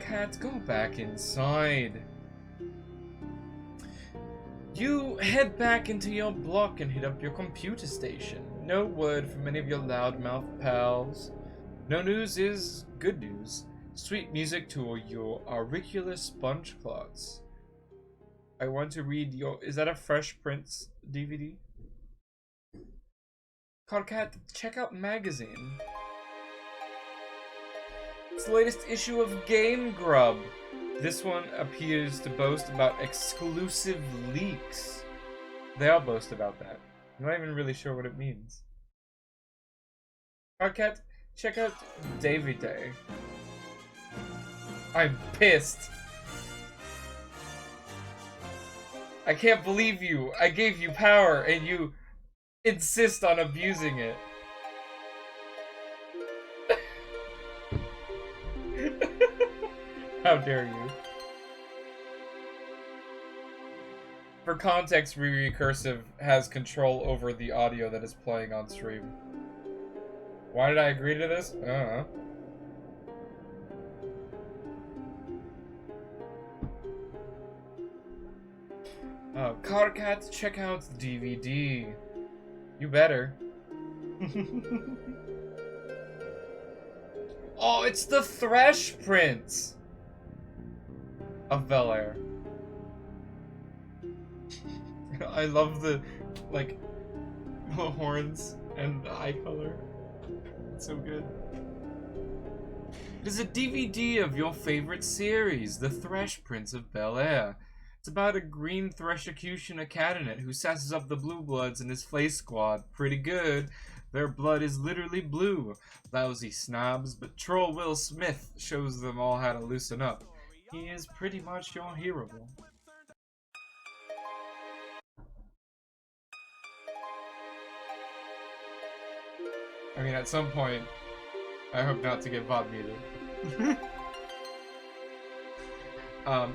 Cat, go back inside. You head back into your block and hit up your computer station. No word from any of your loudmouth pals. No news is good news. Sweet music to your auricular sponge clots. I want to read your... Is that a Fresh Prince DVD? Cat, check out magazine. It's the latest issue of Game Grub. This one appears to boast about exclusive leaks. They all boast about that. I'm not even really sure what it means. Cat, check out Davy Day. I'm pissed. I can't believe you. I gave you power and you insist on abusing it. How dare you? For context, Recursive has control over the audio that is playing on stream. Why did I agree to this? I don't know. Cat, check out the DVD. You better. Oh, it's the Thresh Prince of Bel-Air. I love the, like, the horns and the eye color. It's so good. It is a DVD of your favorite series, The Thresh Prince of Bel-Air. It's about a green Threshocutioner cabinet who sasses up the Blue Bloods in his Flay Squad. Pretty good. Their blood is literally blue. Lousy snobs, but Troll Will Smith shows them all how to loosen up. He is pretty much your hero. I mean, at some point, I hope not to get bot muted.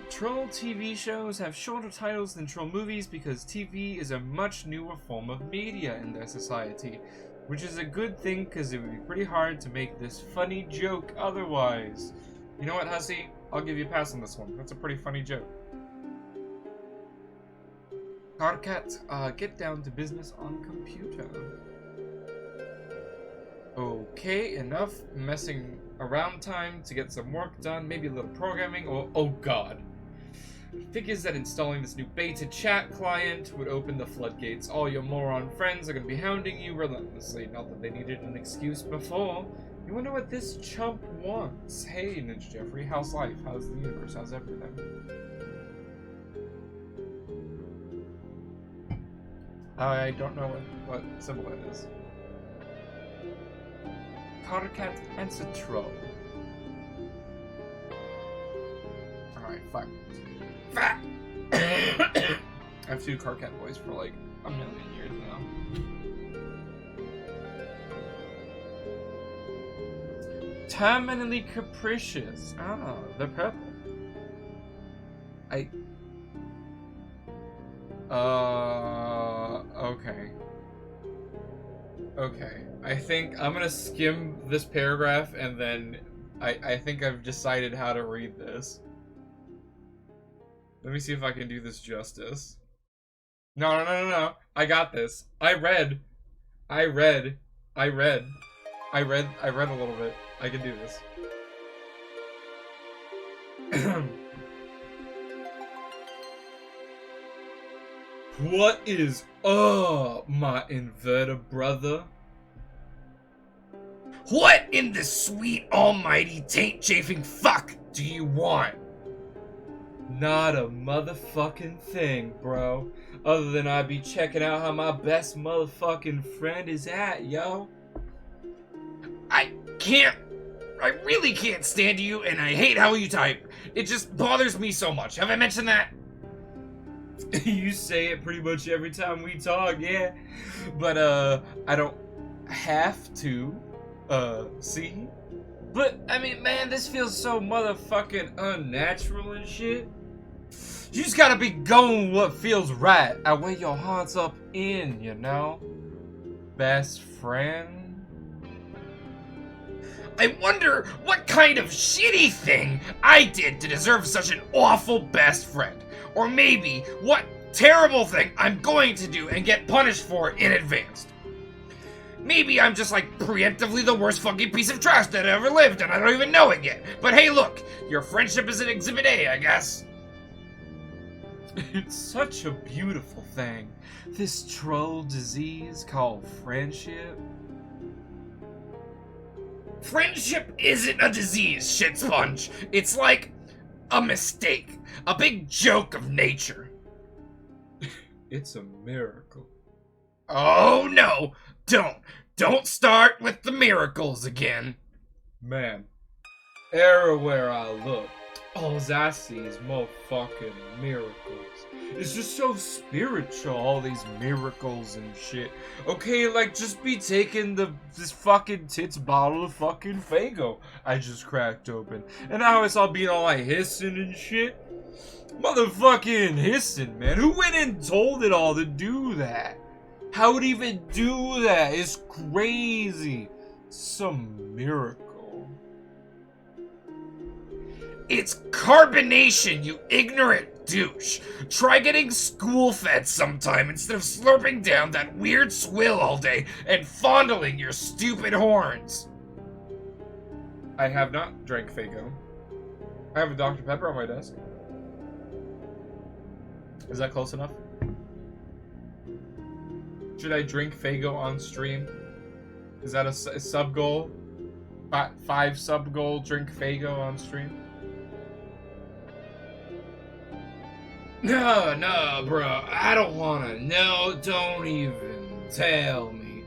Troll TV shows have shorter titles than troll movies because TV is a much newer form of media in their society, which is a good thing because it would be pretty hard to make this funny joke otherwise. You know what, Hussy? I'll give you a pass on this one. That's a pretty funny joke. Cat, get down to business on computer. Okay, enough messing around time to get some work done, maybe a little programming, or oh god. Figures that installing this new beta chat client would open the floodgates. All your moron friends are going to be hounding you relentlessly, not that they needed an excuse before. You wonder what this chump wants. Hey, Ninja Jeffrey, how's life? How's the universe? How's everything? I don't know what symbol it is. Cat answer troll. Alright, fuck. Fuck! I've sued Cat Boys for like a million years now. Terminally capricious. Ah, the purple. Okay. Okay, I think I'm gonna skim this paragraph and then I think I've decided how to read this. Let me see if I can do this justice. No. I got this. I read a little bit. I can do this. What is up, my inverter brother? What in the sweet almighty taint chafing fuck do you want? Not a motherfucking thing, bro. Other than I be checking out how my best motherfucking friend is at, yo. I really can't stand you, and I hate how you type. It just bothers me so much. Have I mentioned that? You say it pretty much every time we talk, yeah. But, I don't have to, see? But, I mean, man, this feels so motherfucking unnatural and shit. You just gotta be going what feels right. I weigh your hearts up in, you know? Best friend? I wonder what kind of shitty thing I did to deserve such an awful best friend. Or maybe what terrible thing I'm going to do and get punished for in advance. Maybe I'm just like preemptively the worst fucking piece of trash that ever lived and I don't even know it yet. But hey look, your friendship is an exhibit A, I guess. It's such a beautiful thing. This troll disease called friendship. Friendship isn't a disease, shit sponge. It's like a mistake. A big joke of nature. It's a miracle. Oh no! Don't start with the miracles again. Man, everywhere I look, all I see is motherfucking miracles. It's just so spiritual, all these miracles and shit. Okay, like, just be taking this fucking tits bottle of fucking Faygo I just cracked open. And now it's all being all like hissing and shit. Motherfucking hissing, man. Who went and told it all to do that? How would it even do that? It's crazy. Some miracle. It's carbonation, you ignorant douche. Try getting school-fed sometime instead of slurping down that weird swill all day and fondling your stupid horns. I have not drank Faygo. I have a Dr. Pepper on my desk. Is that close enough? Should I drink Faygo on stream? Is that a sub goal? 5 sub goal, drink Faygo on stream? No, bro. I don't wanna. No, don't even tell me.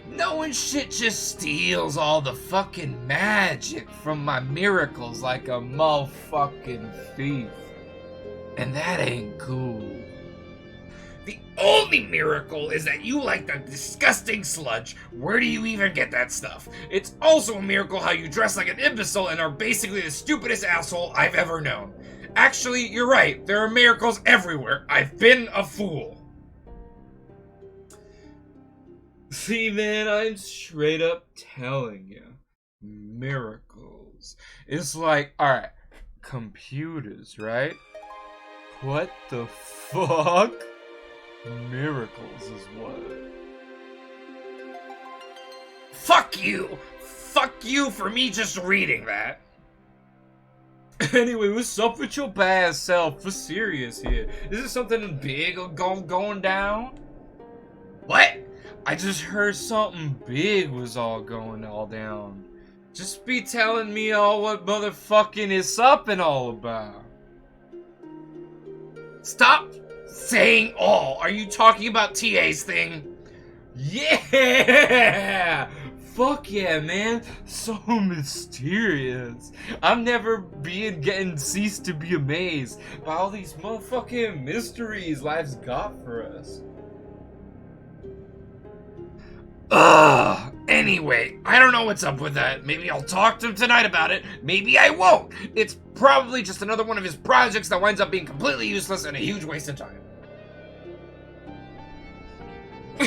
Knowing shit just steals all the fucking magic from my miracles like a motherfucking thief. And that ain't cool. The only miracle is that you like the disgusting sludge. Where do you even get that stuff? It's also a miracle how you dress like an imbecile and are basically the stupidest asshole I've ever known. Actually, you're right. There are miracles everywhere. I've been a fool. See, man, I'm straight up telling you. Miracles. It's like, alright, computers, right? What the fuck? Miracles is what? Fuck you! Fuck you for me just reading that. Anyway, what's up with your bad self? For serious here. Is there something big going down? What? I just heard something big was all going all down. Just be telling me all what motherfucking is up and all about. Stop saying all. Are you talking about TA's thing? Yeah! Fuck yeah, man. So mysterious. I'm never getting ceased to be amazed by all these motherfucking mysteries life's got for us. Anyway, I don't know what's up with that. Maybe I'll talk to him tonight about it. Maybe I won't. It's probably just another one of his projects that winds up being completely useless and a huge waste of time.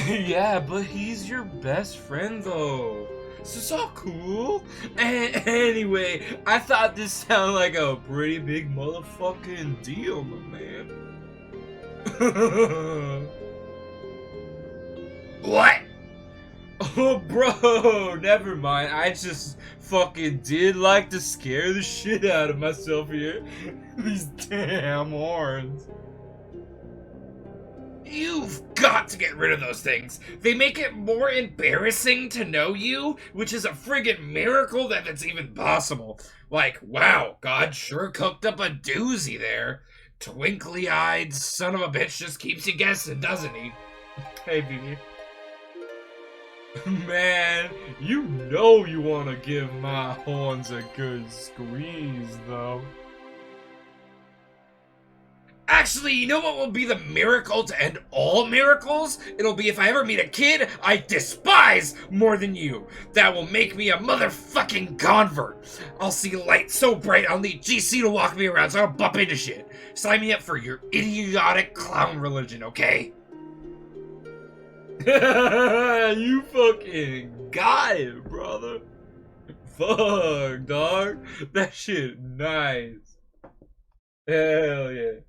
Yeah, but he's your best friend though. Is this all cool? Anyway, I thought this sounded like a pretty big motherfucking deal, my man. What? Oh, bro, never mind. I just fucking did like to scare the shit out of myself here. These damn horns. You've got to get rid of those things. They make it more embarrassing to know you, which is a friggin' miracle that it's even possible. Like, wow, God sure cooked up a doozy there. Twinkly-eyed son of a bitch just keeps you guessing, doesn't he? Hey, baby. Man, you know you want to give my horns a good squeeze, though. Actually, you know what will be the miracle to end all miracles? It'll be if I ever meet a kid I despise more than you. That will make me a motherfucking convert. I'll see light so bright I'll need GC to walk me around so I don't bump into shit. Sign me up for your idiotic clown religion, okay? You fucking got it, brother. fuck, dog. That shit nice. Hell yeah.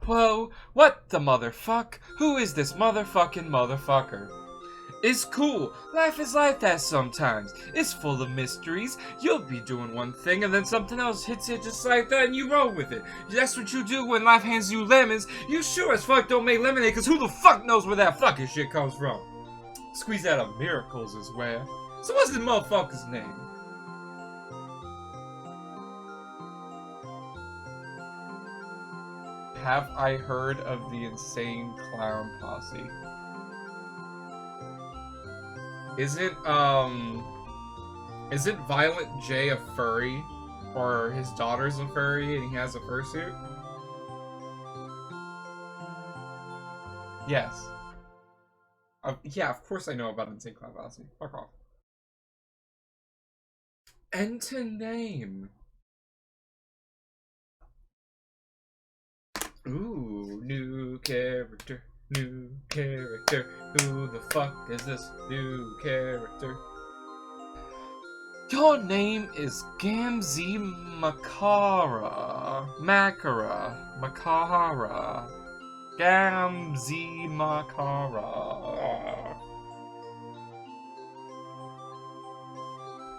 Whoa, what the motherfuck? Who is this motherfucking motherfucker? It's cool. Life is like that sometimes. It's full of mysteries. You'll be doing one thing and then something else hits you just like that and you roll with it. That's what you do when life hands you lemons. You sure as fuck don't make lemonade because who the fuck knows where that fucking shit comes from? Squeeze out of miracles is where. So what's this motherfucker's name? Have I heard of the insane clown posse? Isn't Violent J a furry? Or his daughter's a furry and he has a fursuit? Yes. Yeah, of course I know about Insane Clown Posse. Fuck off. Enter name. Ooh, new character. New character. Who the fuck is this new character? Your name is Gamzee Makara. Gamzee Makara.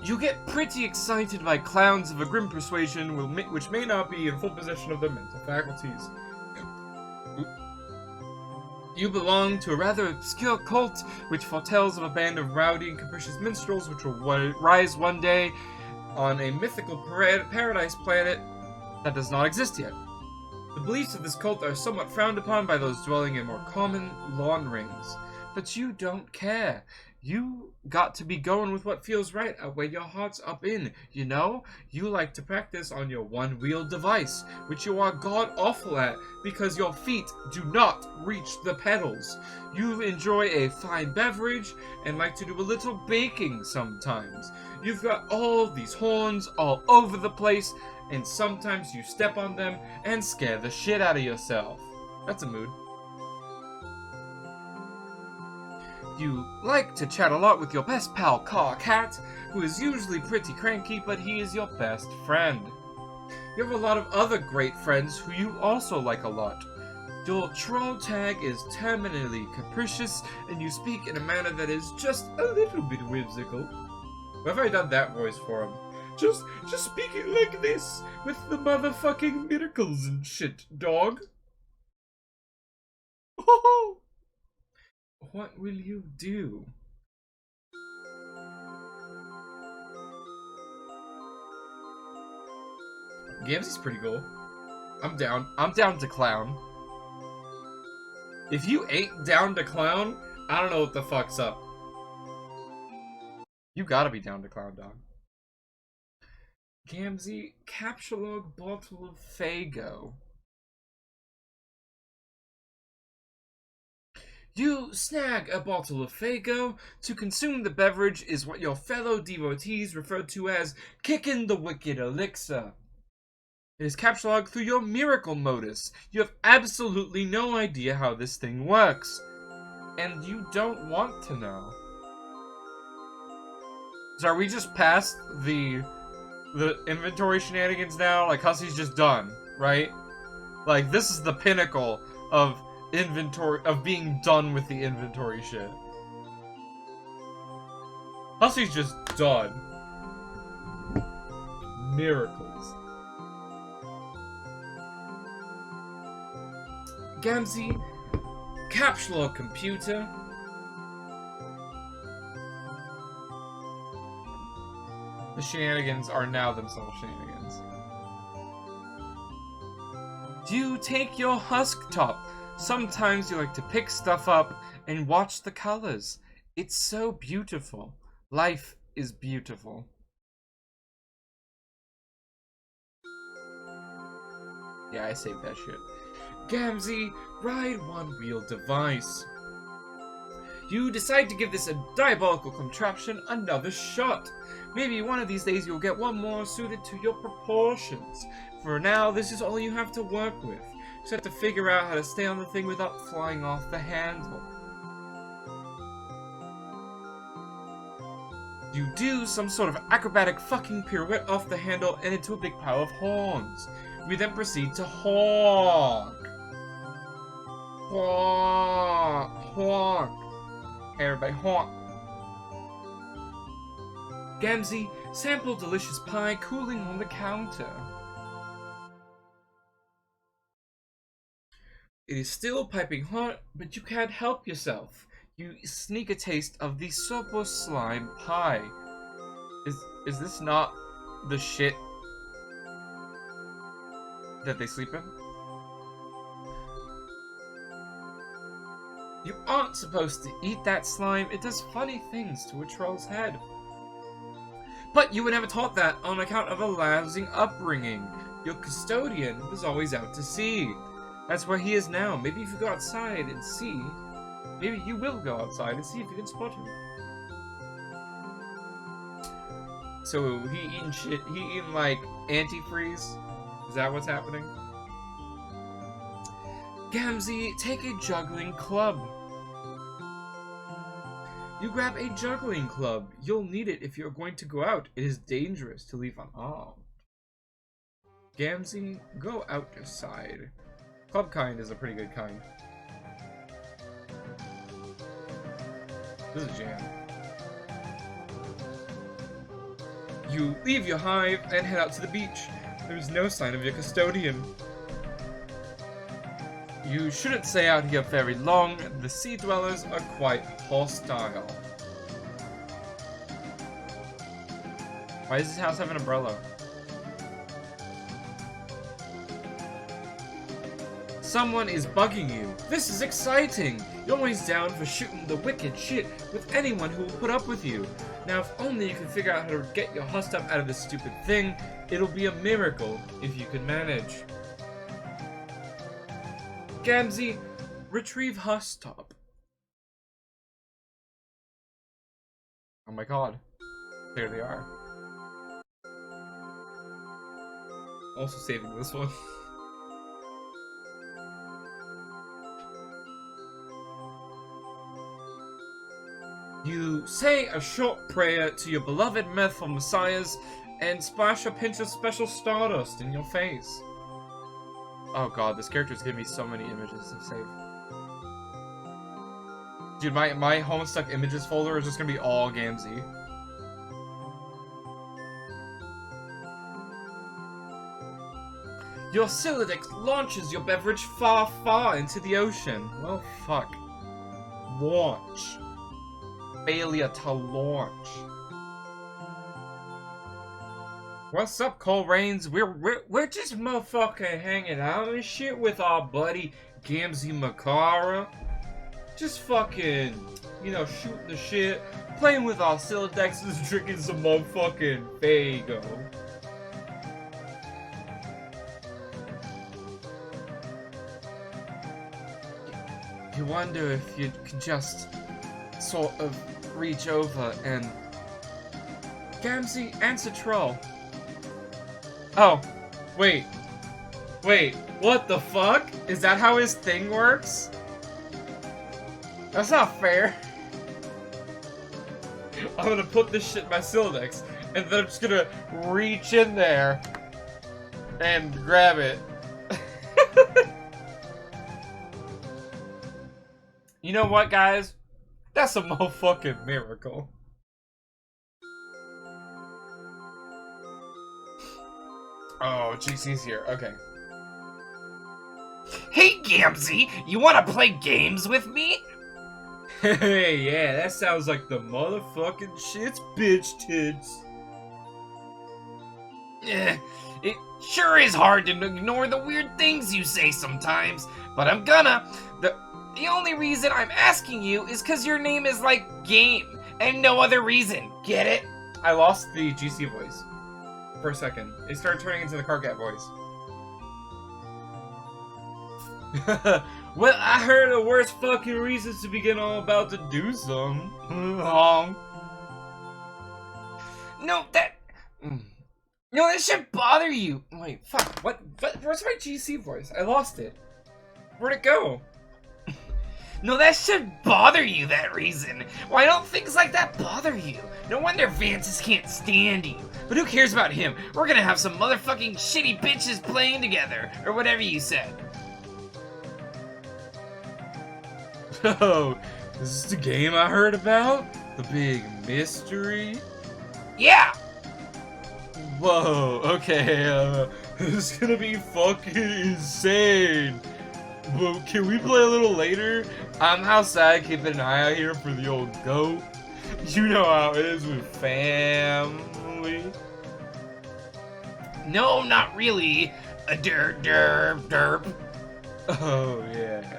You get pretty excited by clowns of a grim persuasion which may not be in full possession of their mental faculties. You belong to a rather obscure cult which foretells of a band of rowdy and capricious minstrels which will rise one day on a mythical paradise planet that does not exist yet. The beliefs of this cult are somewhat frowned upon by those dwelling in more common lawn rings, but you don't care. You got to be going with what feels right out where your heart's up in, you know? You like to practice on your one-wheeled device, which you are god-awful at because your feet do not reach the pedals. You enjoy a fine beverage and like to do a little baking sometimes. You've got all these horns all over the place, and sometimes you step on them and scare the shit out of yourself. That's a mood. You like to chat a lot with your best pal, Cat, who is usually pretty cranky, but he is your best friend. You have a lot of other great friends who you also like a lot. Your troll tag is terminally capricious, and you speak in a manner that is just a little bit whimsical. Where have I done that voice for him? Just speaking like this, with the motherfucking miracles and shit, dog. Oh! What will you do? Gamzee's pretty cool. I'm down. I'm down to clown. If you ain't down to clown, I don't know what the fuck's up. You gotta be down to clown, dog. Gamzee, capsulog bottle of Fago. You snag a bottle of Fago. To consume the beverage is what your fellow devotees refer to as kicking the wicked elixir. It is capsulog through your miracle modus. You have absolutely no idea how this thing works. And you don't want to know. So are we just past the inventory shenanigans now? Like, Hussey's just done, right? Like, this is the pinnacle of inventory, of being done with the inventory shit. Hussey's just done. Miracles. Gamzee, capsulog computer. The shenanigans are now themselves shenanigans. Do you take your husk top? Sometimes you like to pick stuff up and watch the colors. It's so beautiful. Life is beautiful. Yeah, I saved that shit. Gamzee, ride one-wheel device. You decide to give this a diabolical contraption another shot. Maybe one of these days you'll get one more suited to your proportions. For now, this is all you have to work with. You just have to figure out how to stay on the thing without flying off the handle. You do some sort of acrobatic fucking pirouette off the handle and into a big pile of horns. We then proceed to honk. Honk. Honk. Hey everybody, honk. Gamzee, sample delicious pie cooling on the counter. It is still piping hot, but you can't help yourself. You sneak a taste of the super slime pie. Is this not the shit that they sleep in? You aren't supposed to eat that slime. It does funny things to a troll's head. But you were never taught that on account of a lousy upbringing. Your custodian was always out to sea. That's where he is now. Maybe if you go outside and see, maybe you will go outside and see if you can spot him. So he eating shit. He eating like antifreeze. Is that what's happening? Gamzee, take a juggling club. You grab a juggling club. You'll need it if you're going to go out. It is dangerous to leave unarmed. Gamzee, go outside. Club kind is a pretty good kind. This is a jam. You leave your hive and head out to the beach. There's no sign of your custodian. You shouldn't stay out here very long. The sea dwellers are quite hostile. Why does this house have an umbrella? Someone is bugging you. This is exciting. You're always down for shooting the wicked shit with anyone who will put up with you. Now, if only you can figure out how to get your husk up out of this stupid thing, it'll be a miracle if you can manage. Gamzee, retrieve husk top. Oh my god. There they are. Also saving this one. You say a short prayer to your beloved merciful messiahs and splash a pinch of special stardust in your face. Oh god, this character's giving me so many images to save. Dude, my Homestuck images folder is just gonna be all Gamzee. Your Silodex launches your beverage far, far into the ocean. Well, fuck. Launch. Failure to launch. What's up, Cole Rains? We're just motherfucking hanging out and shit with our buddy Gamzee Makara. Just fucking, you know, shooting the shit, playing with our Silodexes, drinking some motherfucking Fago. You wonder if you could just sort of reach over and... Gamzee, answer troll. Oh, wait, what the fuck? Is that how his thing works? That's not fair. I'm gonna put this shit in my Silodex, and then I'm just gonna reach in there and grab it. You know what, guys? That's a motherfucking miracle. Oh, GC's here. Okay. Hey, Gamzee, you wanna play games with me? Hey, yeah, that sounds like the motherfucking shit's bitch tits. It sure is hard to ignore the weird things you say sometimes, but I'm gonna. The only reason I'm asking you is because your name is like Game, and no other reason. Get it? I lost the GC voice for a second. It started turning into the Carcat voice. Well, I heard the worst fucking reasons to begin all about to do some. No, that should bother you. Wait, fuck. What? Where's my GC voice? I lost it. Where'd it go? No, that should bother you, that reason. Why don't things like that bother you? No wonder Vances can't stand you. But who cares about him? We're gonna have some motherfucking shitty bitches playing together, or whatever you said. Oh, is this the game I heard about? The big mystery? Yeah! Whoa, okay, this is gonna be fucking insane. But can we play a little later? I'm outside keeping an eye out here for the old goat. You know how it is with family. No, not really. A derp. Oh, yeah.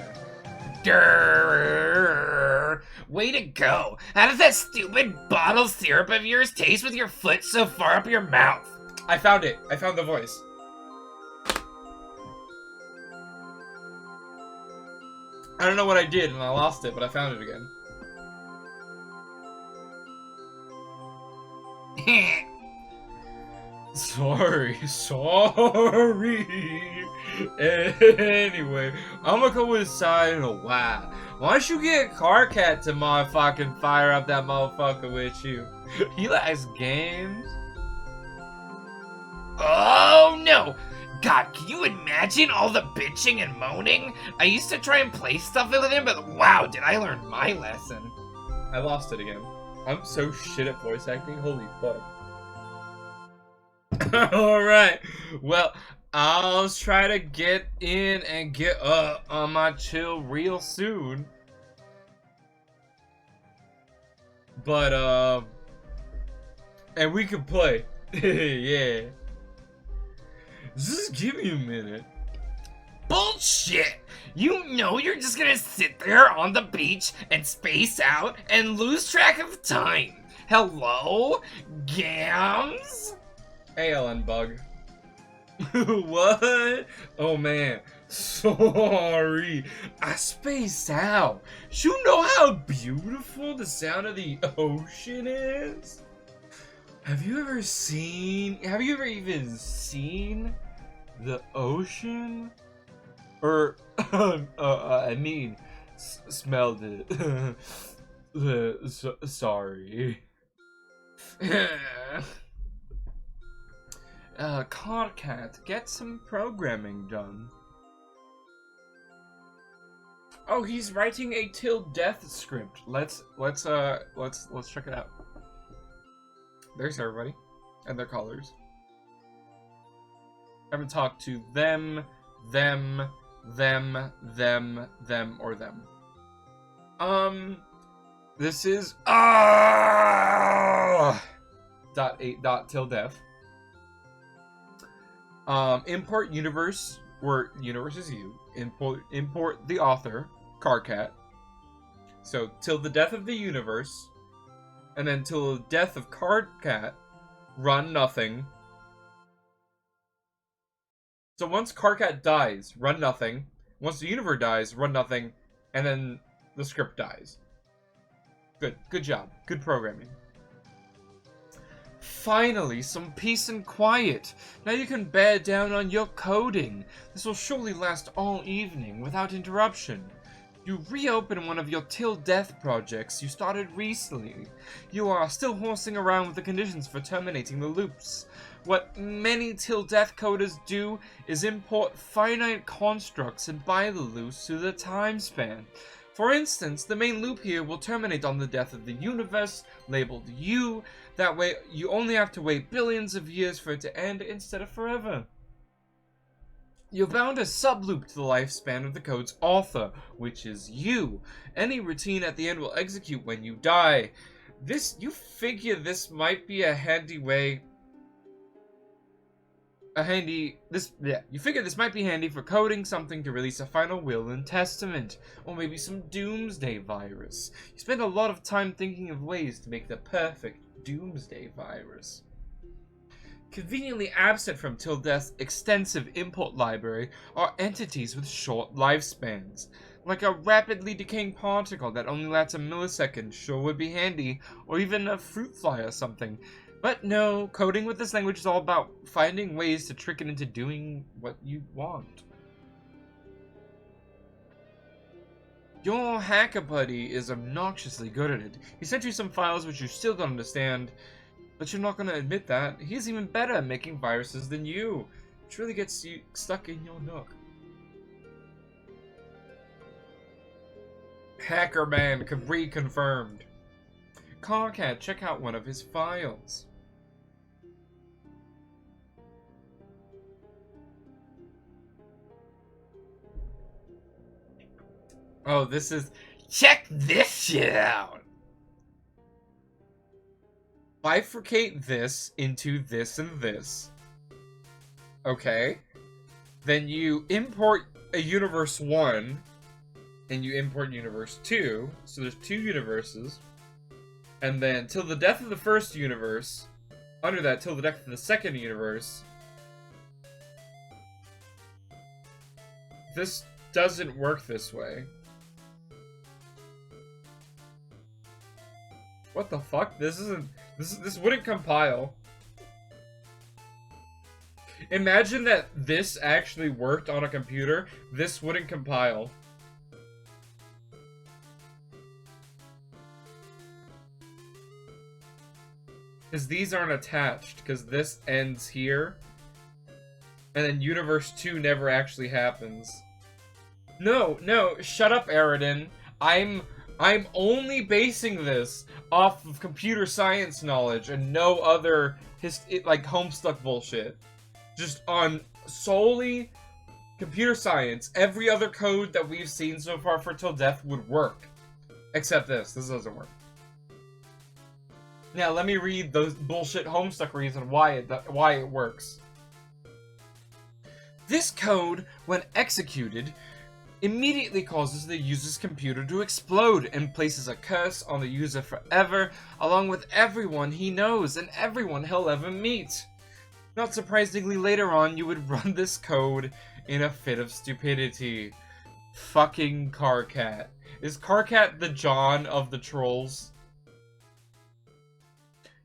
Way to go. How does that stupid bottle syrup of yours taste with your foot so far up your mouth? I found it. I found the voice. I don't know what I did and I lost it, but I found it again. Sorry. Anyway, I'm gonna go inside in a while. Why don't you get Carcat to motherfucking fire up that motherfucker with you? He likes games. Oh no! God, can you imagine all the bitching and moaning? I used to try and play stuff with him, but wow, did I learn my lesson. I lost it again. I'm so shit at voice acting, holy fuck. Alright, well, I'll try to get in and get up on my chill real soon. But, and we can play. Yeah. Just give me a minute. Bullshit! You know you're just gonna sit there on the beach and space out and lose track of time. Hello? Gams? ALN bug. What? Oh man. Sorry. I spaced out. You know how beautiful the sound of the ocean is? Have you ever even seen the ocean? Or, I mean, smelled it. Sorry. Carcat, get some programming done. Oh, he's writing a till death script. Let's check it out. There's everybody and their colors. Haven't talked to them, or them. This is .8 till death. Import universe, where universe is you. Import the author, Carcat. So till the death of the universe, and then till the death of Carcat, run nothing. So once Carcat dies, run nothing. Once the universe dies, run nothing, and then the script dies. Good job. Good programming. Finally, some peace and quiet. Now you can bear down on your coding. This will surely last all evening without interruption. You reopen one of your till death projects you started recently. You are still horsing around with the conditions for terminating the loops. What many till death coders do is import finite constructs and buy the loops to the time span. For instance, the main loop here will terminate on the death of the universe, labeled U. That way, you only have to wait billions of years for it to end instead of forever. You've bound a subloop to the lifespan of the code's author, which is you. Any routine at the end will execute when you die. You figure this might be a handy way... You figure this might be handy for coding something to release a final will and testament, or maybe some doomsday virus. You spend a lot of time thinking of ways to make the perfect doomsday virus. Conveniently absent from Till Death's extensive import library are entities with short lifespans. Like a rapidly decaying particle that only lasts a millisecond sure would be handy, or even a fruit fly or something. But no, coding with this language is all about finding ways to trick it into doing what you want. Your hacker buddy is obnoxiously good at it. He sent you some files which you still don't understand, but you're not gonna admit that. He's even better at making viruses than you, which really gets you stuck in your nook. Hacker man reconfirmed. Carcat, check out one of his files. Oh, this is... Check this shit out! Bifurcate this into this and this. Okay. Then you import a universe 1, and you import universe 2. So there's 2 universes. And then, till the death of the first universe, under that, till the death of the second universe, this doesn't work this way. What the fuck? This wouldn't compile. Imagine that this actually worked on a computer. This wouldn't compile. Because these aren't attached. Because this ends here. And then Universe 2 never actually happens. No, shut up, Aridin. I'm only basing this off of computer science knowledge and no other like Homestuck bullshit. Just on solely computer science. Every other code that we've seen so far for Till Death would work. Except this. This doesn't work. Now, let me read the bullshit Homestuck reason why it works. This code, when executed, immediately causes the user's computer to explode and places a curse on the user forever, along with everyone he knows and everyone he'll ever meet. Not surprisingly, later on, you would run this code in a fit of stupidity. Fucking Carcat. Is Carcat the John of the trolls?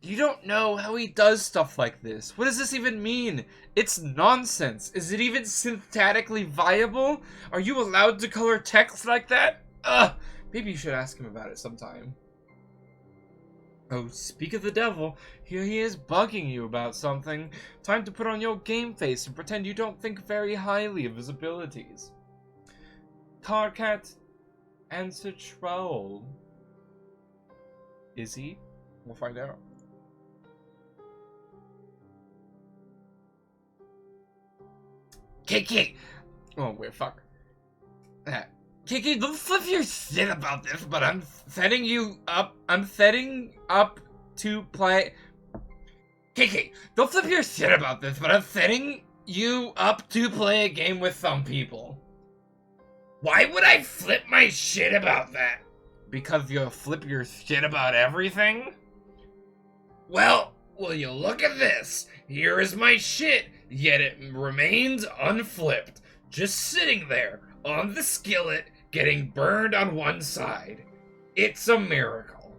You don't know how he does stuff like this. What does this even mean? It's nonsense. Is it even syntactically viable? Are you allowed to color text like that? Ugh! Maybe you should ask him about it sometime. Oh, speak of the devil, here he is bugging you about something. Time to put on your game face and pretend you don't think very highly of his abilities. Carcat, answer troll. Is he? We'll find out. KK! Oh, wait, fuck. KK, don't flip your shit about this, but I'm setting you up. I'm setting up to play. KK, don't flip your shit about this, but I'm setting you up to play a game with some people. Why would I flip my shit about that? Because you flip your shit about everything? Well, will you look at this? Here is my shit, yet it remains unflipped. Just sitting there, on the skillet, getting burned on one side. It's a miracle.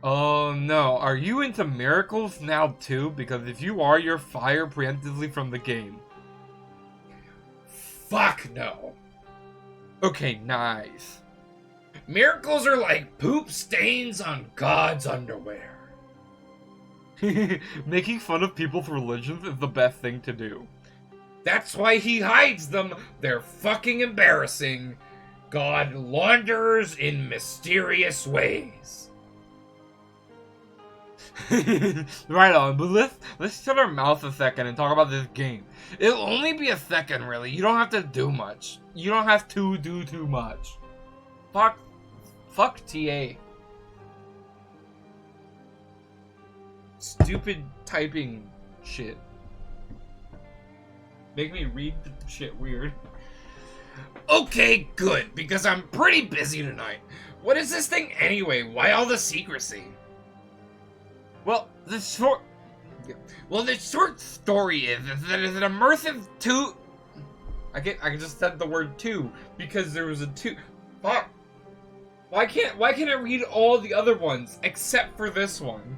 Oh no, are you into miracles now too? Because if you are, you're fired preemptively from the game. Fuck no. Okay, nice. Miracles are like poop stains on God's underwear. Making fun of people's religions is the best thing to do. That's why he hides them. They're fucking embarrassing. God launders in mysterious ways. Right on, but let's shut our mouth a second and talk about this game. It'll only be a second, really. You don't have to do much. You don't have to do too much. Fuck TA. Stupid typing shit. Make me read the shit weird. Okay, good, because I'm pretty busy tonight. What is this thing anyway? Why all the secrecy? Well, the short story is that it's an immersive I can just said the word two because there was a two. Fuck. Why can't I read all the other ones except for this one?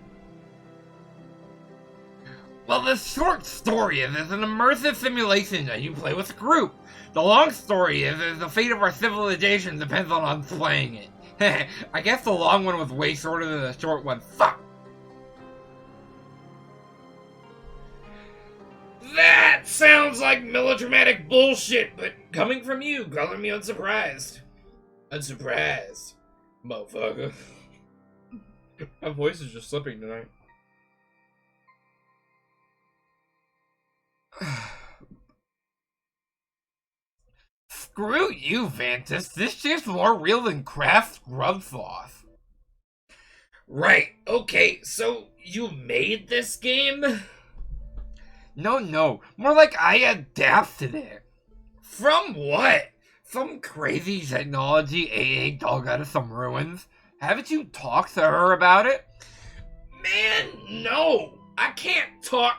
Well, the short story is it's an immersive simulation that you play with a group. The long story is the fate of our civilization depends on us playing it. I guess the long one was way shorter than the short one. Fuck! That sounds like melodramatic bullshit, but coming from you, color me unsurprised. Unsurprised, motherfucker. My voice is just slipping tonight. Screw you, Vantis. This shit's more real than Kraft scrub sauce. Right, okay, so you made this game? No. More like I adapted it. From what? Some crazy technology AA dug out of some ruins. Haven't you talked to her about it? Man, no. I can't talk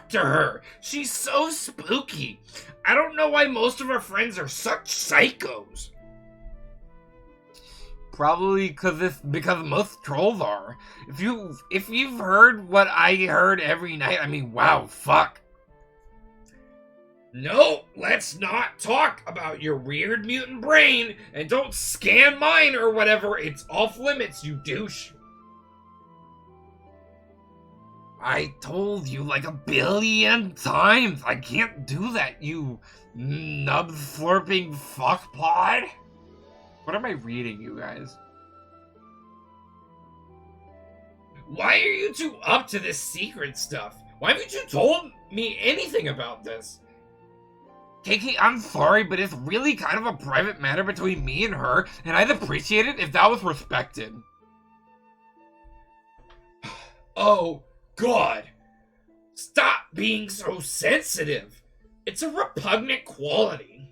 to her. She's so spooky. I don't know why most of our friends are such psychos. Probably because most trolls are. If you've heard what I heard every night, I mean, wow, fuck. No, let's not talk about your weird mutant brain, and don't scan mine or whatever. It's off limits, you douche. I told you like 1 billion times. I can't do that, you nub slurping fuckpod. What am I reading, you guys? Why are you two up to this secret stuff? Why haven't you told me anything about this? KK, I'm sorry, but it's really kind of a private matter between me and her, and I'd appreciate it if that was respected. Oh, God. Stop being so sensitive. It's a repugnant quality.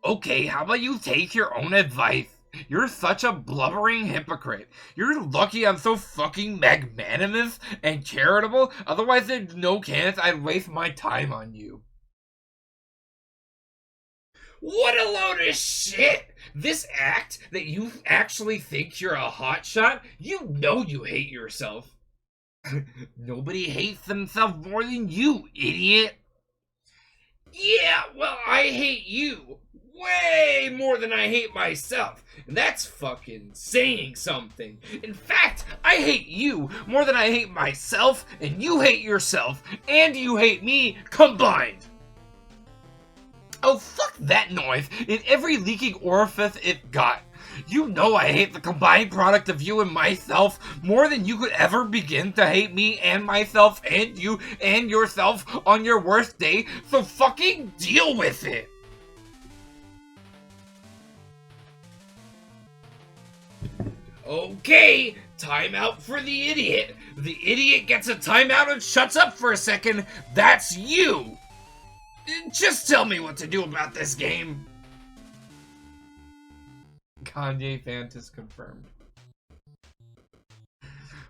Okay, how about you take your own advice? You're such a blubbering hypocrite. You're lucky I'm so fucking magnanimous and charitable, otherwise there's no chance I'd waste my time on you. What a load of shit! This act that you actually think you're a hotshot, you know you hate yourself. Nobody hates themselves more than you, idiot. Yeah, well, I hate you way more than I hate myself. And that's fucking saying something. In fact, I hate you more than I hate myself, and you hate yourself, and you hate me combined. Oh, fuck that noise in every leaking orifice it got. You know I hate the combined product of you and myself more than you could ever begin to hate me and myself and you and yourself on your worst day, so fucking deal with it. Okay, timeout for the idiot. The idiot gets a timeout and shuts up for a second. That's you. Just tell me what to do about this game. Kanye Fantas confirmed.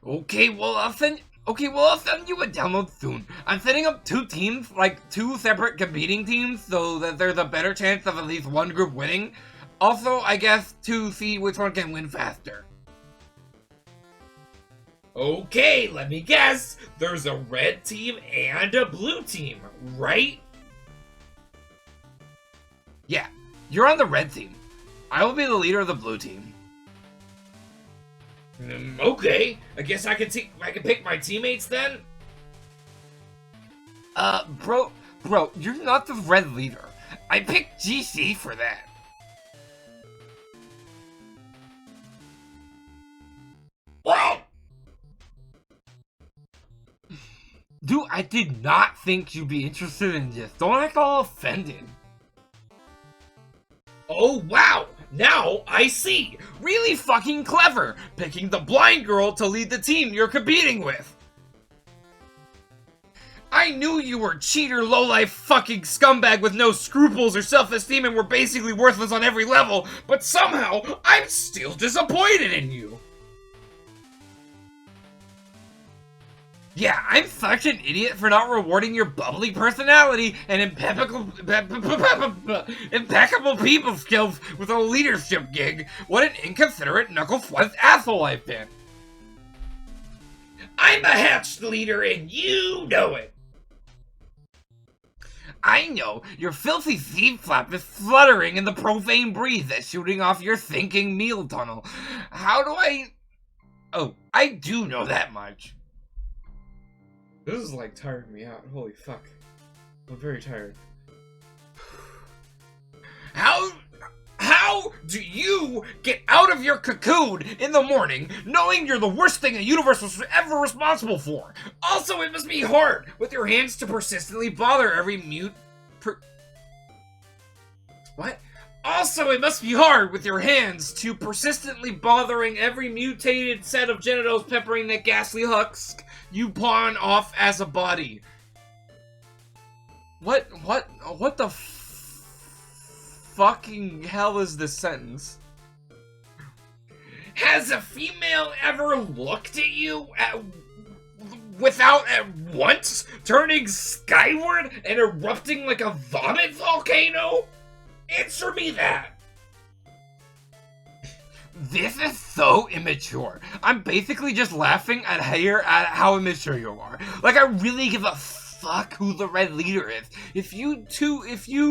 Okay, well I'll send you a download soon. I'm setting up 2 teams, like 2 separate competing teams, so that there's a better chance of at least one group winning. Also, I guess to see which one can win faster. Okay, let me guess. There's a red team and a blue team, right? Yeah, you're on the red team. I will be the leader of the blue team. Okay, I guess I can pick my teammates then? Bro, you're not the red leader. I picked GC for that. What? Dude, I did not think you'd be interested in this. Don't act all offended. Oh, wow! Now I see! Really fucking clever! Picking the blind girl to lead the team you're competing with! I knew you were a cheater, lowlife fucking scumbag with no scruples or self-esteem and were basically worthless on every level, but somehow I'm still disappointed in you! Yeah, I'm such an idiot for not rewarding your bubbly personality and impeccable people skills with a leadership gig. What an inconsiderate, knuckle-fuzzed asshole I've been. I'm a hatched leader and you know it. I know, your filthy thief flap is fluttering in the profane breeze that's shooting off your thinking meal tunnel. How do I... Oh, I do know that much. This is like tiring me out. Holy fuck. I'm very tired. How do you get out of your cocoon in the morning knowing you're the worst thing the universe was ever responsible for? Also, it must be hard with your hands to persistently bother every What? Also, it must be hard with your hands to persistently bothering every mutated set of genitals peppering that ghastly husk you pawn off as a body. What the fucking hell is this sentence? Has a female ever looked at you without at once turning skyward and erupting like a vomit volcano? Answer me that! This is so immature. I'm basically just laughing at how immature you are. Like, I really give a fuck who the red leader is. If you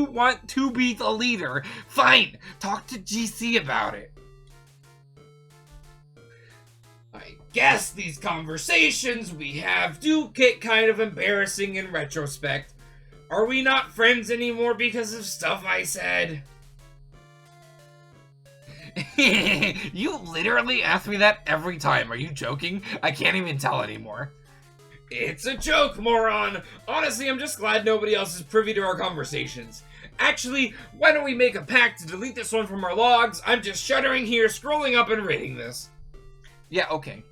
want to be the leader, fine. Talk to GC about it. I guess these conversations we have do get kind of embarrassing in retrospect. Are we not friends anymore because of stuff I said? You literally ask me that every time. Are you joking? I can't even tell anymore. It's a joke, moron! Honestly, I'm just glad nobody else is privy to our conversations. Actually, why don't we make a pact to delete this one from our logs? I'm just shuddering here, scrolling up and reading this. Yeah, okay.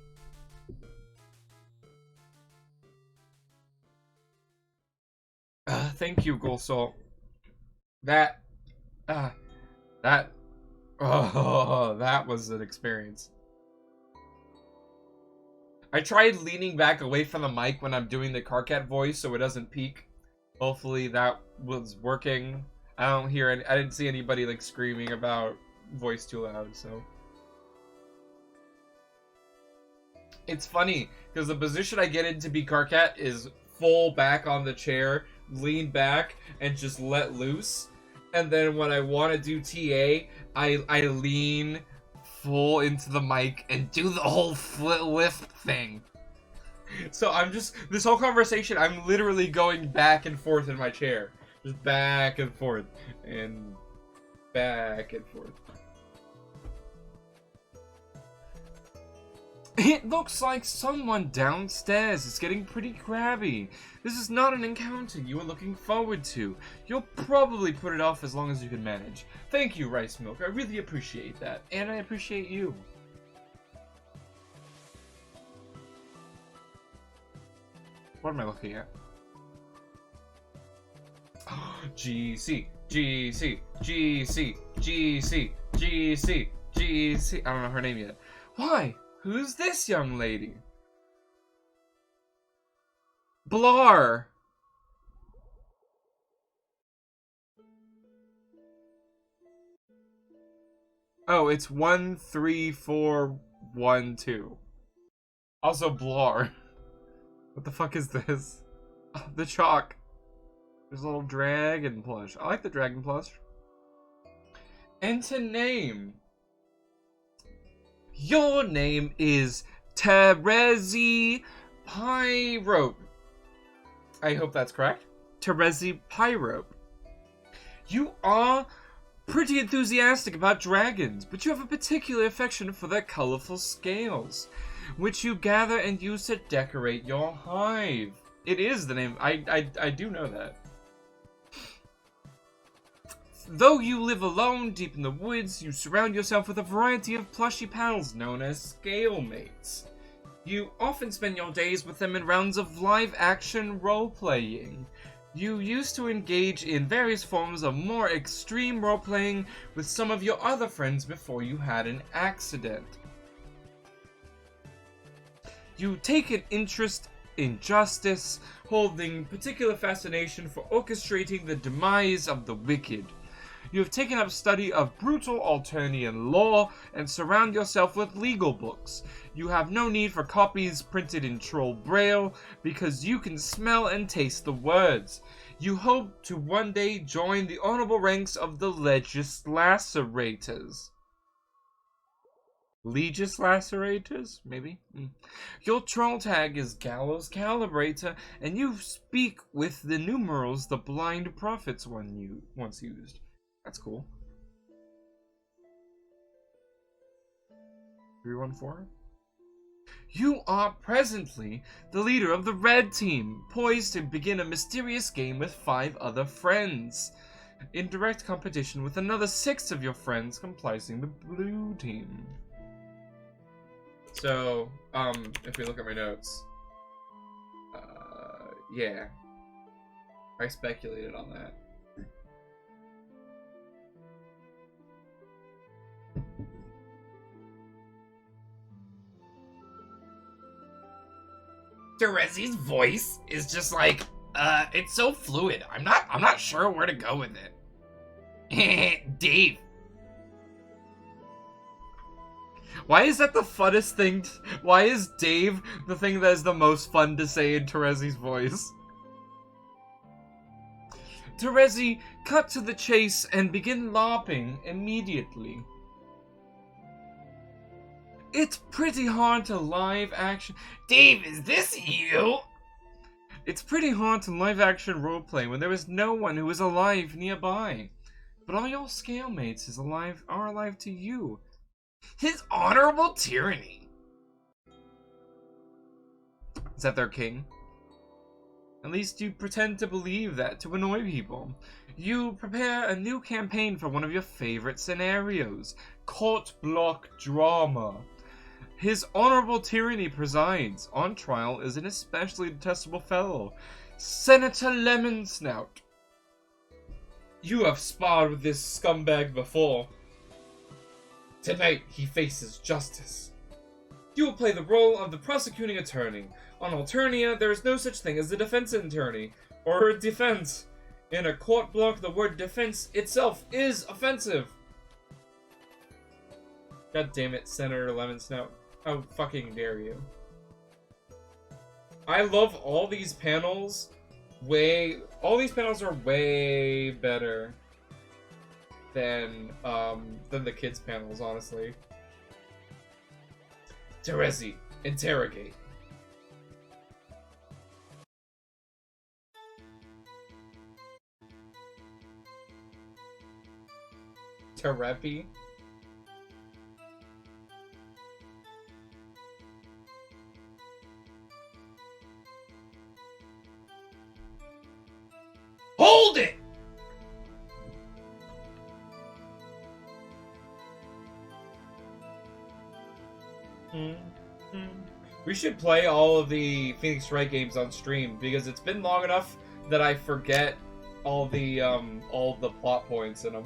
Thank you, Gulsol. That was an experience. I tried leaning back away from the mic when I'm doing the Carcat voice so it doesn't peak. Hopefully that was working. I didn't see anybody like screaming about voice too loud, so. It's funny, because the position I get in to be Carcat is full back on the chair, lean back, and just let loose. And then when I want to do TA, I lean full into the mic and do the whole lift thing. So this whole conversation, I'm literally going back and forth in my chair. Just back and forth, and back and forth. It looks like someone downstairs is getting pretty crabby. This is not an encounter you were looking forward to. You'll probably put it off as long as you can manage. Thank you, Rice Milk. I really appreciate that. And I appreciate you. What am I looking at? GC, GC, GC, GC, GC, GC. I don't know her name yet. Why? Who's this young lady? Blar. Oh, it's 13412. Also Blar. What the fuck is this? Oh, the chalk. There's a little dragon plush. I like the dragon plush. Enter name. Your name is Terezi Pyrope. I hope that's correct. Terezi Pyrope. You are pretty enthusiastic about dragons, but you have a particular affection for their colorful scales, which you gather and use to decorate your hive. It is the name. I do know that. Though you live alone deep in the woods, you surround yourself with a variety of plushy pals known as scale mates. You often spend your days with them in rounds of live-action role-playing. You used to engage in various forms of more extreme role-playing with some of your other friends before you had an accident. You take an interest in justice, holding particular fascination for orchestrating the demise of the wicked. You have taken up study of brutal Alternian law and surround yourself with legal books. You have no need for copies printed in troll braille because you can smell and taste the words. You hope to one day join the honorable ranks of the legislaturators. Legislaturators? Maybe? Your troll tag is Gallows Calibrator, and you speak with the numerals the blind prophets once used. That's cool. 314? You are presently the leader of the red team, poised to begin a mysterious game with 5 other friends, in direct competition with another 6 of your friends comprising the blue team. So, if we look at my notes, yeah, I speculated on that. Terezi's voice is just like, it's so fluid. I'm not sure where to go with it. Dave. Why is that the funnest thing? Why is Dave the thing that is the most fun to say in Terezi's voice? Terezi, cut to the chase and begin LARPing immediately. It's pretty hard to live action. Dave, is this you? It's pretty hard to live action roleplay when there is no one who is alive nearby. But all your scale mates are alive to you. His honorable tyranny. Is that their king? At least you pretend to believe that to annoy people. You prepare a new campaign for one of your favorite scenarios, court block drama. His honorable tyranny presides. On trial is an especially detestable fellow, Senator Lemon Snout. You have sparred with this scumbag before. Tonight he faces justice. You will play the role of the prosecuting attorney. On Alternia, there is no such thing as a defense attorney, or a defense. In a court block, the word defense itself is offensive. God damn it, Senator Lemon Snout. How fucking dare you. I love all these panels. All these panels are way better than the kids panels, honestly. Terezi, interrogate. Terepi. Hold it! We should play all of the Phoenix Wright games on stream because it's been long enough that I forget all the plot points in them.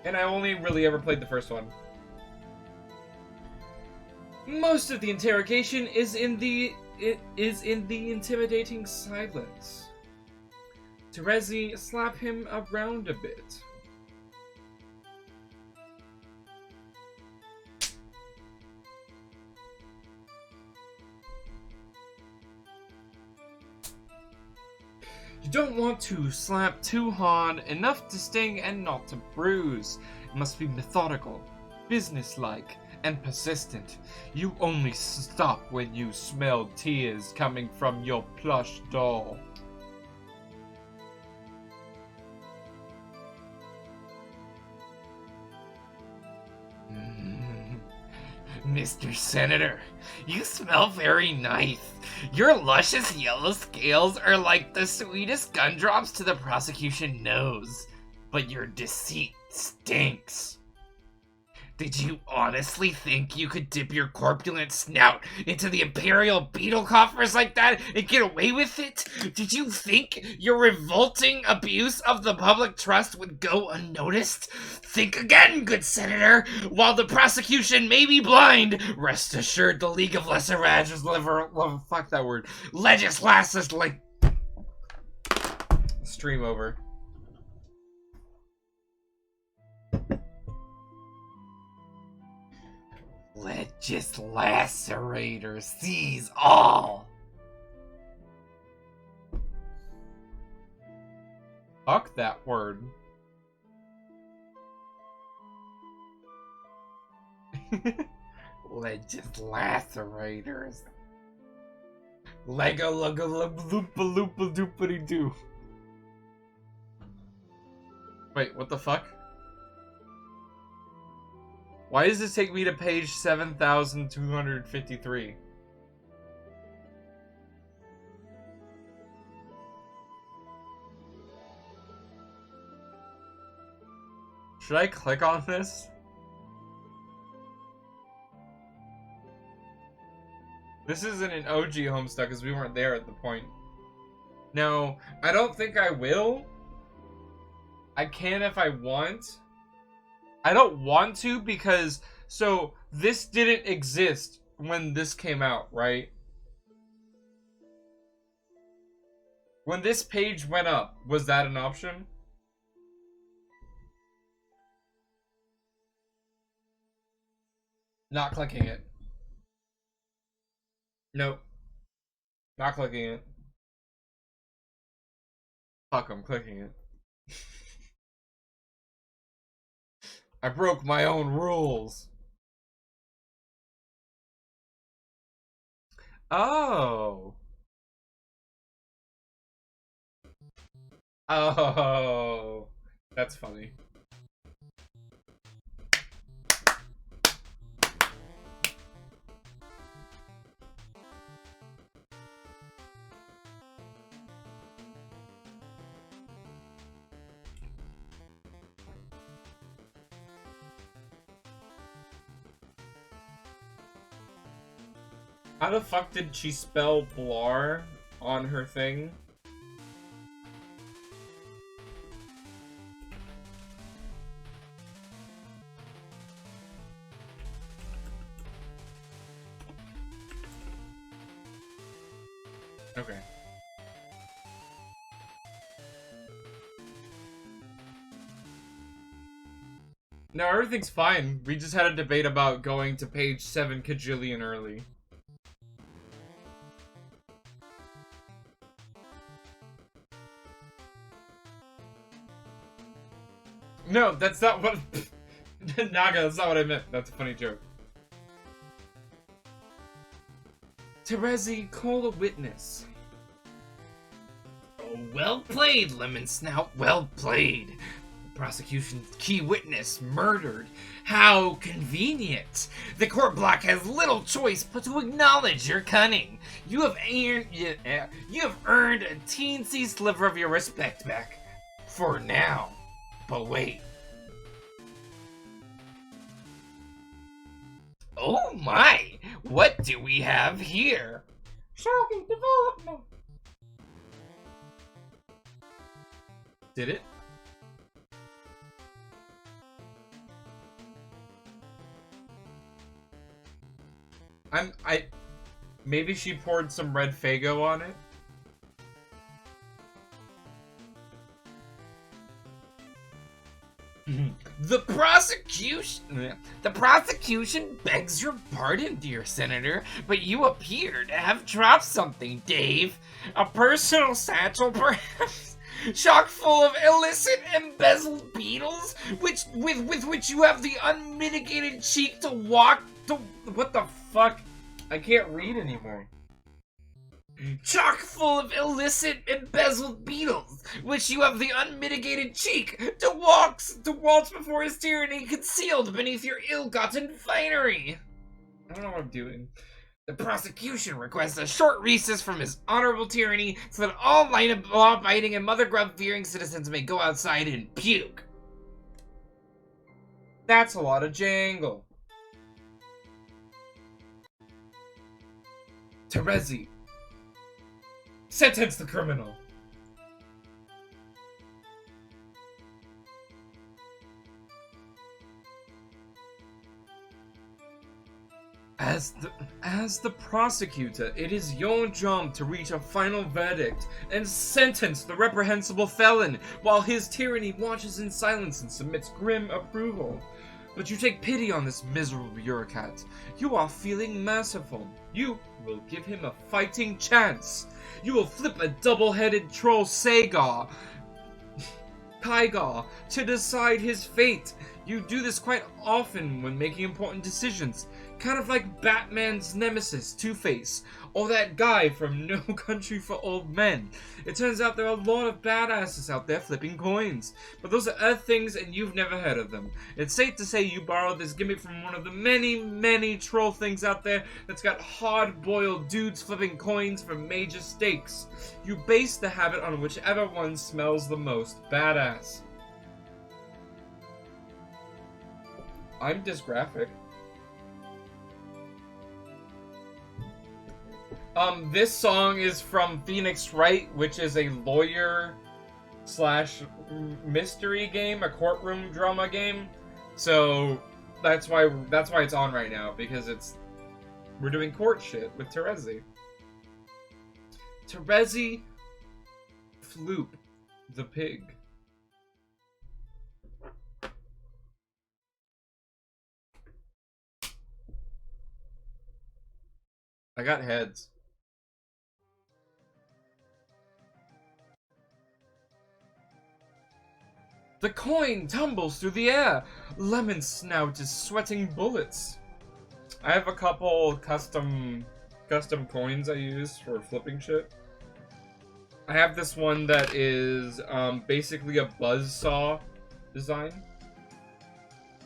And I only really ever played the first one. Most of the interrogation is in the intimidating silence. Terezi, slap him around a bit. You don't want to slap too hard, enough to sting and not to bruise. It must be methodical, businesslike, and persistent. You only stop when you smell tears coming from your plush doll. Mr. Senator, you smell very nice. Your luscious yellow scales are like the sweetest gumdrops to the prosecution nose. But your deceit stinks. Did you honestly think you could dip your corpulent snout into the Imperial beetle coffers like that and get away with it? Did you think your revolting abuse of the public trust would go unnoticed? Think again, good Senator. While the prosecution may be blind, rest assured the League of Lesser stream over. Legislacerator seize all. Fuck that word. Legislacerators. Lego lugga loopa loopa doopity doo. Wait, what the fuck? Why does this take me to page 7,253? Should I click on this? This isn't an OG Homestuck because we weren't there at the point. No, I don't think I will. I can if I want. I don't want to because, so, this didn't exist when this came out, right? When this page went up, was that an option? Not clicking it. Nope. Not clicking it. Fuck, I'm clicking it. I broke my own rules. Oh. Oh. That's funny. How the fuck did she spell Blar on her thing? Okay. No, everything's fine. We just had a debate about going to page 7 kajillion early. No, that's not what... Naga, that's not what I meant. That's a funny joke. Terezi, call a witness. Oh, well played, Lemon Snout. Well played. The prosecution's key witness murdered. How convenient. The court block has little choice but to acknowledge your cunning. You have earned a teensy sliver of your respect back. For now. But wait. Oh my! What do we have here? Shocking development! Did it? Maybe she poured some red Faygo on it? The prosecution begs your pardon, dear Senator, but you appear to have dropped something, Dave. A personal satchel, perhaps? Chock full of illicit embezzled beetles, with which you have the unmitigated cheek to walk to... What the fuck? I can't read anymore. Chock full of illicit embezzled beetles, which you have the unmitigated cheek to waltz before his tyranny concealed beneath your ill-gotten finery. I don't know what I'm doing. The prosecution requests a short recess from his honorable tyranny so that all law-abiding and mother grub-fearing citizens may go outside and puke. That's a lot of jangle. Terezi, sentence the criminal. As the prosecutor, it is your job to reach a final verdict and sentence the reprehensible felon, while his tyranny watches in silence and submits grim approval. But you take pity on this miserable bureaucrat. You are feeling merciful. You will give him a fighting chance. You will flip a double-headed troll Kygar to decide his fate. You do this quite often when making important decisions. Kind of like Batman's nemesis, Two-Face, or that guy from No Country for Old Men. It turns out there are a lot of badasses out there flipping coins, but those are Earth things and you've never heard of them. It's safe to say you borrowed this gimmick from one of the many troll things out there that's got hard-boiled dudes flipping coins for major stakes. You base the habit on whichever one smells the most badass. I'm dysgraphic. This song is from Phoenix Wright, which is a lawyer slash mystery game, a courtroom drama game. So that's why it's on right now, because we're doing court shit with Terezi. Terezi Floop the pig. I got heads. The coin tumbles through the air. Lemon Snout is sweating bullets. I have a couple custom coins I use for flipping shit. I have this one that is basically a buzzsaw design.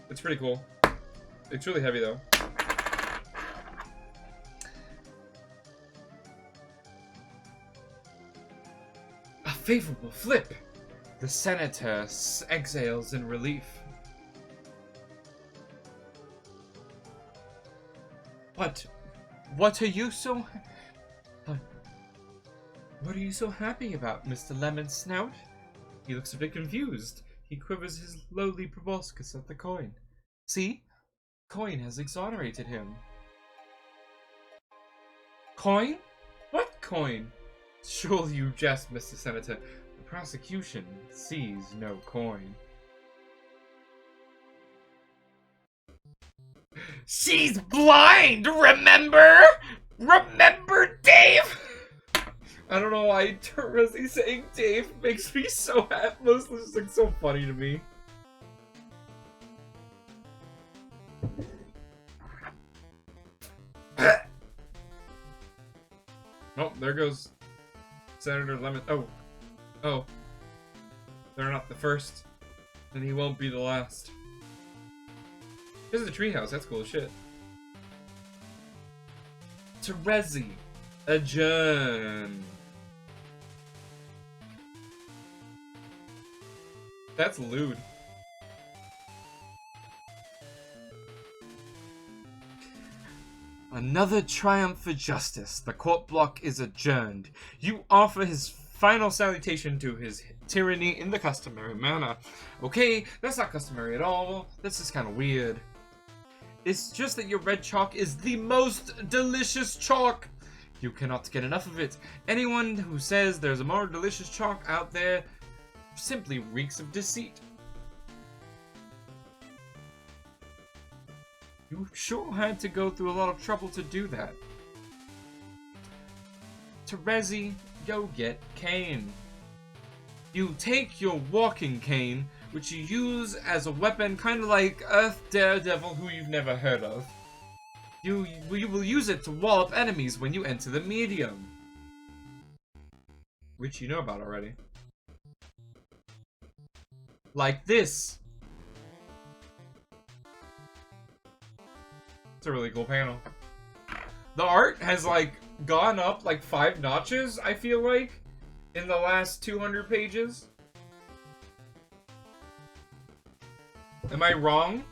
It's pretty cool. It's really heavy though. A favorable flip. The senator exhales in relief. What are you so happy about, Mr. Lemon Snout? He looks a bit confused. He quivers his lowly proboscis at the coin. See? Coin has exonerated him. Coin? What coin? Surely you jest, Mr. Senator. The prosecution sees no coin. She's blind, remember? Remember, Dave? I don't know why Terezi saying Dave makes me so happy. Mostly just like so funny to me. Oh, there goes Senator Lemon. Oh. They're not the first. And he won't be the last. This is a treehouse. That's cool as shit. Terezi. Adjourn. That's lewd. Another triumph for justice. The court block is adjourned. You offer his final salutation to his tyranny in the customary manner. Okay, that's not customary at all. This is kind of weird. It's just that your red chalk is the most delicious chalk. You cannot get enough of it. Anyone who says there's a more delicious chalk out there simply reeks of deceit. You sure had to go through a lot of trouble to do that. Terezi, go get cane. You take your walking cane, which you use as a weapon, kind of like Earth Daredevil, who you've never heard of. You will use it to wall up enemies when you enter the medium. Which you know about already. Like this. It's a really cool panel. The art has like gone up like 5 notches, I feel like, in the last 200 pages. Am I wrong?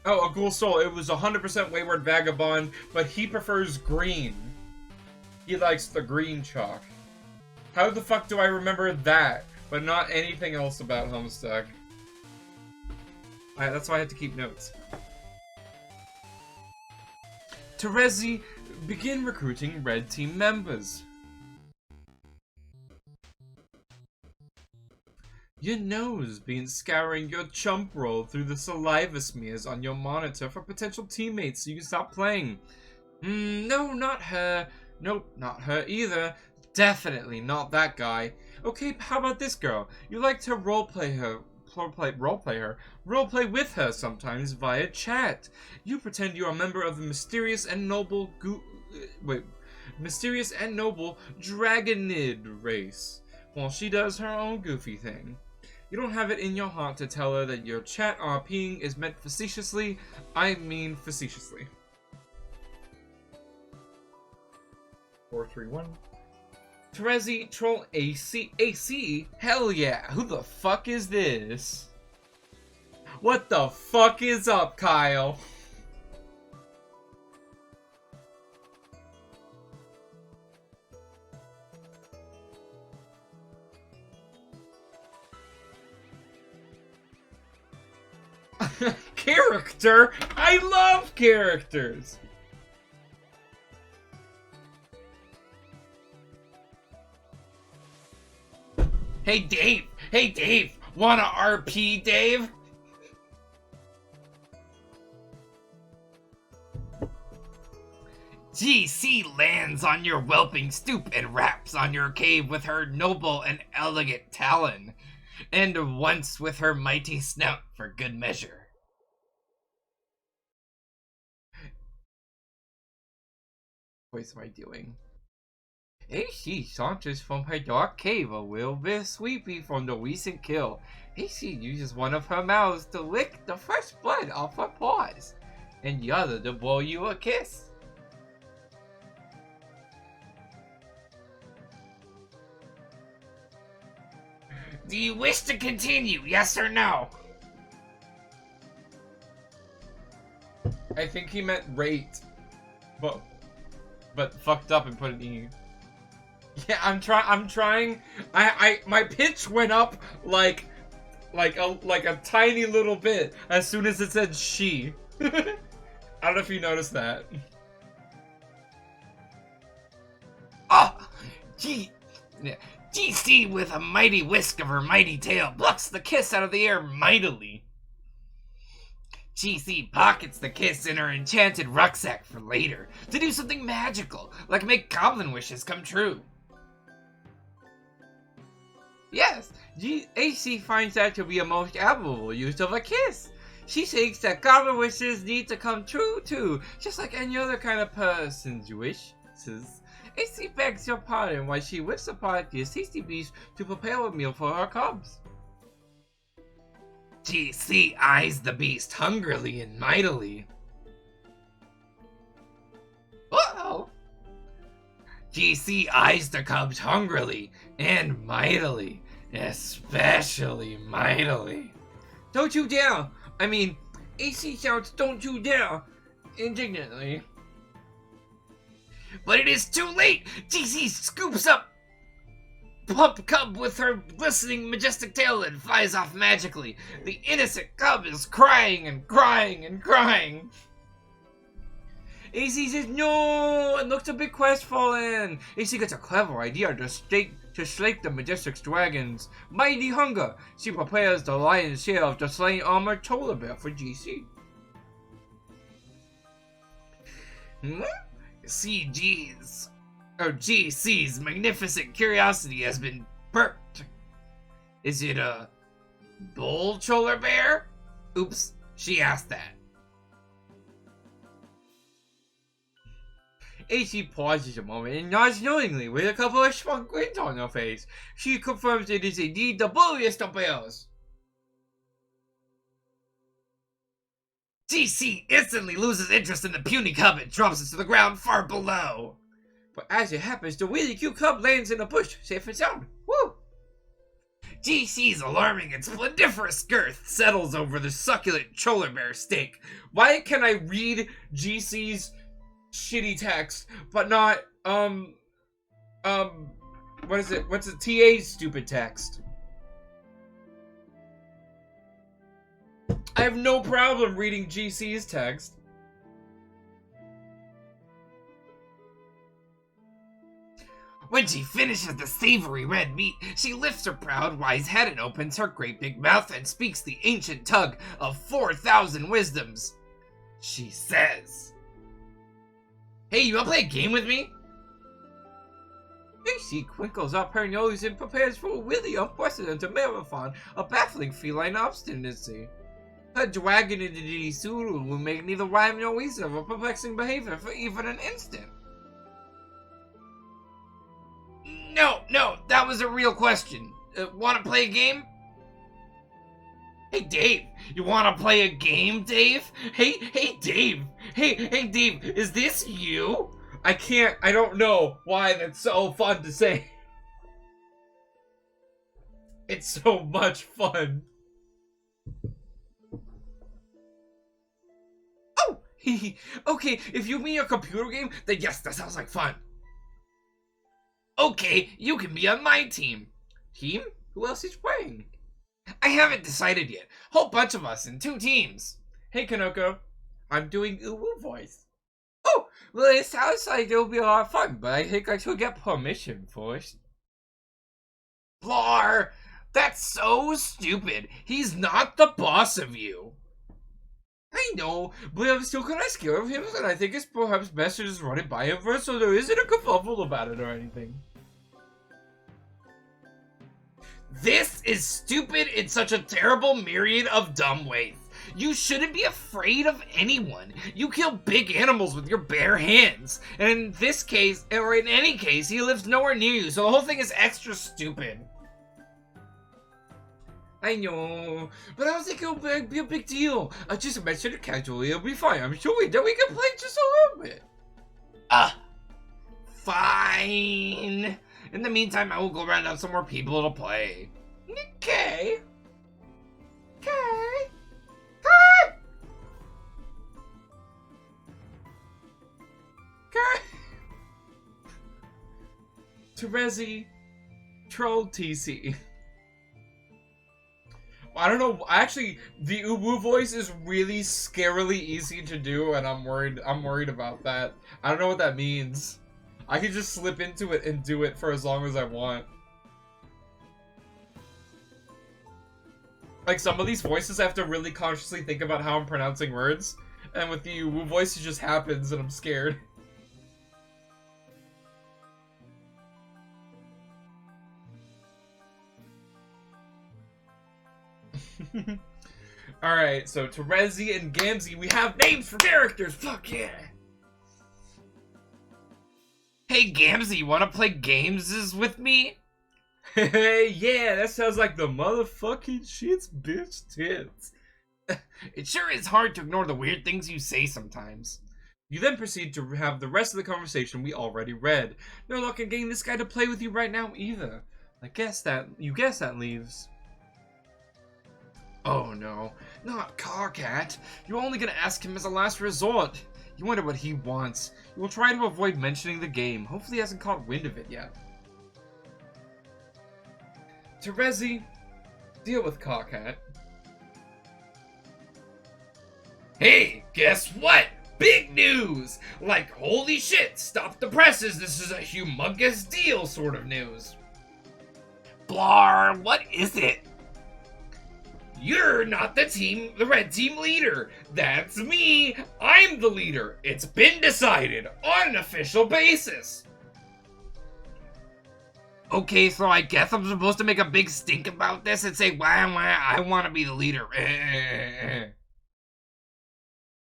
Oh, a Ghoul Soul. It was 100% Wayward Vagabond, but he prefers green. He likes the green chalk. How the fuck do I remember that, but not anything else about Homestuck? That's why I have to keep notes. Terezi, begin recruiting Red Team members. Your nose been scouring your chump roll through the saliva smears on your monitor for potential teammates so you can stop playing. No, not her. Nope, not her either. Definitely not that guy. Okay, how about this girl? You like to roleplay with her sometimes via chat. You pretend you're a member of the mysterious and noble Dragonid race, while she does her own goofy thing. You don't have it in your heart to tell her that your chat RPing is meant facetiously. I mean facetiously. 431. Terezi, troll AC? Hell yeah, who the fuck is this? What the fuck is up, Kyle? Character? I love characters! Hey Dave, wanna RP, Dave? GC lands on your whelping stoop and raps on your cave with her noble and elegant talon, and once with her mighty snout for good measure. What am I doing? AC saunters from her dark cave a little bit sleepy from the recent kill. AC uses one of her mouths to lick the fresh blood off her paws, and the other to blow you a kiss. Do you wish to continue, yes or no? I think he meant rate, but fucked up and put an E. Yeah, I'm trying. My pitch went up like a tiny little bit as soon as it said she. I don't know if you noticed that. Ah, GC with a mighty whisk of her mighty tail plucks the kiss out of the air mightily. GC pockets the kiss in her enchanted rucksack for later, to do something magical, like make goblin wishes come true. Yes, AC finds that to be a most admirable use of a kiss. She thinks that goblin wishes need to come true too, just like any other kind of person's wishes. AC begs your pardon while she whips apart the tasty beast to prepare a meal for her cubs. GC eyes the beast hungrily and mightily. Whoa! GC eyes the cubs hungrily and mightily, especially mightily. Don't you dare! I mean, AC shouts, "Don't you dare!" indignantly. But it is too late! GC scoops up plump cub with her glistening majestic tail and flies off magically. The innocent cub is crying and crying and crying. AC says no and looks a bit crestfallen. AC gets a clever idea to slake the majestic dragon's mighty hunger. She prepares the lion's share of the slain armored polar bear for GC. GC's magnificent curiosity has been perked. Is it a bull polar bear? Oops, she asked that. AC pauses a moment and nods knowingly with a couple of smug grins on her face. She confirms it is indeed the bulliest of bears. GC instantly loses interest in the puny cub and drops it to the ground far below. But as it happens, the really cute cub lands in a bush, safe and sound. Woo! GC's alarming and splendiferous girth settles over the succulent polar bear steak. Why can I read GC's shitty text, but not, what is it? What's the TA's stupid text? I have no problem reading GC's text. When she finishes the savory red meat, she lifts her proud, wise head and opens her great big mouth and speaks the ancient tug of 4,000 wisdoms. She says, "Hey, you wanna play a game with me?" She crinkles up her nose and prepares for a really unprecedented marathon of baffling feline obstinacy. Her dragon in the Suru will make neither rhyme nor reason of her perplexing behavior for even an instant. No, that was a real question. Wanna play a game? Hey, Dave, you wanna play a game, Dave? Hey, Dave. Hey, Dave, is this you? I don't know why that's so fun to say. It's so much fun. Oh, okay, if you mean a computer game, then yes, that sounds like fun. Okay, you can be on my team. Team? Who else is playing? I haven't decided yet. Whole bunch of us in 2 teams. Hey, Kanoko. I'm doing Uwu voice. Oh, well, it sounds like it'll be a lot of fun, but I think I should get permission first. Blar, that's so stupid. He's not the boss of you. I know, but I'm still kind of scared of him, and I think it's perhaps best to just run it by him first so there isn't a kerfuffle about it or anything. This is stupid in such a terrible myriad of dumb ways. You shouldn't be afraid of anyone. You kill big animals with your bare hands. And in this case, or in any case, he lives nowhere near you, so the whole thing is extra stupid. I know, but I don't think it'll be a big deal. I just mentioned it casually, it'll be fine. I'm sure that we can play just a little bit. Fine. In the meantime, I will go round up some more people to play. Okay. Terezi, troll TC. I don't know. Actually, the Uwu voice is really scarily easy to do, and I'm worried about that. I don't know what that means. I can just slip into it and do it for as long as I want. Like, some of these voices I have to really consciously think about how I'm pronouncing words, and with the Uwu voice it just happens and I'm scared. Alright, so Terezi and Gamzee, we have names for characters! Fuck yeah! Hey Gamzee, you wanna play games with me? Hey, yeah, that sounds like the motherfucking shit's bitch tits. It sure is hard to ignore the weird things you say sometimes. You then proceed to have the rest of the conversation we already read. No luck in getting this guy to play with you right now either. You guess that leaves... Oh no, not Carcat. You're only gonna ask him as a last resort. You wonder what he wants. You will try to avoid mentioning the game. Hopefully he hasn't caught wind of it yet. Terezi, deal with Carcat. Hey, guess what? Big news! Like, holy shit, stop the presses, this is a humongous deal sort of news. Blar, what is it? You're not the red team leader. That's me. I'm the leader. It's been decided on an official basis. Okay, so I guess I'm supposed to make a big stink about this and say, wah, I want to be the leader.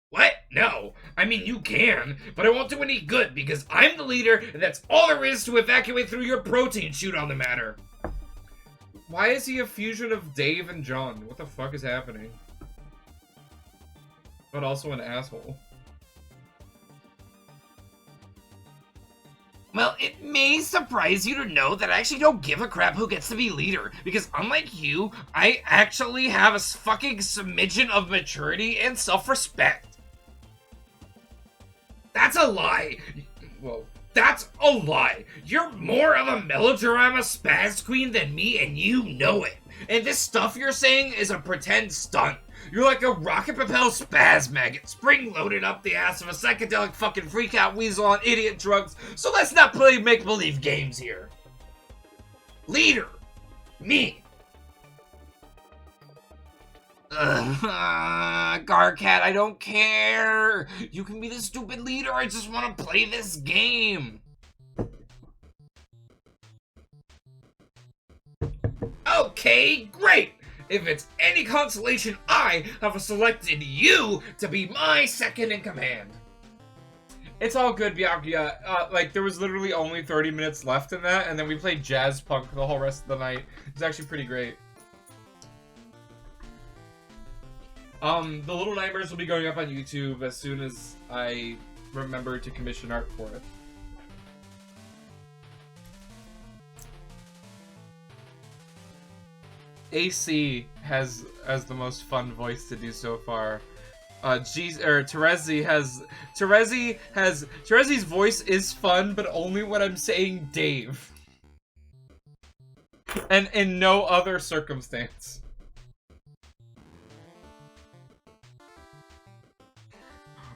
What? No. I mean, you can, but it won't do any good because I'm the leader and that's all there is to evacuate through your protein chute on the matter. Why is he a fusion of Dave and John? What the fuck is happening? But also an asshole. Well, it may surprise you to know that I actually don't give a crap who gets to be leader, because unlike you, I actually have a fucking smidgen of maturity and self-respect. That's a lie. Whoa. That's a lie. You're more of a melodrama spaz queen than me, and you know it. And this stuff you're saying is a pretend stunt. You're like a rocket-propelled spaz maggot, spring-loaded up the ass of a psychedelic fucking freak-out weasel on idiot drugs, so let's not play make-believe games here. Leader. Me. Garcat, I don't care. You can be the stupid leader. I just want to play this game. Okay, great. If it's any consolation, I have selected you to be my second in command. It's all good, Byakuya. Like, there was literally only 30 minutes left in that, and then we played jazz punk the whole rest of the night. It's actually pretty great. The Little Nightmares will be going up on YouTube as soon as I remember to commission art for it. AC has the most fun voice to do so far. Terezi's voice is fun, but only when I'm saying Dave. And in no other circumstance.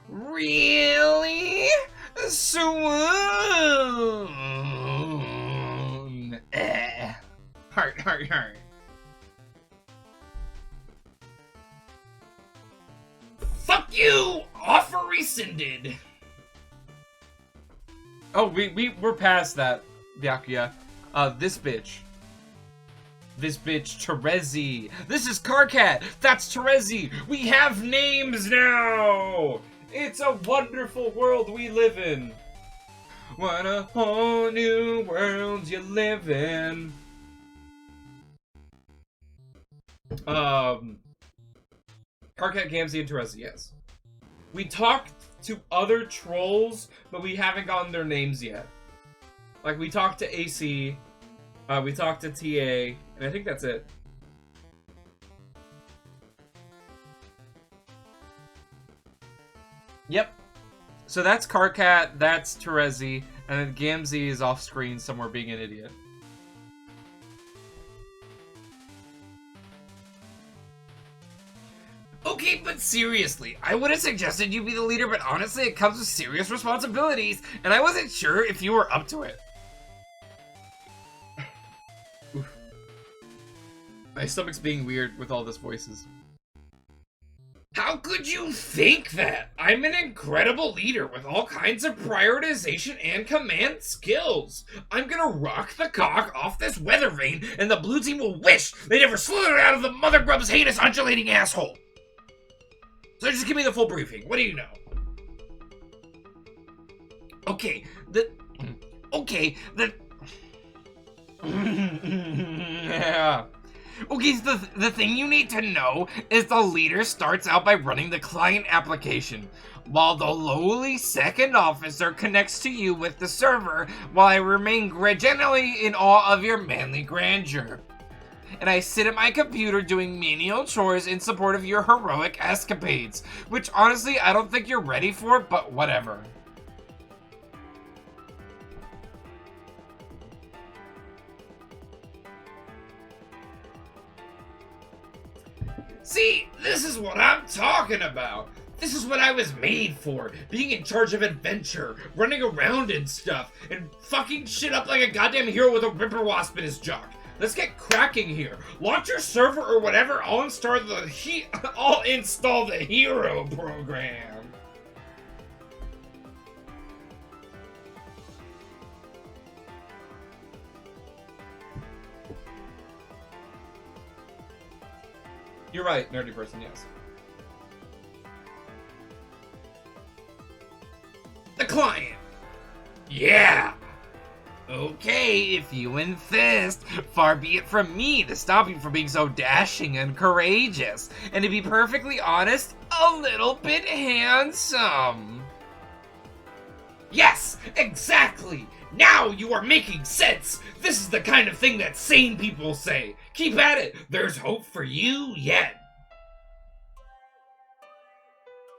Really? Swoon. Heart. Fuck you! Offer rescinded! Oh, we're past that, Byakuya. This bitch. This bitch, Terezi. This is Karkat! That's Terezi! We have names now! It's a wonderful world we live in. What a whole new world you live in. Karkat, Gamzee, and Terezi, yes. We talked to other trolls, but we haven't gotten their names yet. Like, we talked to AC, we talked to TA, and I think that's it. Yep. So that's Karkat, that's Terezi, and then Gamzee is off screen somewhere being an idiot. Okay, but seriously, I would have suggested you be the leader, but honestly, it comes with serious responsibilities, and I wasn't sure if you were up to it. My stomach's being weird with all this voices. How could you think that? I'm an incredible leader with all kinds of prioritization and command skills. I'm gonna rock the cock off this weather vane, and the blue team will wish they never slithered out of the mother grub's heinous undulating asshole. So just give me the full briefing. What do you know? Okay, Yeah. Okay, so the thing you need to know is the leader starts out by running the client application, while the lowly second officer connects to you with the server, while I remain genuinely in awe of your manly grandeur. And I sit at my computer doing menial chores in support of your heroic escapades, which honestly I don't think you're ready for, but whatever. See, this is what I'm talking about. This is what I was made for. Being in charge of adventure, running around and stuff, and fucking shit up like a goddamn hero with a ripper wasp in his jock. Let's get cracking here. Launch your server or whatever. I'll install the hero program. You're right, nerdy person, yes. The client. Yeah. Okay, if you insist, far be it from me to stop you from being so dashing and courageous. And to be perfectly honest, a little bit handsome. Yes, exactly. Now you are making sense. This is the kind of thing that sane people say. Keep at it. There's hope for you yet.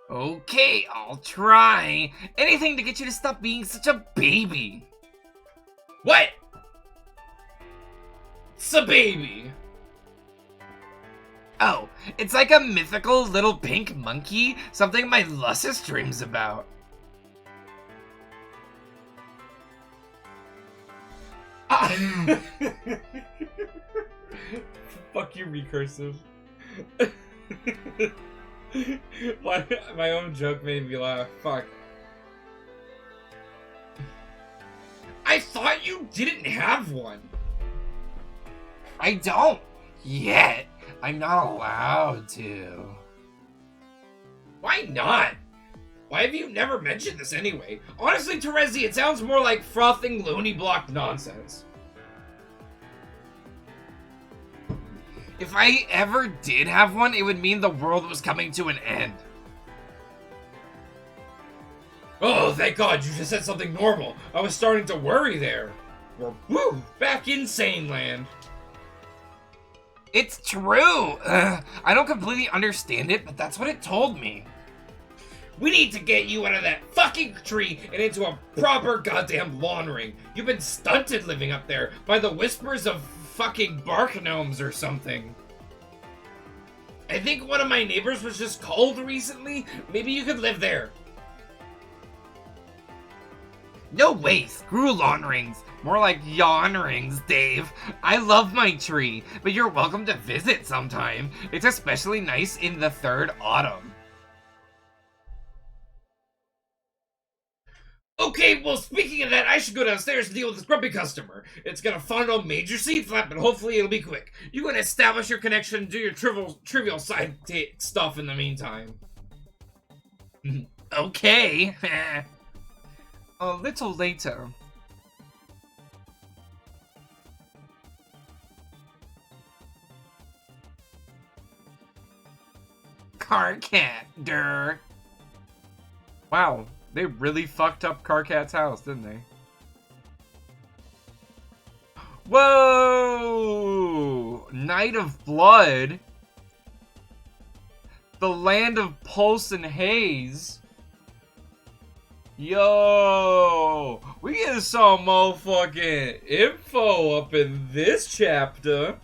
Okay, I'll try. Anything to get you to stop being such a baby. What? It's a baby. Oh, it's like a mythical little pink monkey, something my Lussus dreams about. Fuck you, recursive. My own joke made me laugh. Fuck. I thought you didn't have one. I don't. Yet. I'm not allowed to. Why not? Why have you never mentioned this anyway? Honestly, Terezi, it sounds more like frothing loony block nonsense. If I ever did have one, it would mean the world was coming to an end. Oh, thank God you just said something normal. I was starting to worry there. We're back in sane land. It's true. I don't completely understand it, but that's what it told me. We need to get you out of that fucking tree and into a proper goddamn lawn ring. You've been stunted living up there by the whispers of fucking bark gnomes or something. I think one of my neighbors was just cold recently. Maybe you could live there. No way, screw lawn rings. More like yawn rings, Dave. I love my tree, but you're welcome to visit sometime. It's especially nice in the third autumn. Okay, well, speaking of that, I should go downstairs and deal with this grumpy customer. It's gonna fondle major seed flap, but hopefully it'll be quick. You can establish your connection and do your trivial side stuff in the meantime. Okay. A little later. Carcat, der. Wow, they really fucked up Carcat's house, didn't they? Whoa! Night of Blood. The land of pulse and haze. Yo! We get some motherfucking info up in this chapter.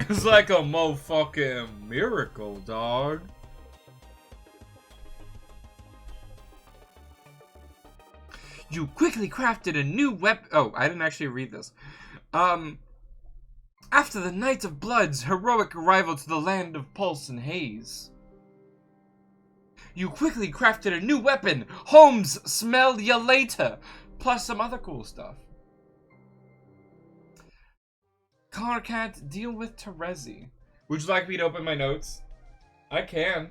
It's like a motherfucking miracle, dog. You quickly crafted a new weapon. Oh, I didn't actually read this. After the Night of Blood's heroic arrival to the land of pulse and haze, you quickly crafted a new weapon. Holmes, smell ya later. Plus some other cool stuff. Carcat, deal with Terezi. Would you like me to open my notes? I can.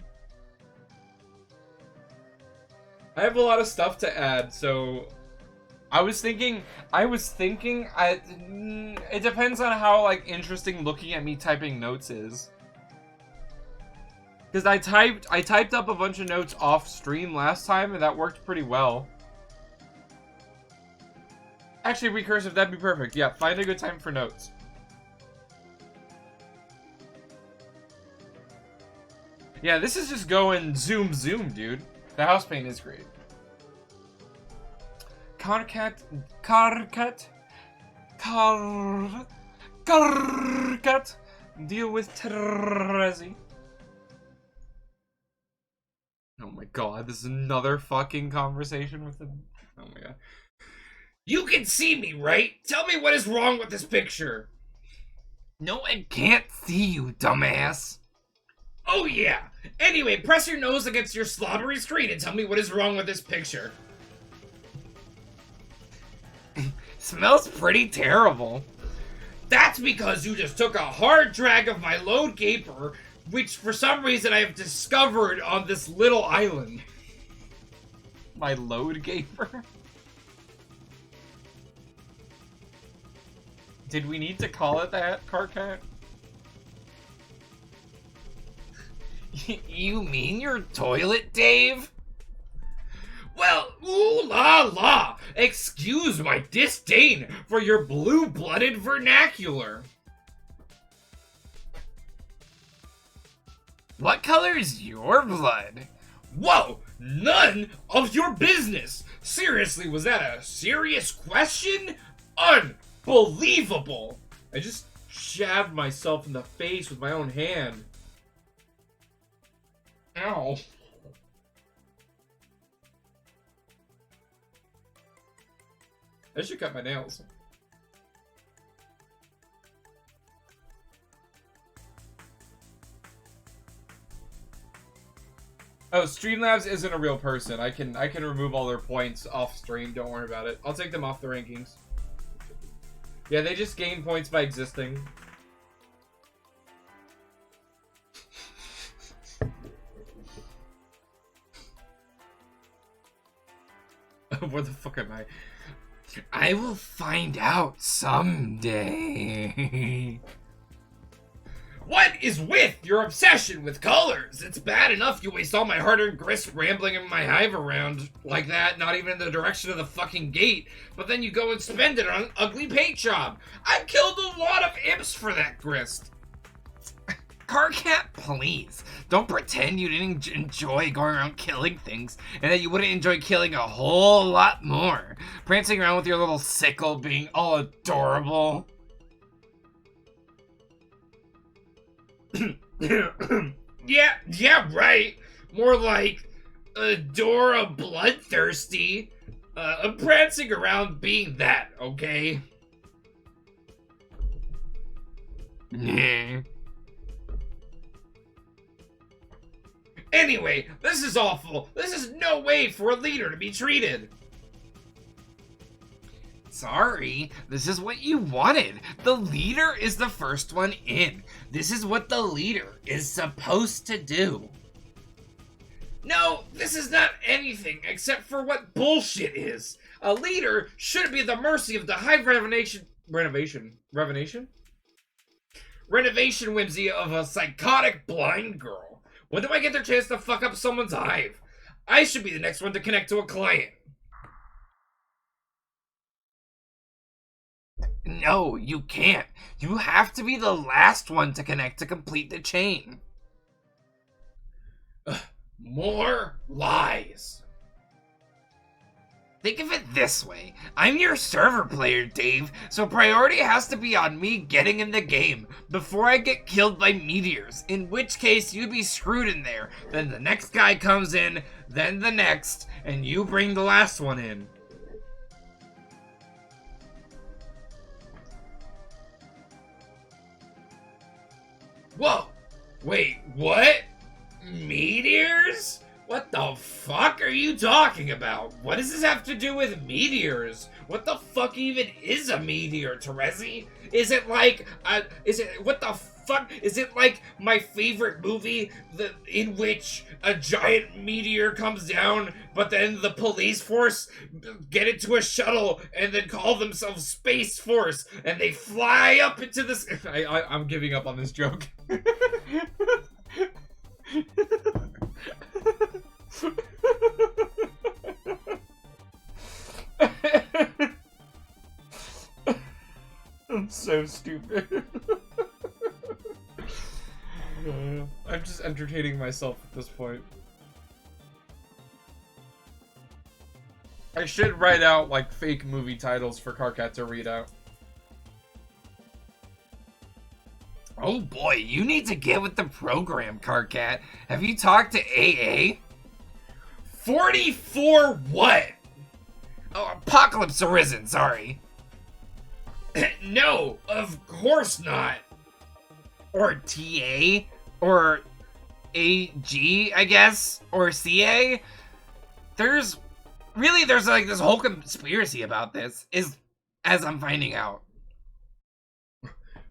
I have a lot of stuff to add, so I was thinking it depends on how like interesting looking at me typing notes is. Because I typed up a bunch of notes off stream last time and that worked pretty well. Actually, recursive, that'd be perfect. Yeah, find a good time for notes. Yeah, this is just going zoom, dude. The house paint is great. Carcat, deal with Terezi. Oh my god, this is another fucking conversation with the... Oh my god. You can see me, right? Tell me what is wrong with this picture. No, I can't see you, dumbass. Oh yeah. Anyway, press your nose against your slobbery screen and tell me what is wrong with this picture. Smells pretty terrible. That's because you just took a hard drag of my load gaper, which for some reason I have discovered on this little island. My load gaper? Did we need to call it that, Carcat? You mean your toilet, Dave? Well, ooh la la! Excuse my disdain for your blue-blooded vernacular. What color is your blood? Whoa! None of your business! Seriously, was that a serious question? Unbelievable! I just jabbed myself in the face with my own hand. Ow. I should cut my nails. Oh, Streamlabs isn't a real person. I can remove all their points off stream. Don't worry about it. I'll take them off the rankings. Yeah, they just gain points by existing. Where the fuck am I? I will find out someday. What is with your obsession with colors? It's bad enough you waste all my hard-earned grist rambling in my hive around like that, not even in the direction of the fucking gate, but then you go and spend it on an ugly paint job. I've killed a lot of imps for that grist. Carcat, please. Don't pretend you didn't enjoy going around killing things and that you wouldn't enjoy killing a whole lot more. Prancing around with your little sickle being all adorable. yeah, right. More like Adora Bloodthirsty. I'm prancing around being that, okay? Yeah. Anyway, this is awful. This is no way for a leader to be treated. Sorry, this is what you wanted. The leader is the first one in. This is what the leader is supposed to do. No, this is not anything except for what bullshit is. A leader shouldn't be at the mercy of the high renovation whimsy of a psychotic blind girl. When do I get their chance to fuck up someone's hive? I should be the next one to connect to a client. No, you can't. You have to be the last one to connect to complete the chain. More lies. Think of it this way. I'm your server player, Dave, so priority has to be on me getting in the game before I get killed by meteors, in which case you'd be screwed in there. Then the next guy comes in, then the next, and you bring the last one in. Whoa! Wait, what? Meteors? What the fuck are you talking about? What does this have to do with meteors? What the fuck even is a meteor, Terezi? Is it like, what the fuck? Is it like my favorite movie in which a giant meteor comes down, but then the police force get into a shuttle and then call themselves Space Force, and they fly up into this... I'm giving up on this joke. I'm so stupid. I'm just entertaining myself at this point. I should write out like fake movie titles for Carcat to read out. Oh boy, you need to get with the program, Carcat. Have you talked to AA? 44 what? Oh, Apocalypse Arisen, sorry. No, of course not. Or TA? Or AG, I guess? Or CA? There's like this whole conspiracy about this, as I'm finding out.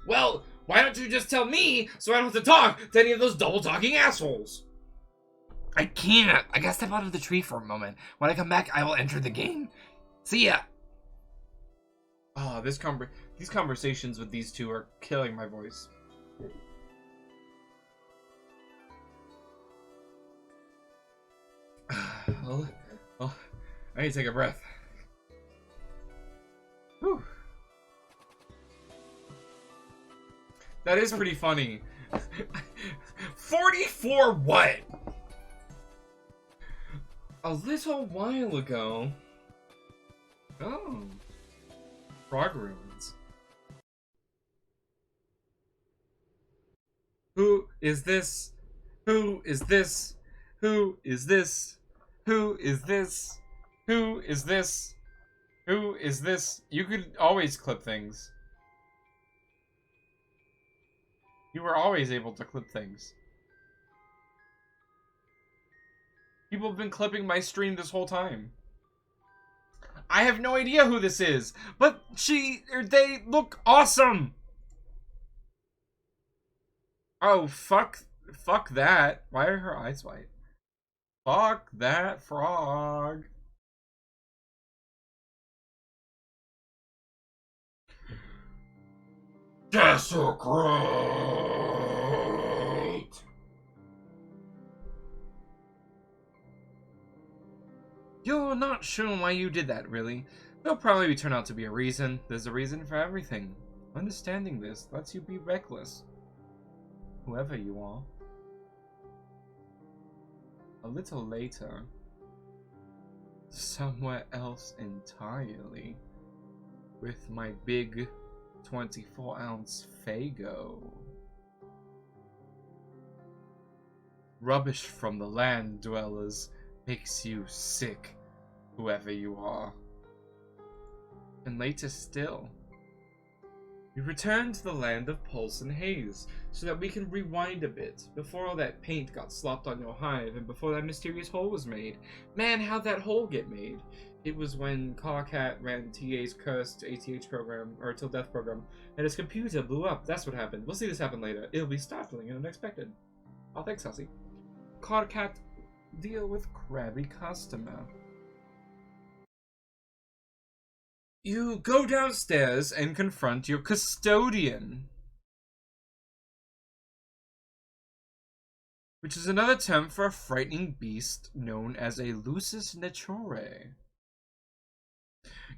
Well, why don't you just tell me so I don't have to talk to any of those double-talking assholes? I can't. I gotta step out of the tree for a moment. When I come back, I will enter the game. See ya. Ah, these conversations with these two are killing my voice. Well, I need to take a breath. Whew. That is pretty funny. 44 what? A little while ago. Oh. Frog ruins. Who is this? Who is this? Who is this? Who is this? Who is this? Who is this? You could always clip things. You were always able to clip things. People have been clipping my stream this whole time. I have no idea who this is, but they look awesome. Oh, fuck that. Why are her eyes white? Fuck that frog. Desecrate! You're not sure why you did that, really. There'll probably turn out to be a reason. There's a reason for everything. Understanding this lets you be reckless. Whoever you are. A little later, somewhere else entirely, with my big 24-ounce Fago. Rubbish from the land dwellers makes you sick, whoever you are. And later still, we return to the land of pulse and haze, so that we can rewind a bit, before all that paint got slopped on your hive, and before that mysterious hole was made. Man, how'd that hole get made? It was when Carcat ran TA's cursed ATH program, or Till Death program, and his computer blew up. That's what happened. We'll see this happen later. It'll be startling and unexpected. Oh, thanks, Elsie. Carcat, deal with crabby customer. You go downstairs and confront your custodian, which is another term for a frightening beast known as a lusus naturae.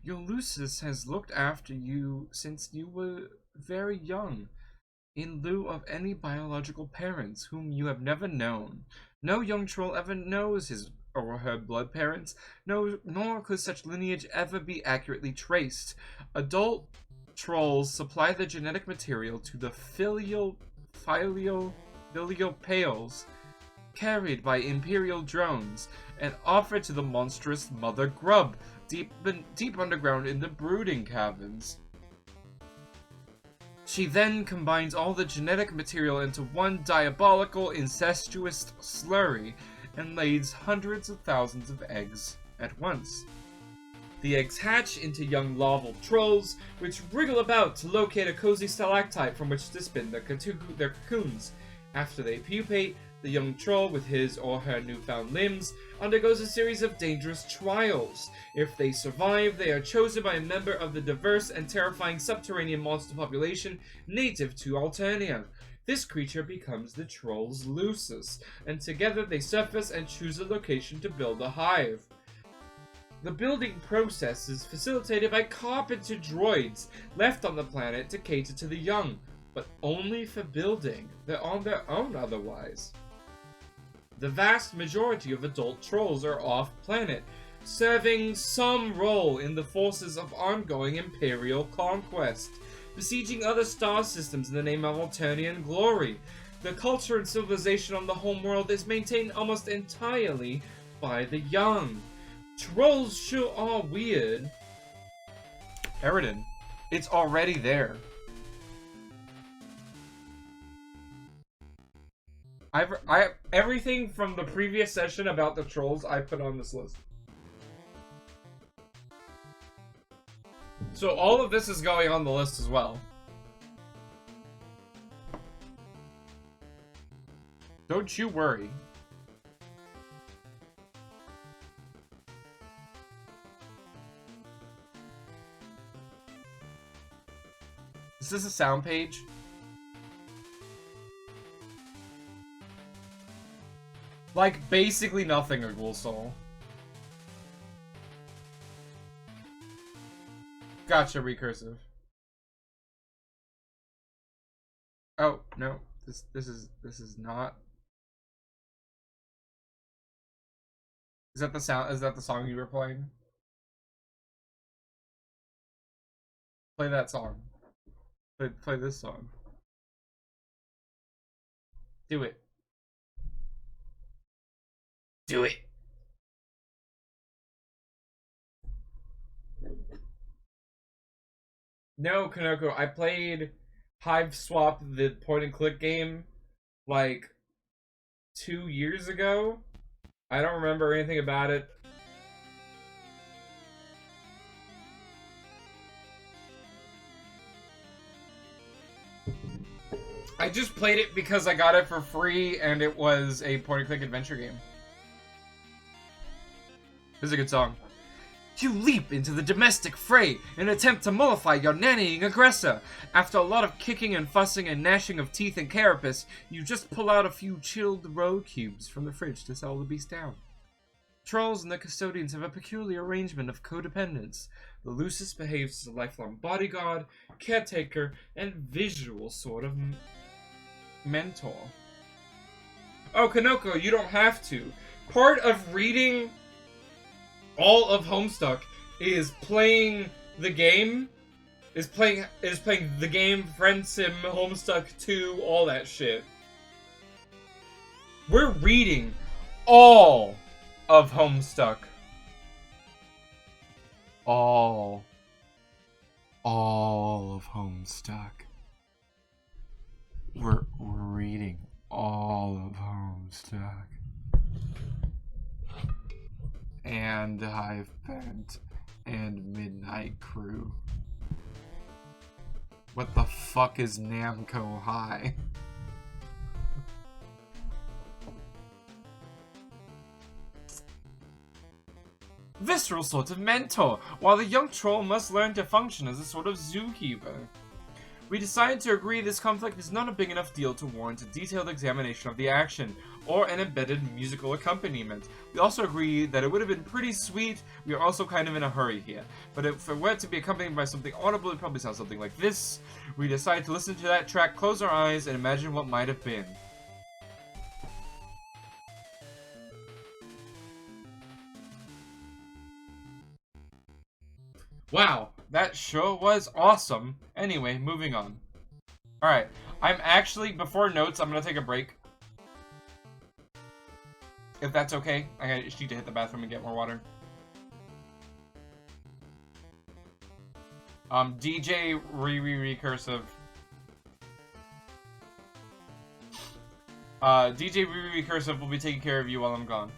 Your lusus has looked after you since you were very young, in lieu of any biological parents whom you have never known. No young troll ever knows his or her blood parents, nor could such lineage ever be accurately traced. Adult trolls supply the genetic material to the filial pails carried by Imperial drones and offered to the monstrous Mother Grub deep underground in the brooding caverns. She then combines all the genetic material into one diabolical, incestuous slurry and lays hundreds of thousands of eggs at once. The eggs hatch into young larval trolls, which wriggle about to locate a cozy stalactite from which to spin their cocoons. After they pupate, the young troll, with his or her newfound limbs, undergoes a series of dangerous trials. If they survive, they are chosen by a member of the diverse and terrifying subterranean monster population native to Alternia. This creature becomes the troll's lusus, and together they surface and choose a location to build a hive. The building process is facilitated by carpenter droids left on the planet to cater to the young, but only for building. They're on their own otherwise. The vast majority of adult trolls are off-planet, serving some role in the forces of ongoing Imperial conquest, besieging other star systems in the name of Alternian glory. The culture and civilization on the homeworld is maintained almost entirely by the young. Trolls sure are weird. Eridan, it's already there. I everything from the previous session about the trolls I put on this list. So all of this is going on the list as well. Don't you worry. Is this a sound page? Like, basically nothing, a Ghoul Soul. Gotcha, recursive. Oh, no. This is not. Is that the sound? Is that the song you were playing? Play that song. Play this song. Do it. Do it. No, Kanoko, I played Hive Swap, the point and click game, like 2 years ago. I don't remember anything about it. I just played it because I got it for free and it was a point and click adventure game. This is a good song. You leap into the domestic fray and attempt to mollify your nannying aggressor. After a lot of kicking and fussing and gnashing of teeth and carapace, you just pull out a few chilled roe cubes from the fridge to settle the beast down. Trolls and the custodians have a peculiar arrangement of codependence. The Lucis behaves as a lifelong bodyguard, caretaker, and visual sort of mentor. Oh, Kanoko, you don't have to. Part of reading all of Homestuck is playing the game. Is playing the game, Friend Sim, Homestuck 2, all that shit. We're reading all of Homestuck. All of Homestuck. We're reading all of Homestuck. And Hivebent and Midnight Crew. What the fuck is Namco High? Visceral sort of mentor, while the young troll must learn to function as a sort of zookeeper. We decided to agree this conflict is not a big enough deal to warrant a detailed examination of the action, or an embedded musical accompaniment. We also agree that it would have been pretty sweet. We are also kind of in a hurry here. But if it were to be accompanied by something audible, it probably sounds something like this. We decided to listen to that track, close our eyes, and imagine what might have been. Wow, that sure was awesome. Anyway, moving on. Alright, I'm actually, before notes, I'm gonna take a break. If that's okay, I just need to hit the bathroom and get more water. DJ recursive. DJ recursive will be taking care of you while I'm gone.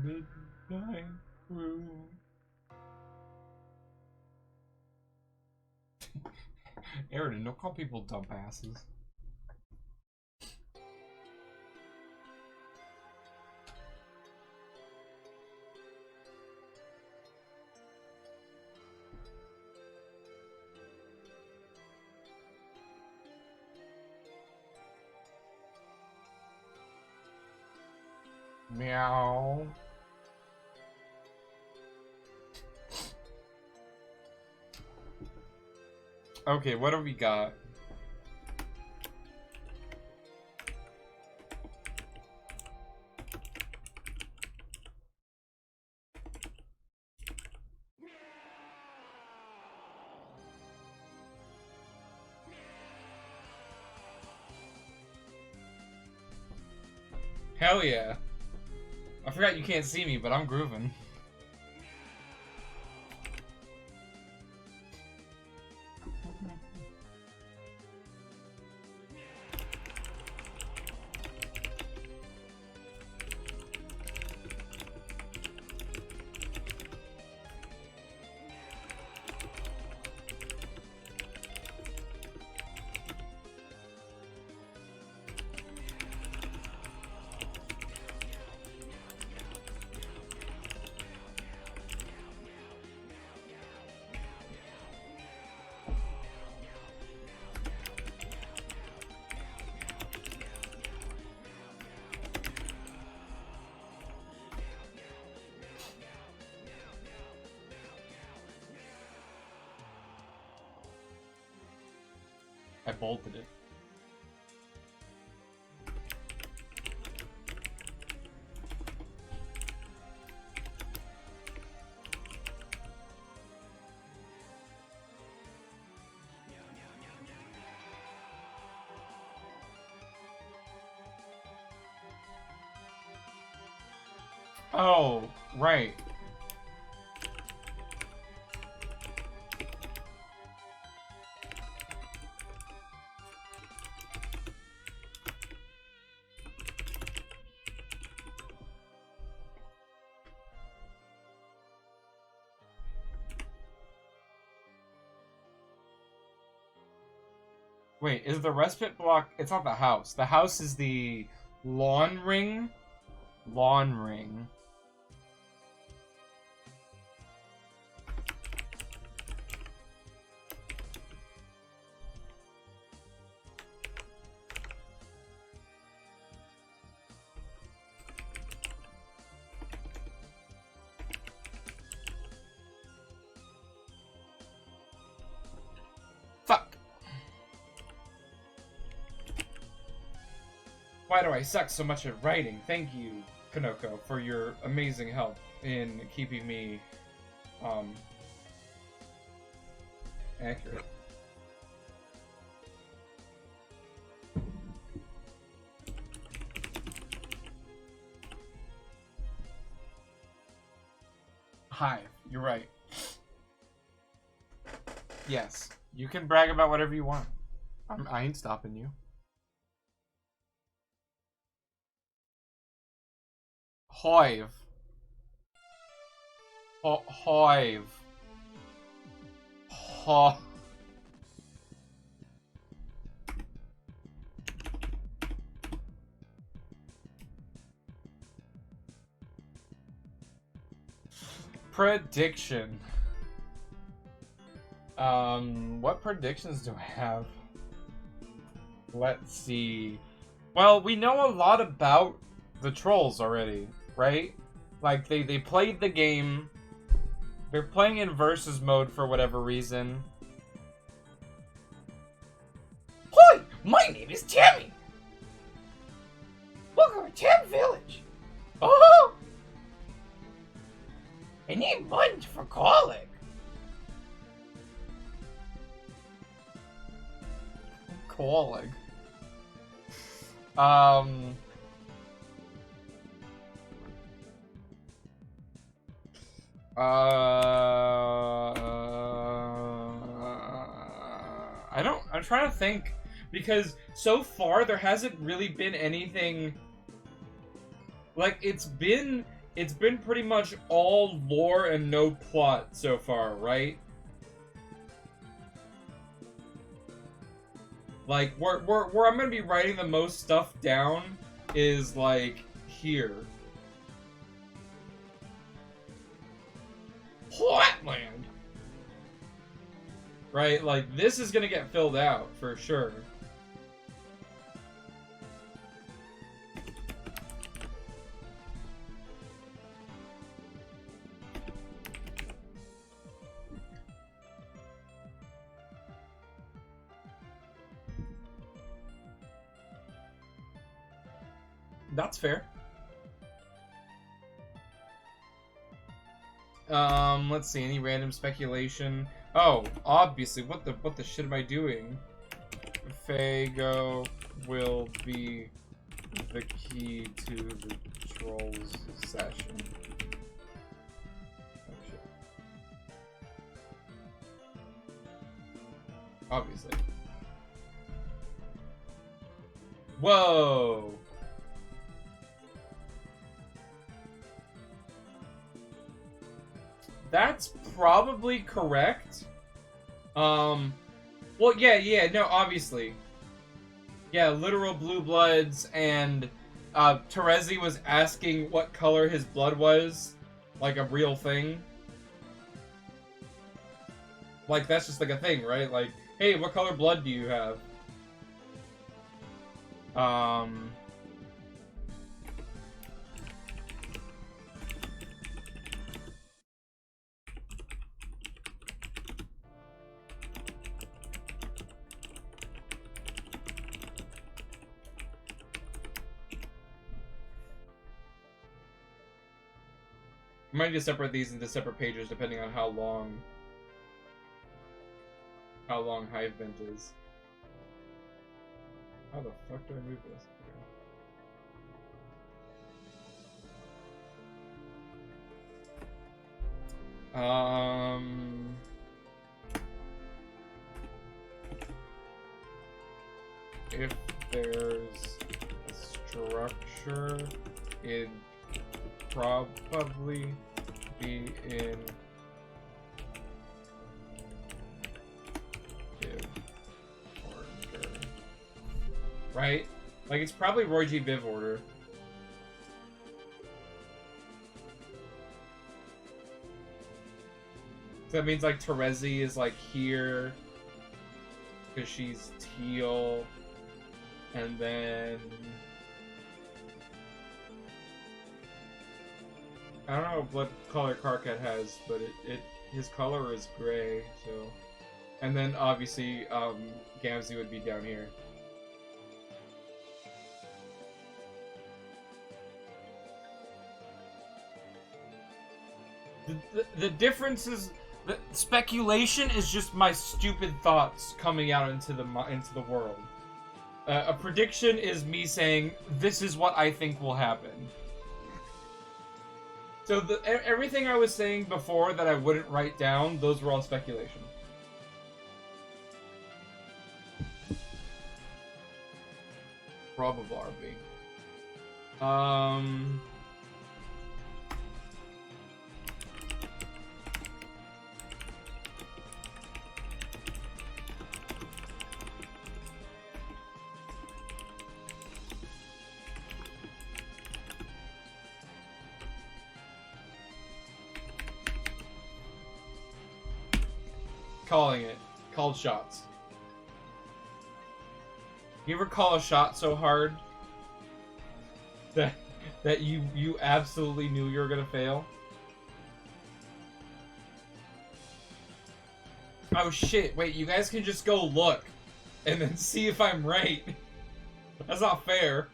midnight room. Aaron, don't call people dumbasses. Meow. Okay, what do we got? Hell yeah. I forgot you can't see me, but I'm grooving. I bolted it. Oh, right. Wait, is the respite block... It's not the house. The house is the lawn ring? Lawn ring. Fuck! Why do I suck so much at writing? Thank you, Kanoko, for your amazing help in keeping me, accurate. Hi, you're right. Yes, you can brag about whatever you want. I ain't stopping you. Hive. Hive. Ha. Prediction. What predictions do I have? Let's see. Well, we know a lot about the trolls already, right? Like, they played the game. They're playing in versus mode for whatever reason. Hi, my name is Tammy. Welcome to Tam Village. Oh! I need munch for colic. Colic. I'm trying to think, because so far there hasn't really been anything, like, it's been it's been pretty much all lore and no plot so far, right? Like, where I'm gonna be writing the most stuff down is, like, here. Flatland! Right? Like, this is gonna get filled out, for sure. That's fair. Let's see, any random speculation? Oh, obviously, what the shit am I doing? Fago will be the key to the Trolls session. Oh, shit. Obviously. Whoa! That's probably correct. Well, yeah, no, obviously. Yeah, literal blue bloods, and Terezi was asking what color his blood was, like a real thing. Like, that's just like a thing, right? Like, hey, what color blood do you have? I might need to separate these into separate pages depending on how long Hivebent is. How the fuck do I move this? If there's a structure, it'd probably be in Viv order. Right? Like, it's probably Roy G. Viv order. So that means, like, Terezi is, like, here because she's teal. And then I don't know what color Karkat has, but his color is gray, so. And then obviously Gamzee would be down here. The difference is the speculation is just my stupid thoughts coming out into the world. A prediction is me saying, this is what I think will happen. So everything I was saying before that I wouldn't write down, those were all speculation. Probably RB. Calling it. Called shots. You ever call a shot so hard that you absolutely knew you were gonna fail? Oh shit, wait, you guys can just go look and then see if I'm right. That's not fair.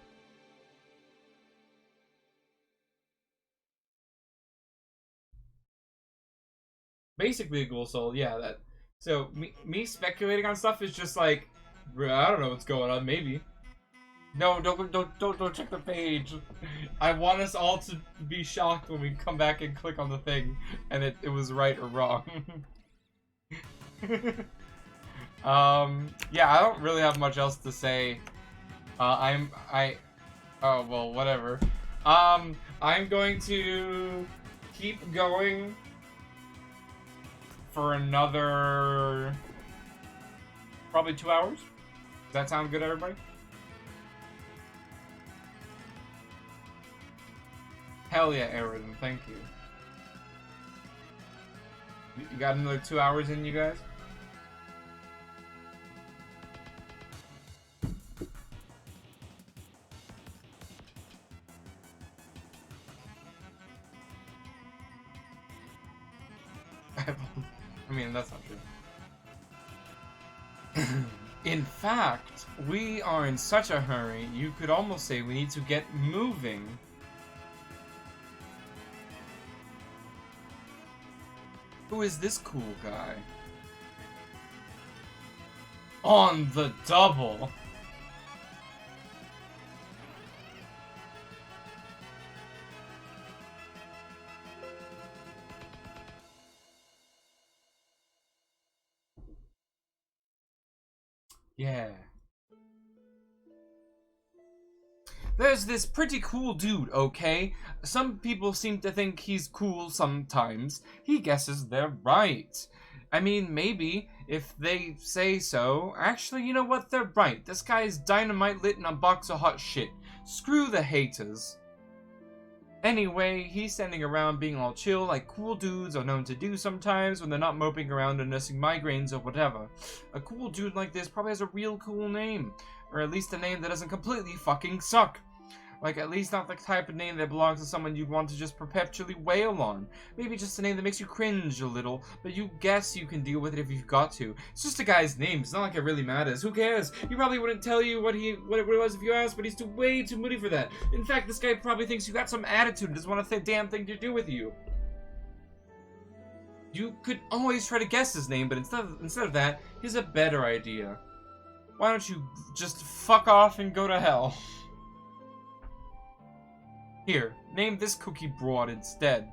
Basically a ghoul soul, yeah, that. So me speculating on stuff is just like, I don't know what's going on. Maybe. No, don't check the page. I want us all to be shocked when we come back and click on the thing, and it was right or wrong. Yeah, I don't really have much else to say. Oh well, whatever. I'm going to keep going for another probably 2 hours. Does that sound good, everybody? Hell yeah, Aridin, thank you. You got another 2 hours in you guys? I mean, that's not true. In fact, we are in such a hurry, you could almost say we need to get moving. Who is this cool guy? On the double! Yeah. There's this pretty cool dude, okay? Some people seem to think he's cool sometimes. He guesses they're right. I mean, maybe, if they say so. Actually, you know what? They're right. This guy is dynamite lit in a box of hot shit. Screw the haters. Anyway, he's standing around being all chill like cool dudes are known to do sometimes when they're not moping around and nursing migraines or whatever. A cool dude like this probably has a real cool name. Or at least a name that doesn't completely fucking suck. Like, at least not the type of name that belongs to someone you'd want to just perpetually wail on. Maybe just a name that makes you cringe a little, but you guess you can deal with it if you've got to. It's just a guy's name. It's not like it really matters. Who cares? He probably wouldn't tell you what it was if you asked, but he's way too moody for that. In fact, this guy probably thinks you got some attitude and doesn't want a damn thing to do with you. You could always try to guess his name, but instead of that, here's a better idea. Why don't you just fuck off and go to hell? Here, name this cookie broad instead.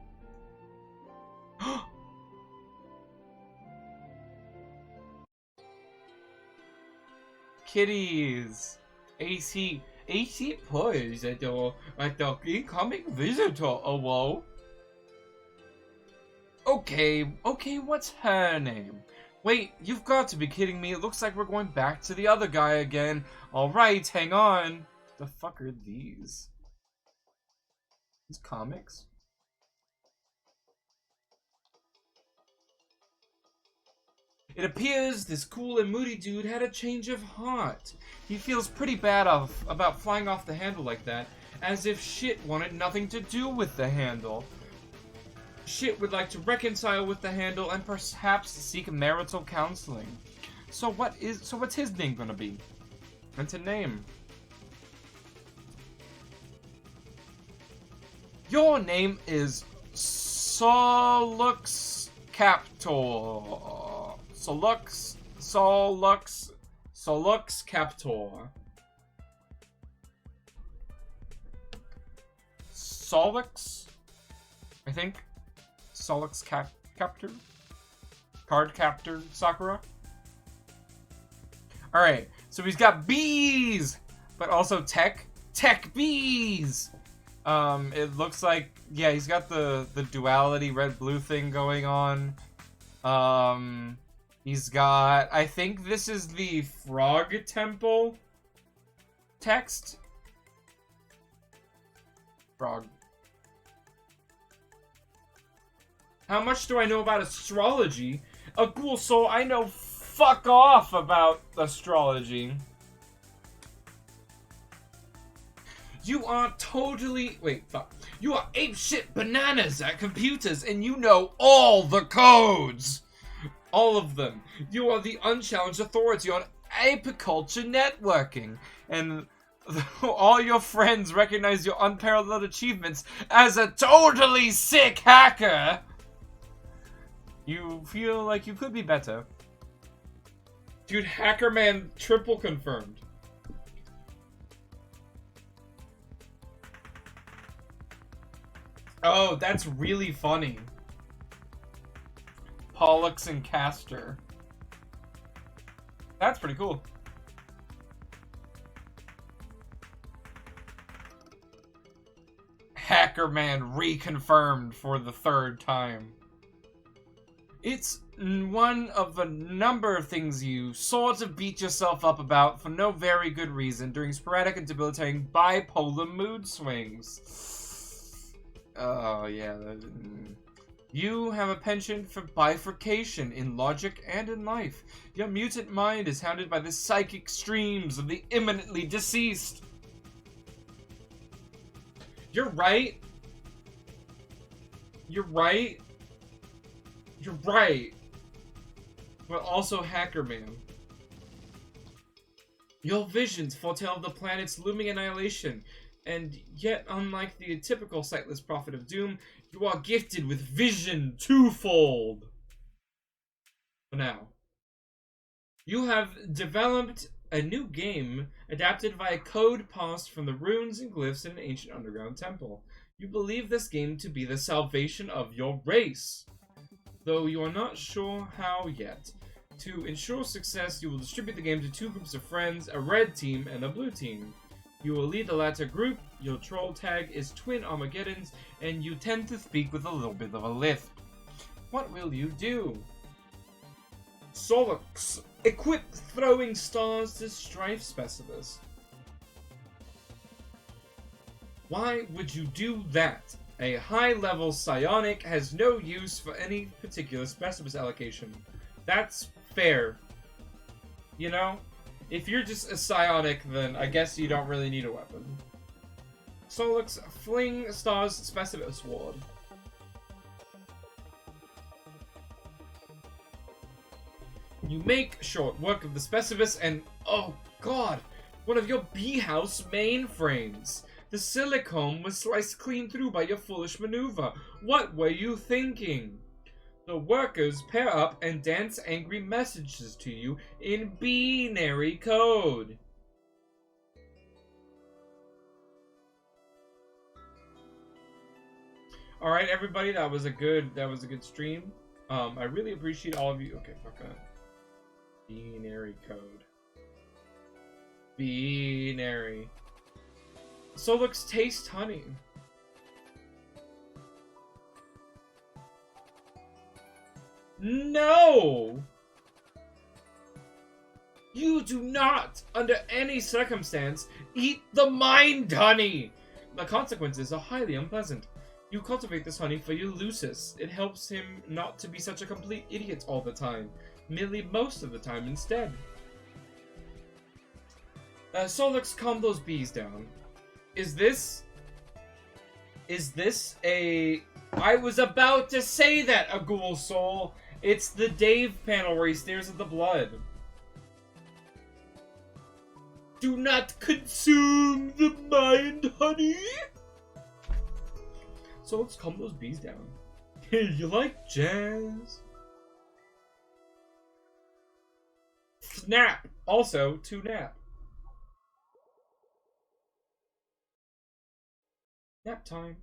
Kitties! AC Poise at the incoming visitor, whoa. Okay, what's her name? Wait, you've got to be kidding me. It looks like we're going back to the other guy again. Alright, hang on. The fuck are these? These comics? It appears this cool and moody dude had a change of heart. He feels pretty bad about flying off the handle like that, as if shit wanted nothing to do with the handle. Shit would like to reconcile with the handle and perhaps seek marital counseling. So what's his name gonna be? And to name. Your name is Solux Captor. Solux Captor. Solux? I think. Solux Captor? Card Captor Sakura? Alright, so he's got bees! But also tech bees! It looks like, yeah, he's got the duality red-blue thing going on. He's got, I think this is the Frog Temple text. Frog. How much do I know about astrology? A cool soul, I know fuck off about astrology. You are totally... Wait, fuck. You are apeshit bananas at computers, and you know all the codes! All of them. You are the unchallenged authority on apiculture networking, and all your friends recognize your unparalleled achievements as a totally sick hacker! You feel like you could be better. Dude, Hacker Man triple confirmed. Oh, that's really funny. Pollux and Castor. That's pretty cool. Hacker Man reconfirmed for the 3rd time. It's one of a number of things you sort of beat yourself up about for no very good reason during sporadic and debilitating bipolar mood swings. Oh, yeah. You have a penchant for bifurcation in logic and in life. Your mutant mind is hounded by the psychic streams of the imminently deceased. You're right. You're right. You're right. But also Hacker Man. Your visions foretell the planet's looming annihilation, and yet, unlike the typical sightless prophet of doom, you are gifted with vision twofold. For now. You have developed a new game adapted via code passed from the runes and glyphs in an ancient underground temple. You believe this game to be the salvation of your race, though you are not sure how yet. To ensure success, you will distribute the game to 2 groups of friends, a red team and a blue team. You will lead the latter group, your troll tag is Twin Armageddons, and you tend to speak with a little bit of a lisp. What will you do? Solux, equip throwing stars to Strife Specialist. Why would you do that? A high-level psionic has no use for any particular specialist allocation. That's fair. You know? If you're just a psionic, then I guess you don't really need a weapon. Solux, fling stars specialist sword. You make short work of the specialist and, oh god, one of your B-house mainframes. The silicone was sliced clean through by your foolish maneuver. What were you thinking? The workers pair up and dance angry messages to you in binary code. Alright, everybody, that was a good stream. I really appreciate all of you. Okay, fuck that. Binary code. Binary. Solux taste honey. No! You do not, under any circumstance, eat the mind honey! The consequences are highly unpleasant. You cultivate this honey for Ulysses. It helps him not to be such a complete idiot all the time. Merely most of the time instead. Solux, calm those bees down. Is this a... I was about to say that, a ghoul soul. It's the Dave panel where he stares at the blood. Do not consume the mind, honey. So let's calm those bees down. You like jazz? Snap. Also, to nap. Nap time.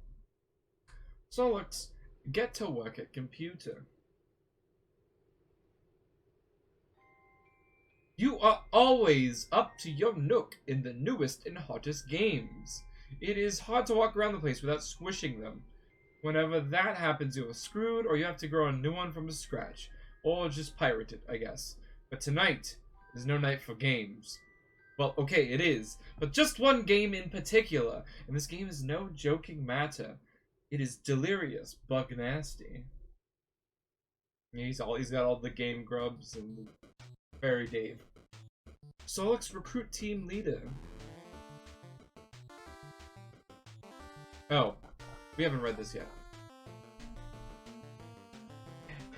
Solux, get to work at computer. You are always up to your nook in the newest and hottest games. It is hard to walk around the place without squishing them. Whenever that happens, you are screwed, or you have to grow a new one from scratch. Or just pirate it, I guess. But tonight is no night for games. Well, okay, it is. But just one game in particular. And this game is no joking matter. It is delirious, bug nasty. He's got all the game grubs and Fairy Dave. Solux, recruit team leader. Oh, we haven't read this yet.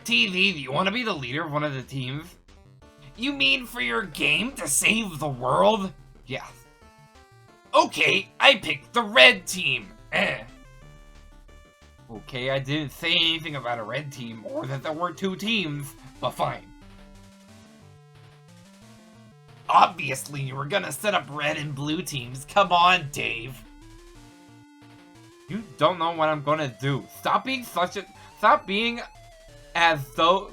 TV, do you want to be the leader of one of the teams? You mean for your game to save the world? Yes. Okay, I picked the red team. Okay, I didn't say anything about a red team or that there were 2 teams, but fine. Obviously, you were gonna set up red and blue teams. Come on, Dave. You don't know what I'm gonna do. Stop being as though...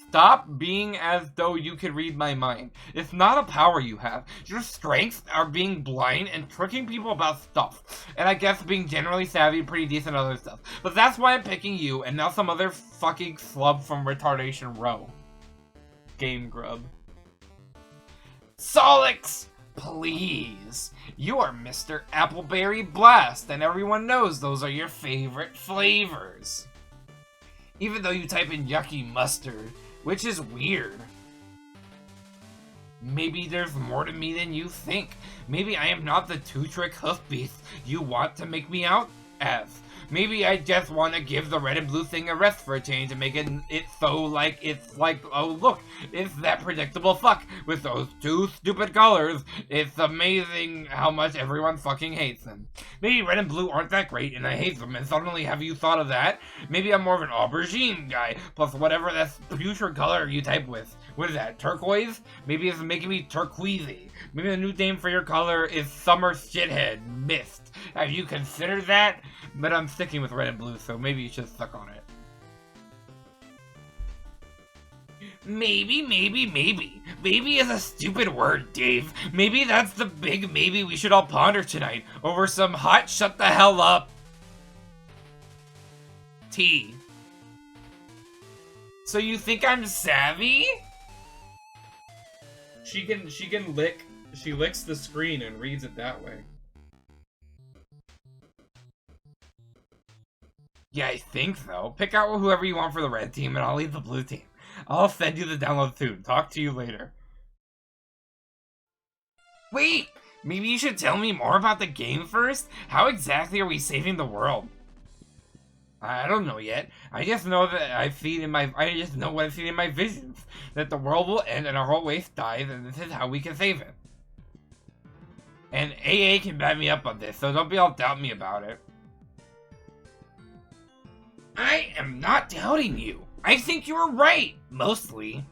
stop being as though you could read my mind. It's not a power you have. Your strengths are being blind and tricking people about stuff. And I guess being generally savvy and pretty decent at other stuff. But that's why I'm picking you and not some other fucking slub from Retardation Row. Game Grub. Solix, please. You are Mr. Appleberry Blast, and everyone knows those are your favorite flavors. Even though you type in yucky mustard, which is weird. Maybe there's more to me than you think. Maybe I am not the two-trick hoof beast you want to make me out as. Maybe I just want to give the red and blue thing a rest for a change and make it so like it's like, oh look, it's that predictable fuck with those two stupid colors. It's amazing how much everyone fucking hates them. Maybe red and blue aren't that great and I hate them, and suddenly have you thought of that? Maybe I'm more of an aubergine guy, plus whatever that future color you type with. What is that, turquoise? Maybe it's making me turquoisey. Maybe the new name for your color is summer shithead, mist. Have you considered that? But I'm sticking with red and blue, so maybe you should suck on it. Maybe. Maybe is a stupid word, Dave. Maybe that's the big maybe we should all ponder tonight over some hot shut the hell up tea. So you think I'm savvy? She licks the screen and reads it that way. Yeah, I think so. Pick out whoever you want for the red team and I'll leave the blue team. I'll send you the download soon. Talk to you later. Wait! Maybe you should tell me more about the game first? How exactly are we saving the world? I don't know yet. I just know that I just know what I've seen in my visions. That the world will end and our whole race dies, and this is how we can save it. And AA can back me up on this, so don't be all doubt me about it. I am not doubting you. I think you were right. Mostly.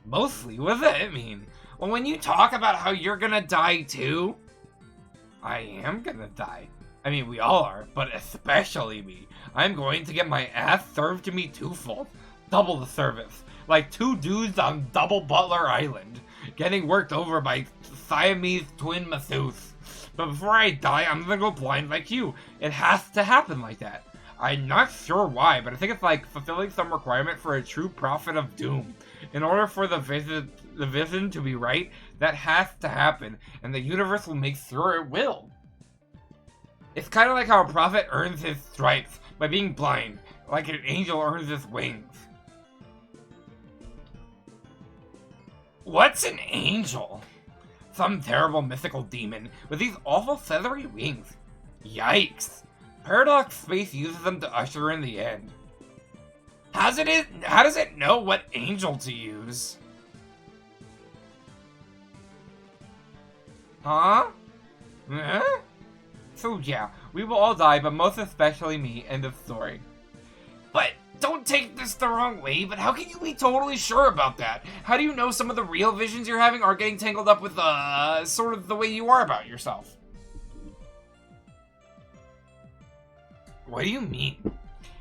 Mostly? What does that mean? Well, when you talk about how you're gonna die too, I am gonna die. I mean, we all are, but especially me. I'm going to get my ass served to me twofold. Double the service. Like two dudes on Double Butler Island. Getting worked over by Siamese twin masseuses. But before I die, I'm gonna go blind like you. It has to happen like that. I'm not sure why, but I think it's like fulfilling some requirement for a true prophet of doom. In order for the vision to be right, that has to happen, and the universe will make sure it will. It's kind of like how a prophet earns his stripes by being blind, like an angel earns his wings. What's an angel? Some terrible mythical demon with these awful feathery wings. Yikes. Paradox Space uses them to usher in the end. How does it know what angel to use? Huh? So yeah, we will all die, but most especially me. End of story. But don't take this the wrong way, but how can you be totally sure about that? How do you know some of the real visions you're having aren't getting tangled up with sort of the way you are about yourself? What do you mean?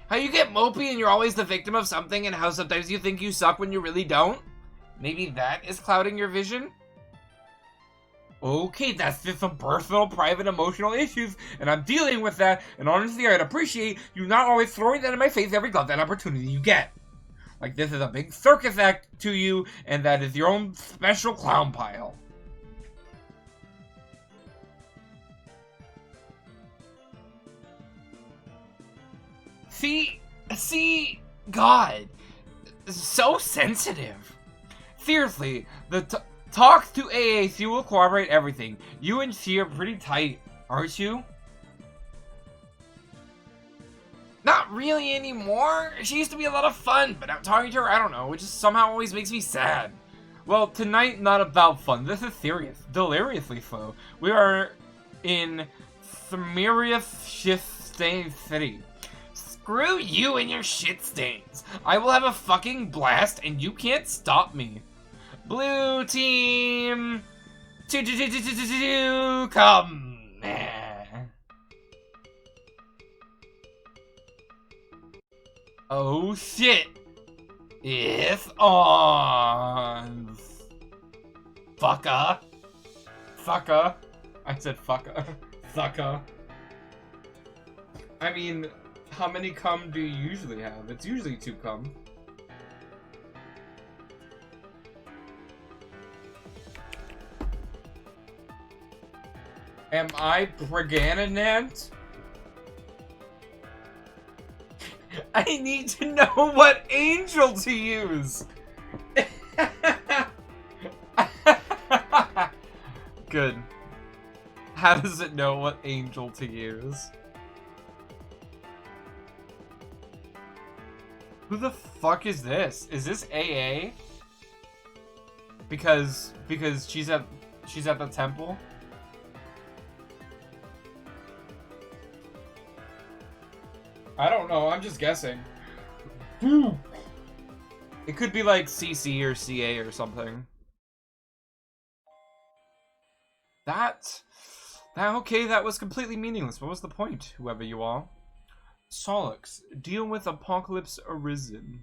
How you get mopey and you're always the victim of something, and how sometimes you think you suck when you really don't? Maybe that is clouding your vision? Okay, that's just some personal, private, emotional issues, and I'm dealing with that, and honestly, I'd appreciate you not always throwing that in my face every goddamn opportunity you get. Like this is a big circus act to you, and that is your own special clown pile. See, God, so sensitive. Seriously, the talks to AAC will corroborate everything. You and she are pretty tight, aren't you? Not really anymore. She used to be a lot of fun, but I'm talking to her, I don't know, it just somehow always makes me sad. Well, tonight, not about fun. This is serious. Deliriously so. We are in Themerius Shit-Stained City. Screw you and your shit stains. I will have a fucking blast and you can't stop me. Blue team, come. Oh shit. It's on. Fucka. Fucka. I said fucka. Fucka. I mean, how many cum do you usually have? It's usually 2 cum. Am I pregnant? I need to know what angel to use. Good. How does it know what angel to use? Who the fuck is this? Is this AA? Because she's at the temple? I don't know, I'm just guessing. It could be like CC or CA or something. Okay, that was completely meaningless. What was the point, whoever you are? Solix, deal with Apocalypse Arisen.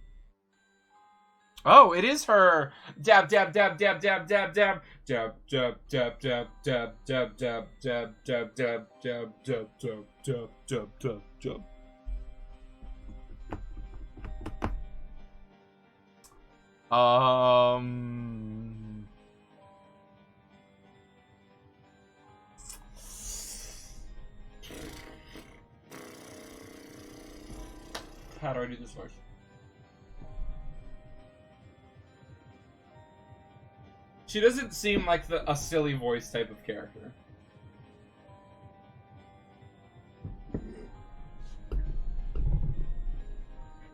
Oh, it is her! Dab, dab, dab, dab, dab, dab, dab. Dab, dab, dab, dab, dab, dab, dab, dab, dab, dab, dab, dab, dab, dab, dab, dab, dab. How do I do this first? She doesn't seem like a silly voice type of character.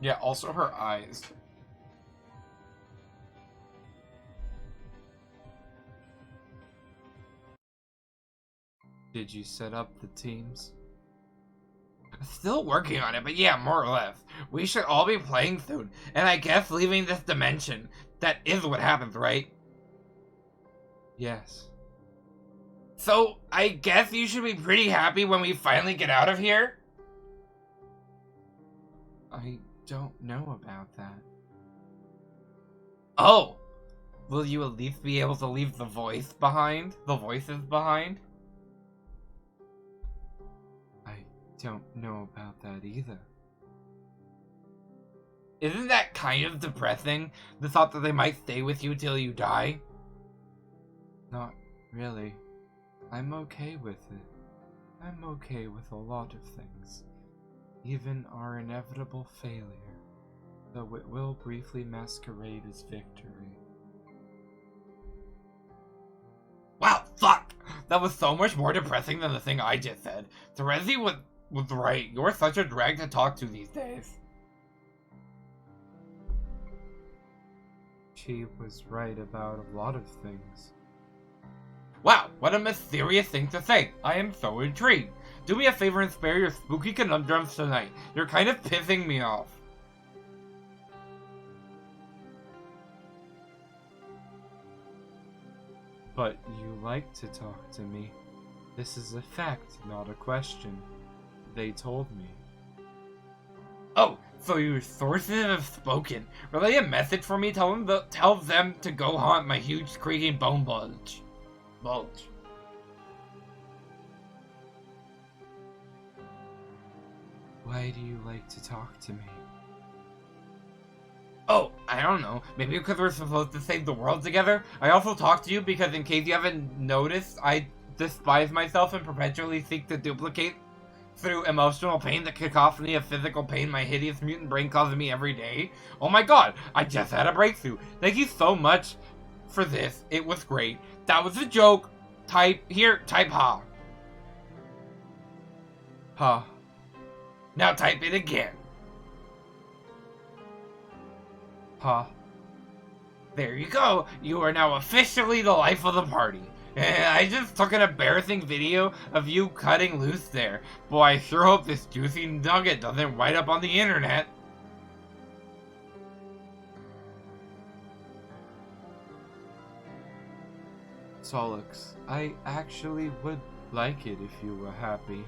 Yeah, also her eyes. Did you set up the teams? Still working on it, but yeah, more or less. We should all be playing soon, and I guess leaving this dimension. That is what happens, right? Yes. So, I guess you should be pretty happy when we finally get out of here? I don't know about that. Oh! Will you at least be able to leave the voice behind? The voices behind? I don't know about that either. Isn't that kind of depressing? The thought that they might stay with you till you die? Not really. I'm okay with it. I'm okay with a lot of things. Even our inevitable failure, though it will briefly masquerade as victory. Wow, fuck! That was so much more depressing than the thing I just said. Terezi was right. You're such a drag to talk to these days. She was right about a lot of things. Wow, what a mysterious thing to say. I am so intrigued. Do me a favor and spare your spooky conundrums tonight. You're kind of pissing me off. But you like to talk to me. This is a fact, not a question. They told me. Oh, so your sources have spoken. Relay a message for me. Tell them to go haunt my huge creaking bone bulge. Why do you like to talk to me? Oh, I don't know. Maybe because we're supposed to save the world together? I also talk to you because, in case you haven't noticed, I despise myself and perpetually seek to duplicate through emotional pain the cacophony of physical pain my hideous mutant brain causes me every day. Oh my god, I just had a breakthrough. Thank you so much for this. It was great. That was a joke. Type ha. Ha. Now type it again. Ha. There you go. You are now officially the life of the party. I just took an embarrassing video of you cutting loose there. Boy, I sure hope this juicy nugget doesn't wind up on the internet. Solix, I actually would like it if you were happy.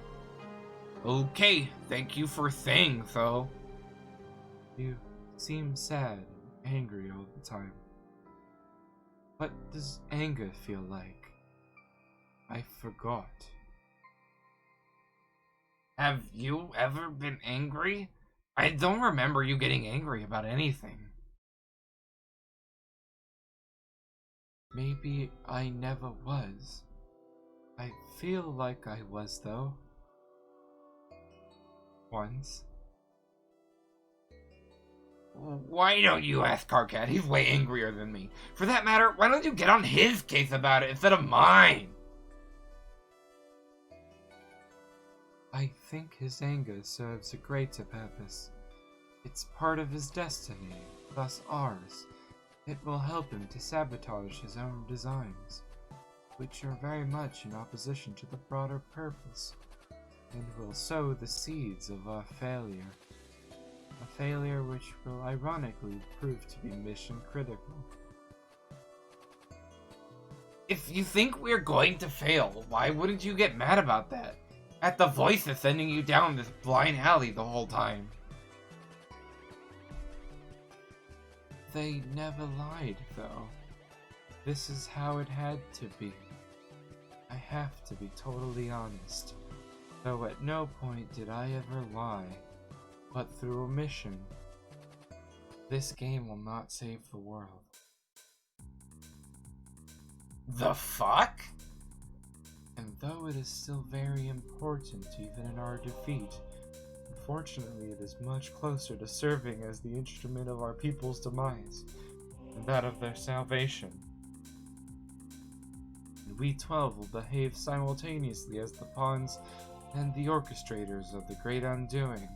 Okay, thank you for saying so. You seem sad. angry all the time. What does anger feel like? I forgot. Have you ever been angry? I don't remember you getting angry about anything. Maybe I never was. I feel like I was, though. Once. Why don't you ask Carcat? He's way angrier than me. For that matter, why don't you get on his case about it instead of mine? I think his anger serves a greater purpose. It's part of his destiny, thus ours. It will help him to sabotage his own designs, which are very much in opposition to the broader purpose, and will sow the seeds of our failure. A failure which will ironically prove to be mission critical. If you think we're going to fail, why wouldn't you get mad about that? At the voices sending you down this blind alley the whole time. They never lied, though. This is how it had to be. I have to be totally honest, though at no point did I ever lie, but through omission. This game will not save the world. The fuck? And though it is still very important even in our defeat, unfortunately it is much closer to serving as the instrument of our people's demise, and that of their salvation. And we 12 will behave simultaneously as the pawns and the orchestrators of the great undoing.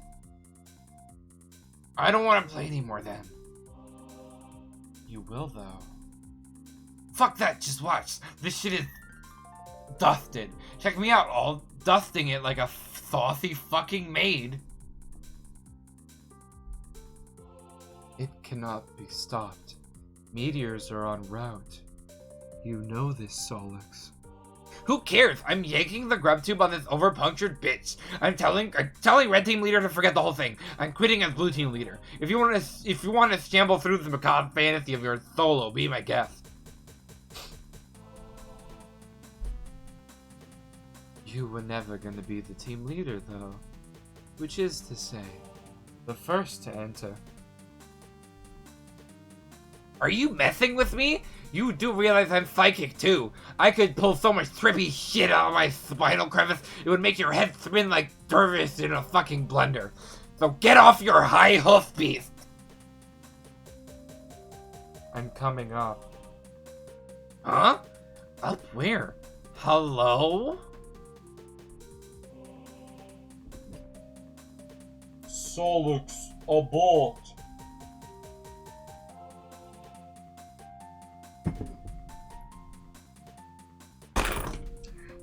I don't want to play anymore then. You will, though. Fuck that, just watch. This shit is dusted. Check me out, all dusting it like a saucy fucking maid. It cannot be stopped. Meteors are en route. You know this, Solix. Who cares? I'm yanking the grub tube on this overpunctured bitch. I'm telling Red Team leader to forget the whole thing. I'm quitting as Blue Team leader. If you want to shamble through the macabre fantasy of your solo, be my guest. You were never going to be the team leader, though. Which is to say, the first to enter. Are you messing with me? You do realize I'm psychic, too. I could pull so much trippy shit out of my spinal crevice, it would make your head spin like Dervis in a fucking blender. So get off your high hoof beast! I'm coming up. Huh? Up where? Hello? Solix, abort!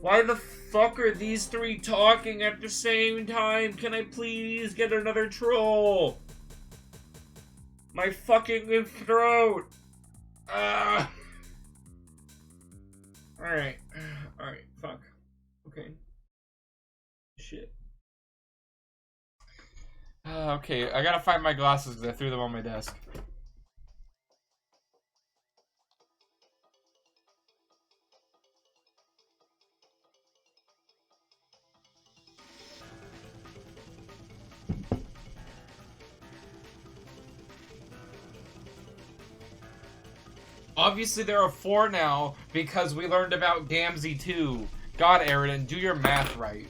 Why the fuck are these three talking at the same time? Can I please get another troll? My fucking throat! Alright. Alright, fuck. Okay. Shit. Okay, I gotta find my glasses because I threw them on my desk. Obviously there are 4 now because we learned about Gamzee 2. God, Aridin, do your math right.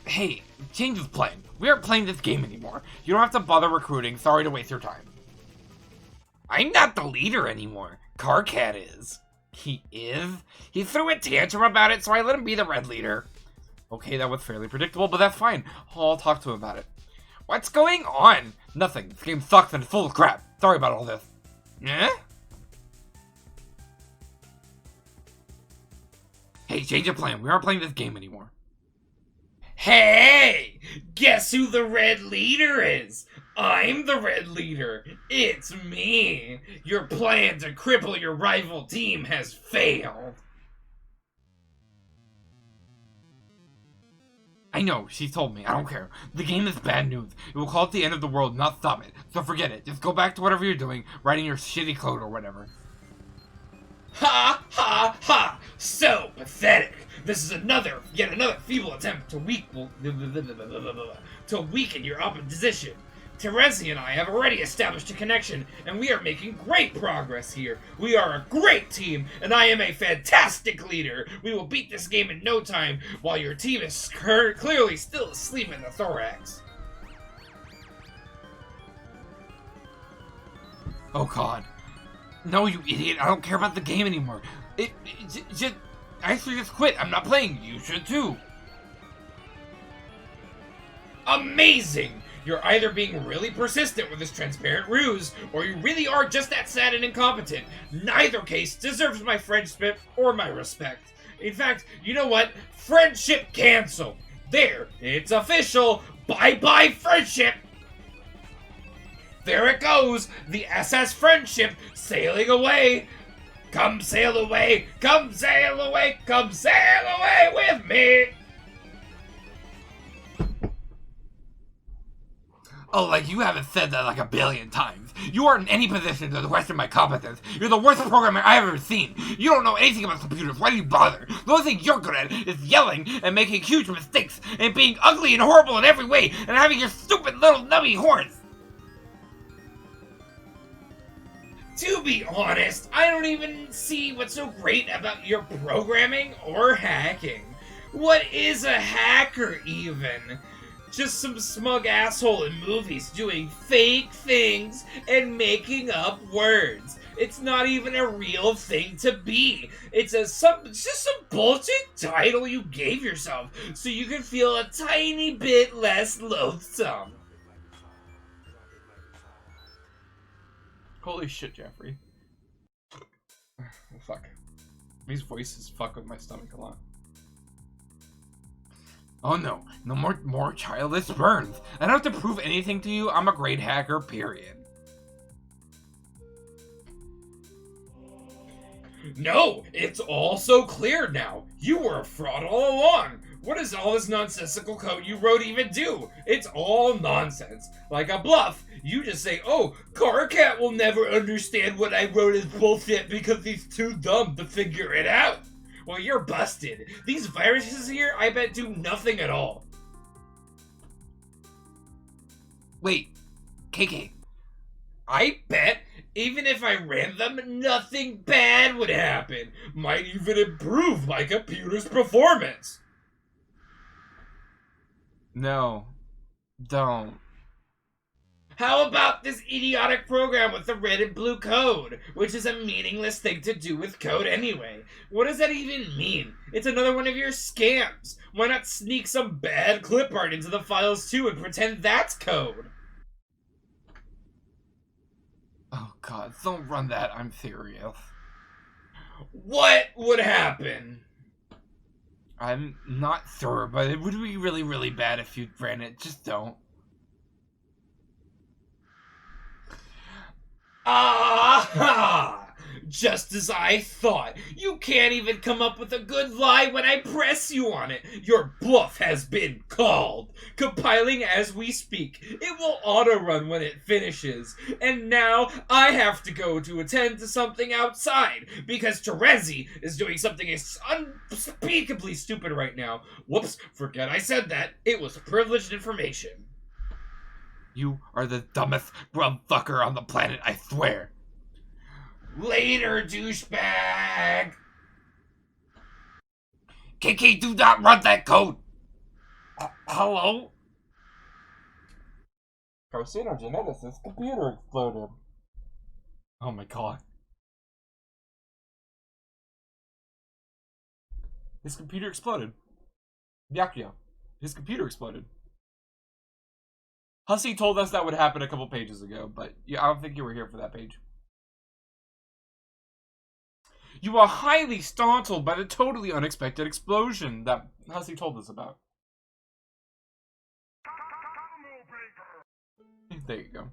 Hey, change the plan. We aren't playing this game anymore. You don't have to bother recruiting. Sorry to waste your time. I'm not the leader anymore. Carcat is. He is? He threw a tantrum about it, so I let him be the red leader. Okay, that was fairly predictable, but that's fine. I'll talk to him about it. What's going on? Nothing. This game sucks and full of crap. Sorry about all this. Eh? Hey, change of plan. We aren't playing this game anymore. Hey! Guess who the red leader is? I'm the red leader. It's me. Your plan to cripple your rival team has failed. I know, she told me. I don't care. The game is bad news. It will call it the end of the world, not stop it. So forget it. Just go back to whatever you're doing, writing your shitty code or whatever. Ha ha ha! So pathetic! This is yet another feeble attempt to weaken your opposition. Terezi and I have already established a connection, and we are making great progress here. We are a great team, and I am a fantastic leader. We will beat this game in no time, while your team is clearly still asleep in the thorax. Oh god. No, you idiot. I don't care about the game anymore. I should just quit. I'm not playing. You should too. Amazing! You're either being really persistent with this transparent ruse, or you really are just that sad and incompetent. Neither case deserves my friendship or my respect. In fact, you know what? Friendship canceled. There, it's official. Bye-bye friendship. There it goes, the SS Friendship sailing away. Come sail away, come sail away, come sail away with me. Oh, like you haven't said that like a billion times. You aren't in any position to question my competence. You're the worst programmer I've ever seen. You don't know anything about computers. Why do you bother? The only thing you're good at is yelling and making huge mistakes and being ugly and horrible in every way and having your stupid little nubby horns. To be honest, I don't even see what's so great about your programming or hacking. What is a hacker even? Just some smug asshole in movies doing fake things and making up words. It's not even a real thing to be. It's just some bullshit title you gave yourself so you can feel a tiny bit less loathsome. Holy shit, Jeffrey. Oh, fuck. These voices fuck with my stomach a lot. Oh no, no more childish burns. I don't have to prove anything to you. I'm a great hacker, period. No, it's all so clear now. You were a fraud all along. What does all this nonsensical code you wrote even do? It's all nonsense. Like a bluff. You just say, oh, Carcat will never understand what I wrote is bullshit because he's too dumb to figure it out. Well, you're busted. These viruses here, I bet, do nothing at all. Wait, KK. I bet even if I ran them, nothing bad would happen. Might even improve my computer's performance. No, don't. How about this idiotic program with the red and blue code, which is a meaningless thing to do with code anyway? What does that even mean? It's another one of your scams. Why not sneak some bad clip art into the files too and pretend that's code? Oh god, don't run that, I'm serious. What would happen? I'm not sure, but it would be really, really bad if you ran it. Just don't. Ah! Just as I thought. You can't even come up with a good lie when I press you on it. Your bluff has been called. Compiling as we speak. It will auto-run when it finishes. And now I have to go to attend to something outside because Terezi is doing something unspeakably stupid right now. Whoops, forget I said that. It was privileged information. You are the dumbest grub fucker on the planet, I swear. Later, douchebag! KK, do not run that code! Hello? Carcinogeneticist computer exploded. Oh my god. His computer exploded. Yakuya. His computer exploded. Hussey told us that would happen a couple pages ago, but yeah, I don't think you were here for that page. You are highly startled by the totally unexpected explosion that Hussey told us about. There you go.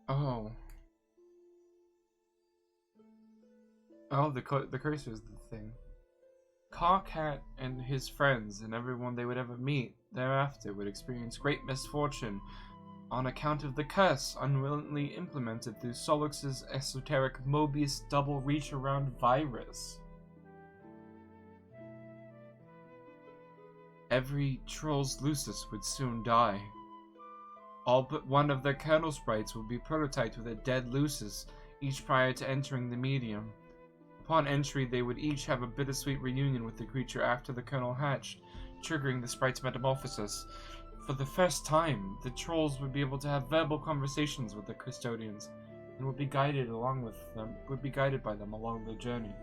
Oh. Oh, the cursor is the thing. Carcat and his friends and everyone they would ever meet thereafter would experience great misfortune on account of the curse unwillingly implemented through Solux's esoteric Mobius double reach-around virus. Every Trolls Lucis would soon die. All but one of their kernel sprites would be prototyped with a dead Lucis, each prior to entering the medium. Upon entry, they would each have a bittersweet reunion with the creature after the kernel hatched, triggering the sprite's metamorphosis. For the first time, the trolls would be able to have verbal conversations with the custodians, and would be guided by them along their journey.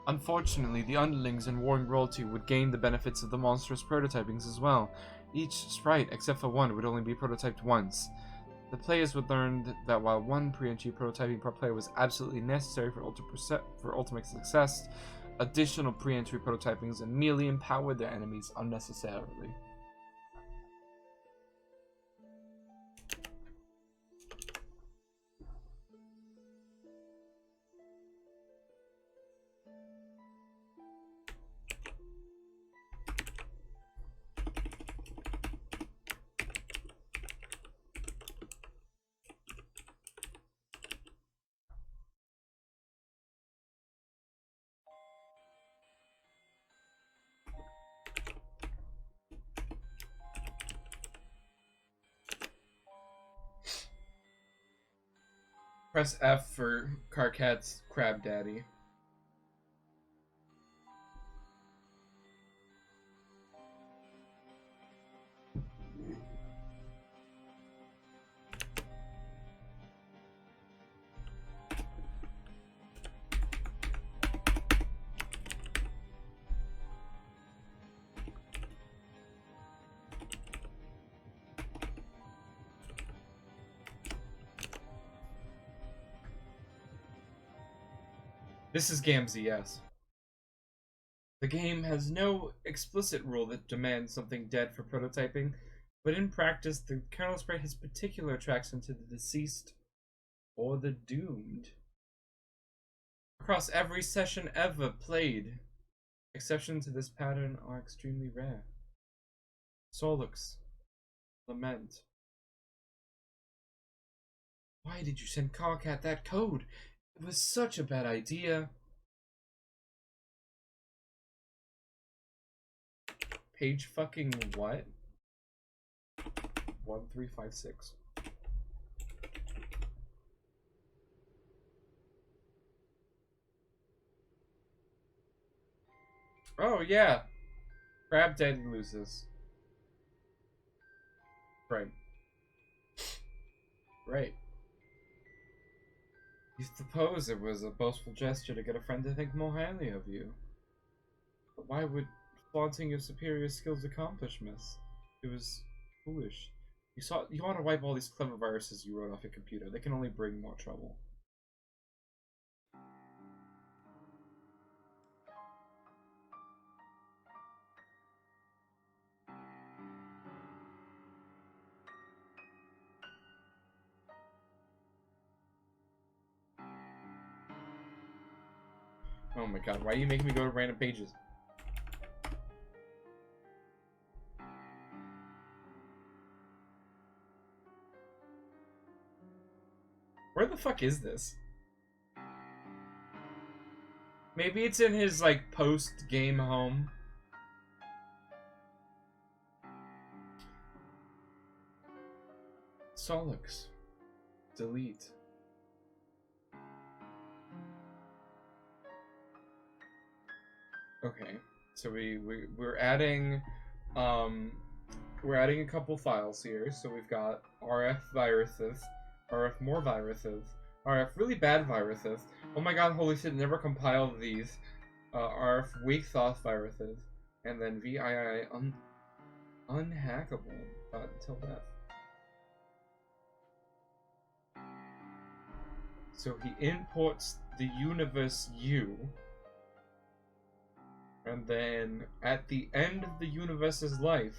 Unfortunately, the underlings and warring royalty would gain the benefits of the monstrous prototypings as well. Each sprite, except for one, would only be prototyped once. The players would learn that while one pre-entry prototyping per player was absolutely necessary for ultimate success, additional pre-entry prototypings merely empowered their enemies unnecessarily. Press F for Carcat's Crab Daddy. This is Gamzee, yes. The game has no explicit rule that demands something dead for prototyping, but in practice, the kernel sprite has particular attraction to the deceased or the doomed. Across every session ever played, exceptions to this pattern are extremely rare. Solux, Lament. Why did you send Carcat that code? It was such a bad idea. Page fucking what? 1356. Oh yeah. Crab Daddy loses. Right. Right. You suppose it was a boastful gesture to get a friend to think more highly of you. But why would flaunting your superior skills accomplish this? It was foolish. You want to wipe all these clever viruses you wrote off your computer. They can only bring more trouble. Oh my god, why are you making me go to random pages? Where the fuck is this? Maybe it's in his, like, post-game home. Solux. Delete. Okay, so we're adding a couple files here. So we've got RF viruses, RF more viruses, RF really bad viruses. Oh my god, holy shit! Never compiled these. RF weak sauce viruses, and then VII unhackable until death. So he imports the universe U. And then, at the end of the universe's life,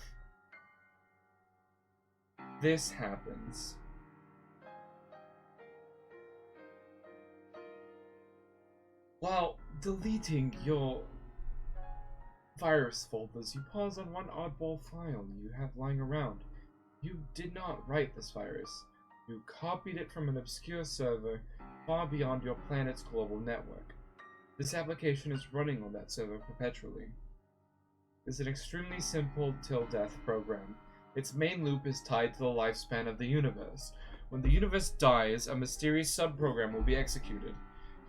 this happens. While deleting your virus folders, you pause on one oddball file you have lying around. You did not write this virus. You copied it from an obscure server far beyond your planet's global network. This application is running on that server perpetually. It's an extremely simple till-death program. Its main loop is tied to the lifespan of the universe. When the universe dies, a mysterious subprogram will be executed.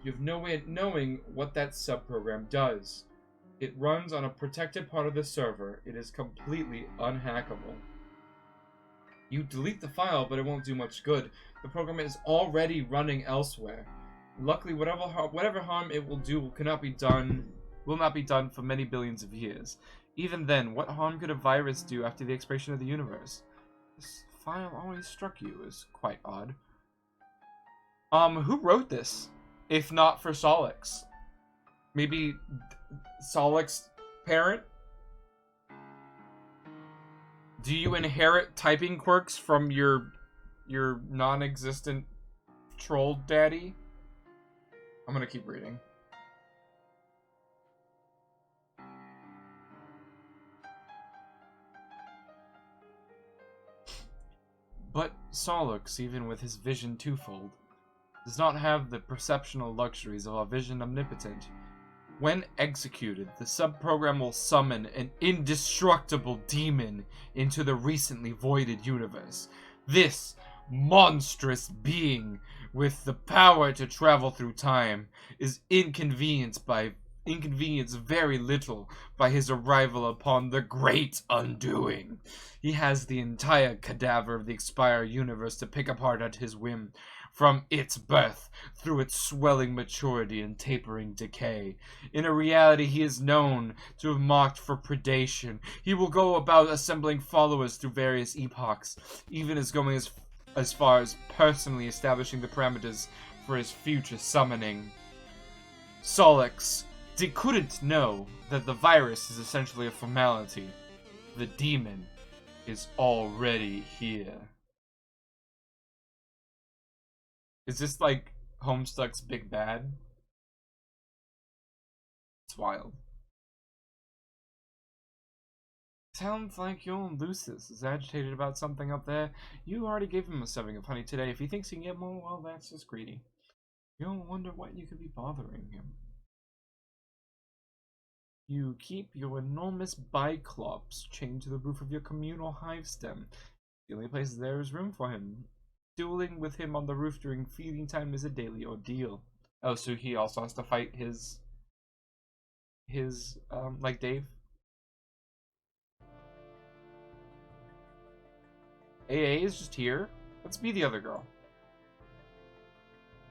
You have no way of knowing what that subprogram does. It runs on a protected part of the server. It is completely unhackable. You delete the file, but it won't do much good. The program is already running elsewhere. Luckily, whatever harm it will do will not be done for many billions of years. Even then, what harm could a virus do after the expiration of the universe? This file always struck you as quite odd. Who wrote this? If not for Solix? Maybe Solix's parent? Do you inherit typing quirks from your non-existent troll daddy? I'm gonna keep reading. But Solix, even with his vision twofold, does not have the perceptional luxuries of a vision omnipotent. When executed, the subprogram will summon an indestructible demon into the recently voided universe. This monstrous being, with the power to travel through time, is inconvenienced very little by his arrival upon the Great Undoing. He has the entire cadaver of the expired universe to pick apart at his whim, from its birth, through its swelling maturity and tapering decay. In a reality he is known to have marked for predation. He will go about assembling followers through various epochs, even as going as far as personally establishing the parameters for his future summoning. Solix couldn't know that the virus is essentially a formality. The demon is already here. Is this like Homestuck's big bad? It's wild. Sounds like your Lucis is agitated about something up there. You already gave him a serving of honey today. If he thinks he can get more, well, that's just greedy. You'll wonder what you could be bothering him. You keep your enormous Biclops chained to the roof of your communal hive stem. The only place there is room for him. Dueling with him on the roof during feeding time is a daily ordeal. Oh, so he also has to fight his like Dave? AA is just here? Let's be the other girl.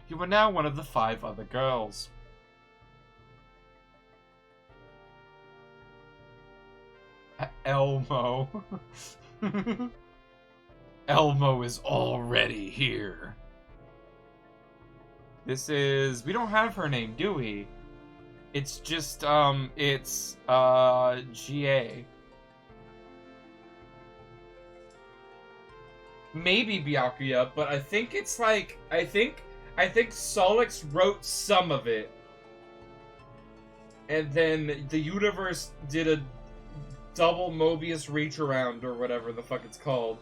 You are now one of the 5 other girls. Elmo. Elmo is already here. This is... we don't have her name, do we? It's just, it's, GA. Maybe Byakuya, but I think it's like... I think Solix wrote some of it. And then the universe did a double Mobius reach around, or whatever the fuck it's called.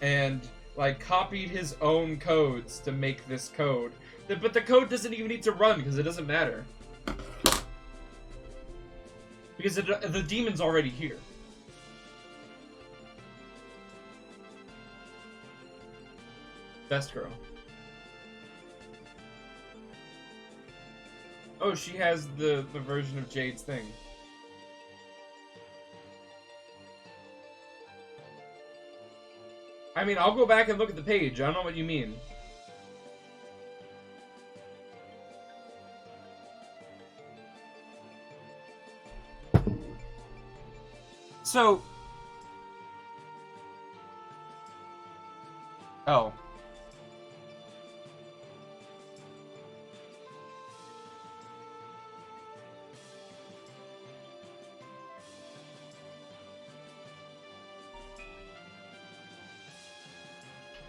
And, like, copied his own codes to make this code. But the code doesn't even need to run, because it doesn't matter. Because the demon's already here. Best girl. Oh, she has the version of Jade's thing. I mean, I'll go back and look at the page. I don't know what you mean. So... oh.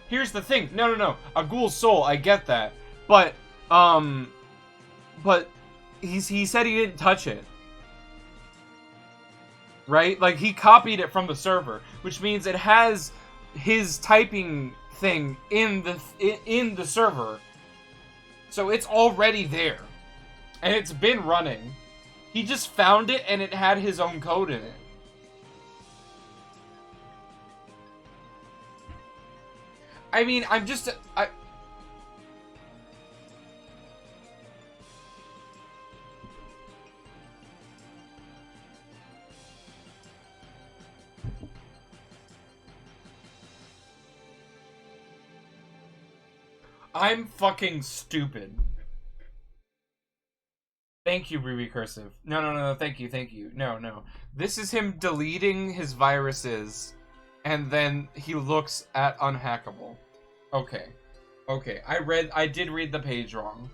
Here's the thing. No. A ghoul's soul, I get that. But he said he didn't touch it. Right? Like, he copied it from the server, which means it has his typing thing in the server. So it's already there. And it's been running. He just found it and it had his own code in it. I mean, I'm fucking stupid. Thank you, Recursive. No, thank you. No. This is him deleting his viruses, and then he looks at unhackable. Okay. I did read the page wrong.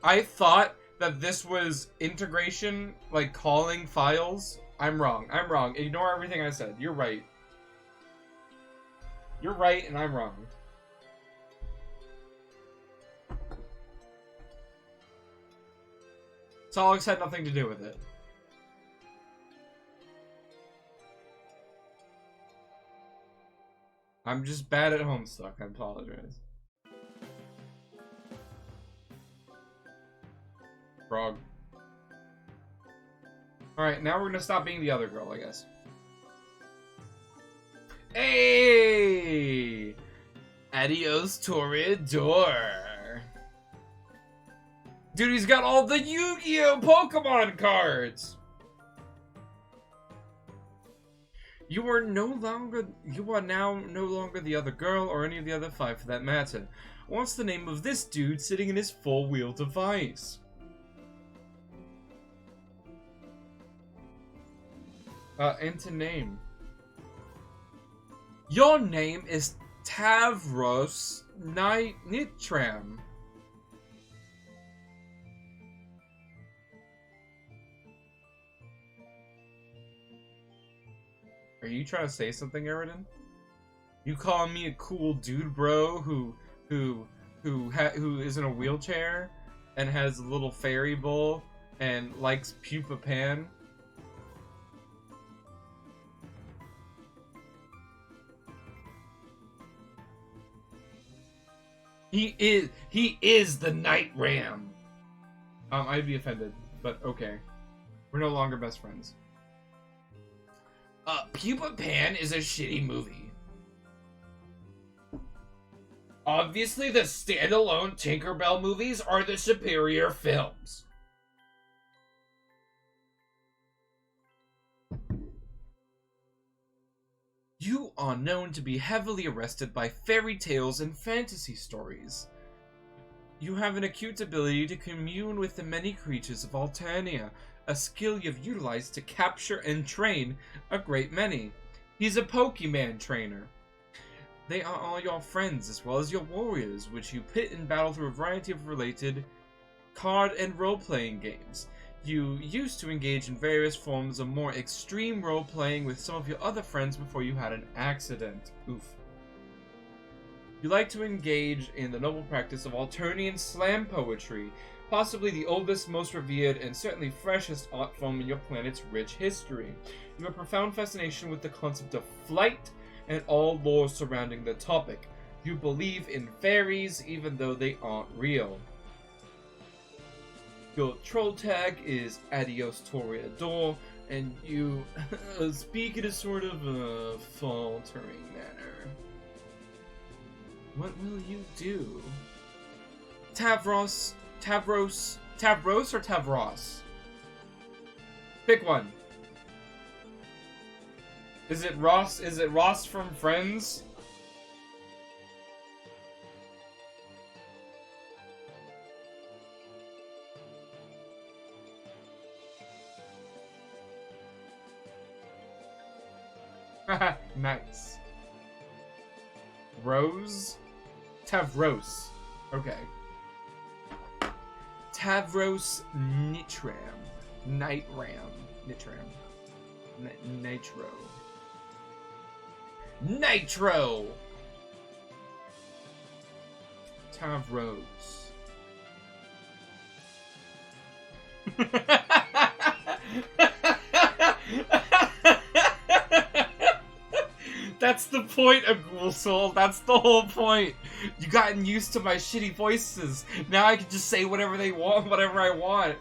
I thought that this was integration, like calling files. I'm wrong. Ignore everything I said. You're right. You're right, and I'm wrong. Solix had nothing to do with it. I'm just bad at Homestuck. I apologize. Frog. Alright, now we're gonna stop being the other girl, I guess. Hey! Adios, Toreador. Dude, he's got all the Yu-Gi-Oh! Pokemon cards! You are now no longer the other girl, or any of the other 5 for that matter. What's the name of this dude sitting in his 4-wheel device? Enter name. Your name is Tavros Nitram. Are you trying to say something, Eridan? You calling me a cool dude, bro, who is in a wheelchair and has a little fairy bowl and likes Pupa Pan? He is the Night Ram. I'd be offended, but okay. We're no longer best friends. Pupa Pan is a shitty movie. Obviously, the standalone Tinkerbell movies are the superior films. You are known to be heavily arrested by fairy tales and fantasy stories. You have an acute ability to commune with the many creatures of Alternia, a skill you've utilized to capture and train a great many. He's a Pokemon trainer. They are all your friends as well as your warriors, which you pit in battle through a variety of related card and role-playing games. You used to engage in various forms of more extreme role-playing with some of your other friends before you had an accident. Oof. You like to engage in the noble practice of Alternian slam poetry, possibly the oldest, most revered, and certainly freshest art form in your planet's rich history. You have a profound fascination with the concept of flight and all lore surrounding the topic. You believe in fairies even though they aren't real. Your troll tag is Adios Toreador, and you speak in a sort of a faltering manner. What will you do? Tavros or Tavros? Pick one. Is it Ross? Is it Ross from Friends? Nice. Rose? Tavros. Okay. Tavros Nitram. Night Ram. Nitram. Nitro. Nitro! Tavros. That's the point of Ghoul Soul. That's the whole point. You gotten used to my shitty voices. Now I can just say whatever they want, whatever I want.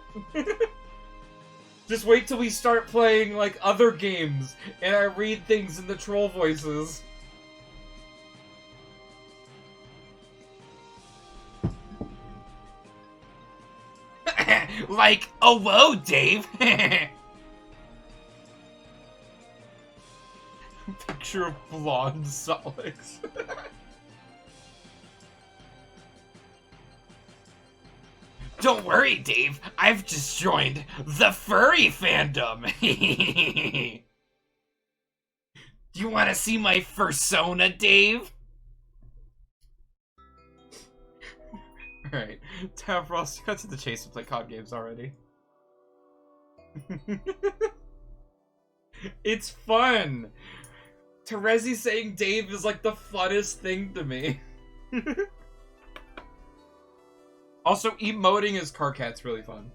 Just wait till we start playing, like, other games, and I read things in the troll voices. Like, oh, whoa, Dave. Picture of blonde Solix. Don't worry, Dave. I've just joined the furry fandom. Do you want to see my fursona, Dave? Alright, Tavros, cut to the chase and play COD games already. It's fun! Terezi saying Dave is like the funnest thing to me. Also, emoting as Carcat's really fun.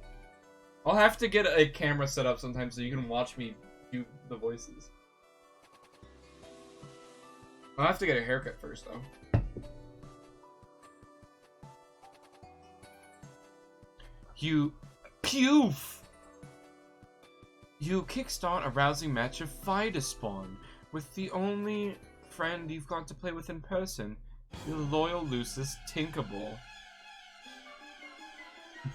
I'll have to get a camera set up sometime so you can watch me do the voices. I'll have to get a haircut first, though. You... Poof! You kickstart a rousing match of Fighter Spawn with the only friend you've got to play with in person, your loyal Lucis Tinkerball.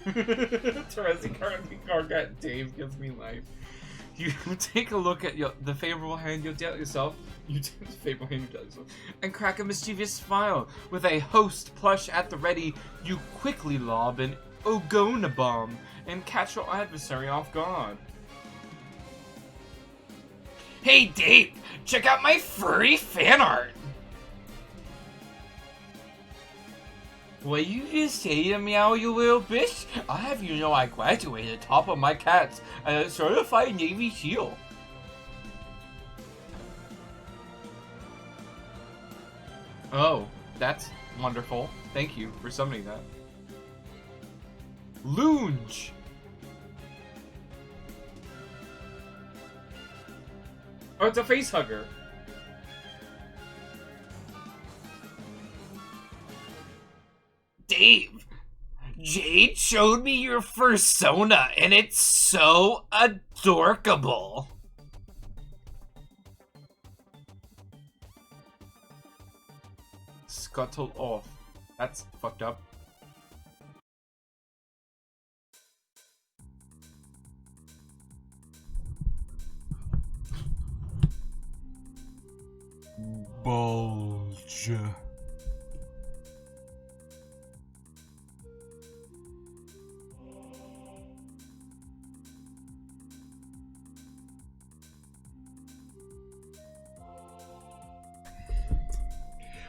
Terezi currently Carcat Dave gives me life. You take a look at the favorable hand you've dealt yourself. You take the favorable hand you dealt yourself, and crack a mischievous smile. With a host plush at the ready, you quickly lob an Ogona bomb and catch your adversary off guard. Hey, Dave, check out my furry fan art. What you just say to meow, you little bitch? I have you know I graduated top of my cats and a certified Navy SEAL. Oh, that's wonderful. Thank you for summoning that. Lounge! Oh, it's a face hugger. Dave, Jade showed me your fursona, and it's so adorkable. Scuttle off. That's fucked up. Bulge.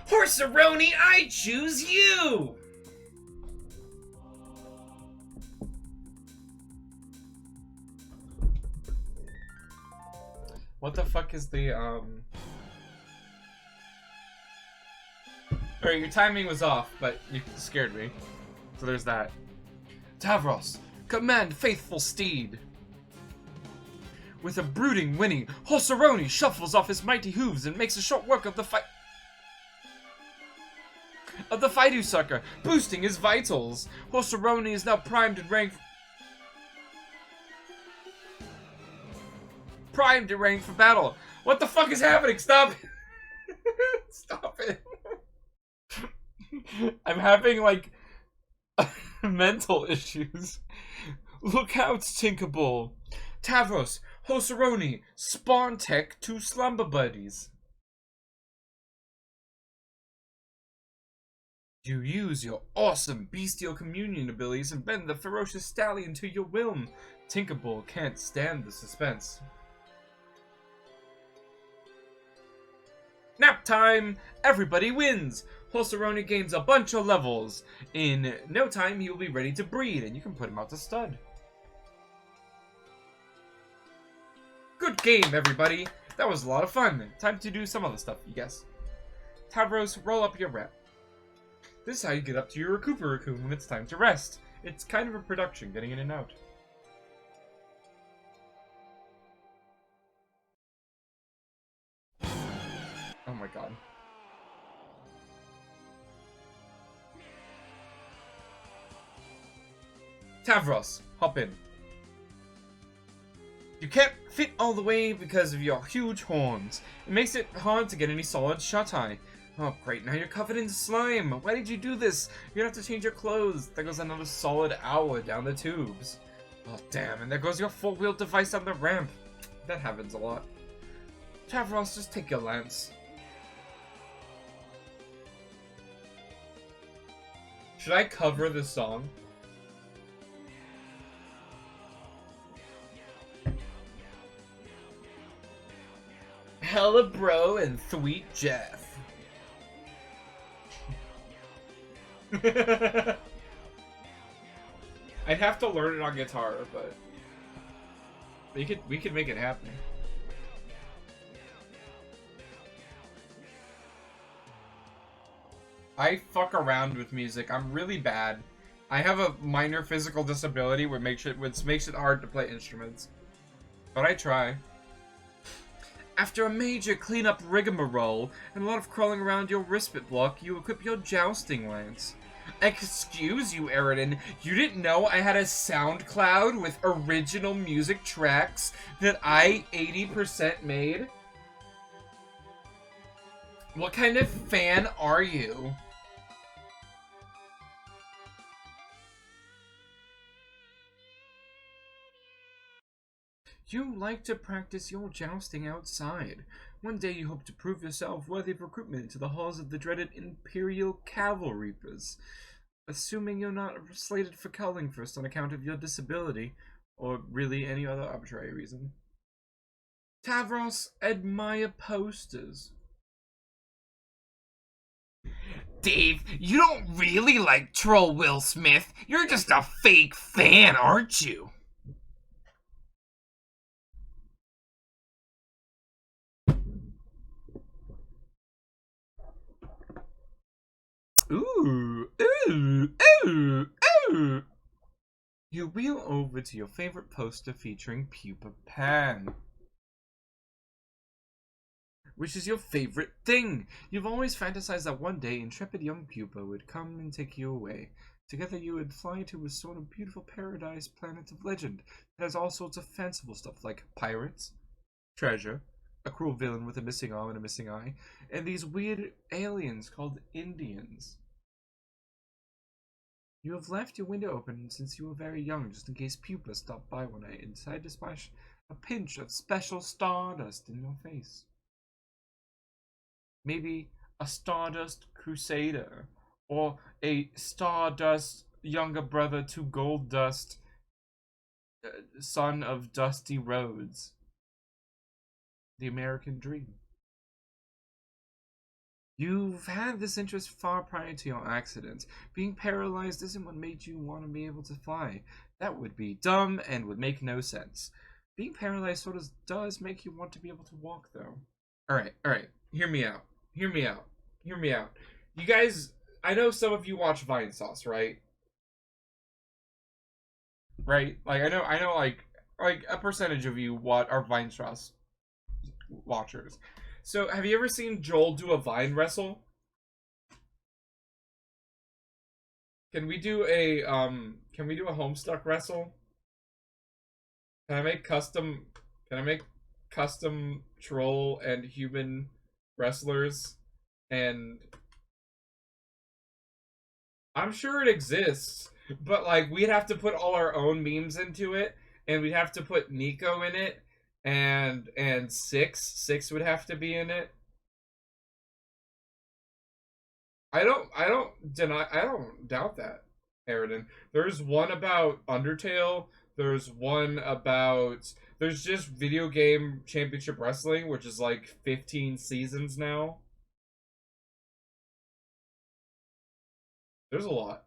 Horseroni, I choose you! What the fuck is the, Alright, your timing was off, but you scared me. So there's that. Tavros, command faithful steed! With a brooding whinny, Horseroni shuffles off his mighty hooves and makes a short work of the Fidu sucker, boosting his vitals. Horseroni is now primed and ready for battle. What the fuck is happening? Stop it! Stop it! I'm having, like, mental issues. Look out, Tinkerball. Tavros, Horseroni, spawn tech to slumber buddies. You use your awesome bestial communion abilities and bend the ferocious stallion to your will. Tinkerball can't stand the suspense. Nap time! Everybody wins! Horseroni gains a bunch of levels. In no time, he will be ready to breed, and you can put him out to stud. Good game, everybody! That was a lot of fun. Time to do some other stuff, you guess. Tavros, roll up your rep. This is how you get up to your Recuperacoon when it's time to rest. It's kind of a production, getting in and out. Oh my god. Tavros, hop in. You can't fit all the way because of your huge horns. It makes it hard to get any solid shut-eye. Oh great, now you're covered in slime. Why did you do this? You're gonna have to change your clothes. There goes another solid hour down the tubes. Oh damn, and there goes your four-wheel device on the ramp. That happens a lot. Tavros, just take your lance. Should I cover this song? Hella Bro and Sweet Jeff. I'd have to learn it on guitar, but we could make it happen. I fuck around with music. I'm really bad. I have a minor physical disability which makes it hard to play instruments. But I try. After a major cleanup rigmarole and a lot of crawling around your respite block, you equip your jousting lance. Excuse you, Eridan, you didn't know I had a SoundCloud with original music tracks that I 80% made? What kind of fan are you? You like to practice your jousting outside. One day you hope to prove yourself worthy of recruitment into the halls of the dreaded Imperial Cavalreapers. Assuming you're not slated for culling first on account of your disability, or really any other arbitrary reason. Tavros, admire posters. Dave, you don't really like Troll Will Smith. You're just a fake fan, aren't you? Ooh. You wheel over to your favorite poster featuring Pupa Pan. Which is your favorite thing? You've always fantasized that one day intrepid young Pupa would come and take you away. Together you would fly to a sort of beautiful paradise planet of legend that has all sorts of fanciful stuff like pirates, treasure, a cruel villain with a missing arm and a missing eye, and these weird aliens called Indians. You have left your window open since you were very young, just in case Pupa stopped by one night and decided to splash a pinch of special stardust in your face. Maybe a Stardust Crusader, or a Stardust younger brother to Gold Dust, son of Dusty Rhodes. The American Dream. You've had this interest far prior to your accident. Being paralyzed isn't what made you want to be able to fly. That would be dumb and would make no sense. Being paralyzed sort of does make you want to be able to walk, though. Alright. Hear me out. You guys, I know some of you watch Vine Sauce, right? Right? Like, I know, like a percentage of you are Vine Sauce watchers. So, have you ever seen Joel do a Vine wrestle? Can we do a Homestuck wrestle? Can I make custom troll and human wrestlers? And I'm sure it exists, but like we'd have to put all our own memes into it, and we'd have to put Nico in it, and Six would have to be in it. I don't doubt that, Eridan. There's one about Undertale. There's just Video Game Championship Wrestling, which is like 15 seasons now. There's a lot.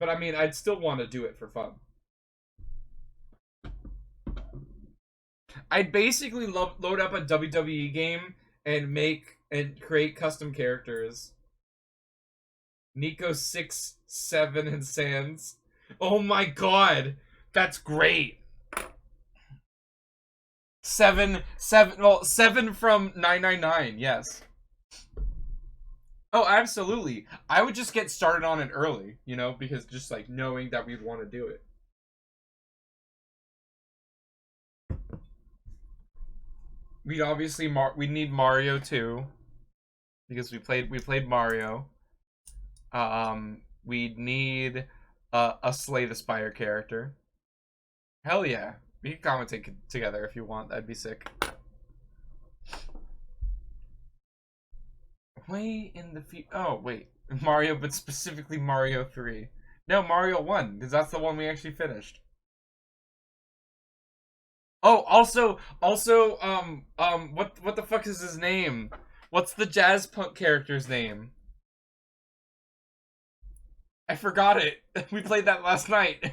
But I mean, I'd still want to do it for fun. I'd basically load up a WWE game and create custom characters. Nico 6, 7, and Sans. Oh my god! That's great! 7 from 999, yes. Oh, absolutely. I would just get started on it early, you know, because just like knowing that we'd want to do it. We'd obviously we'd need Mario too, because we played Mario. We'd need a Slay the Spire character. Hell yeah, we can commentate together if you want. That'd be sick. Way in the future. Oh wait, Mario, but specifically Mario 3. No, Mario 1, because that's the one we actually finished. Oh, also, what the fuck is his name? What's the jazz punk character's name? I forgot it. We played that last night.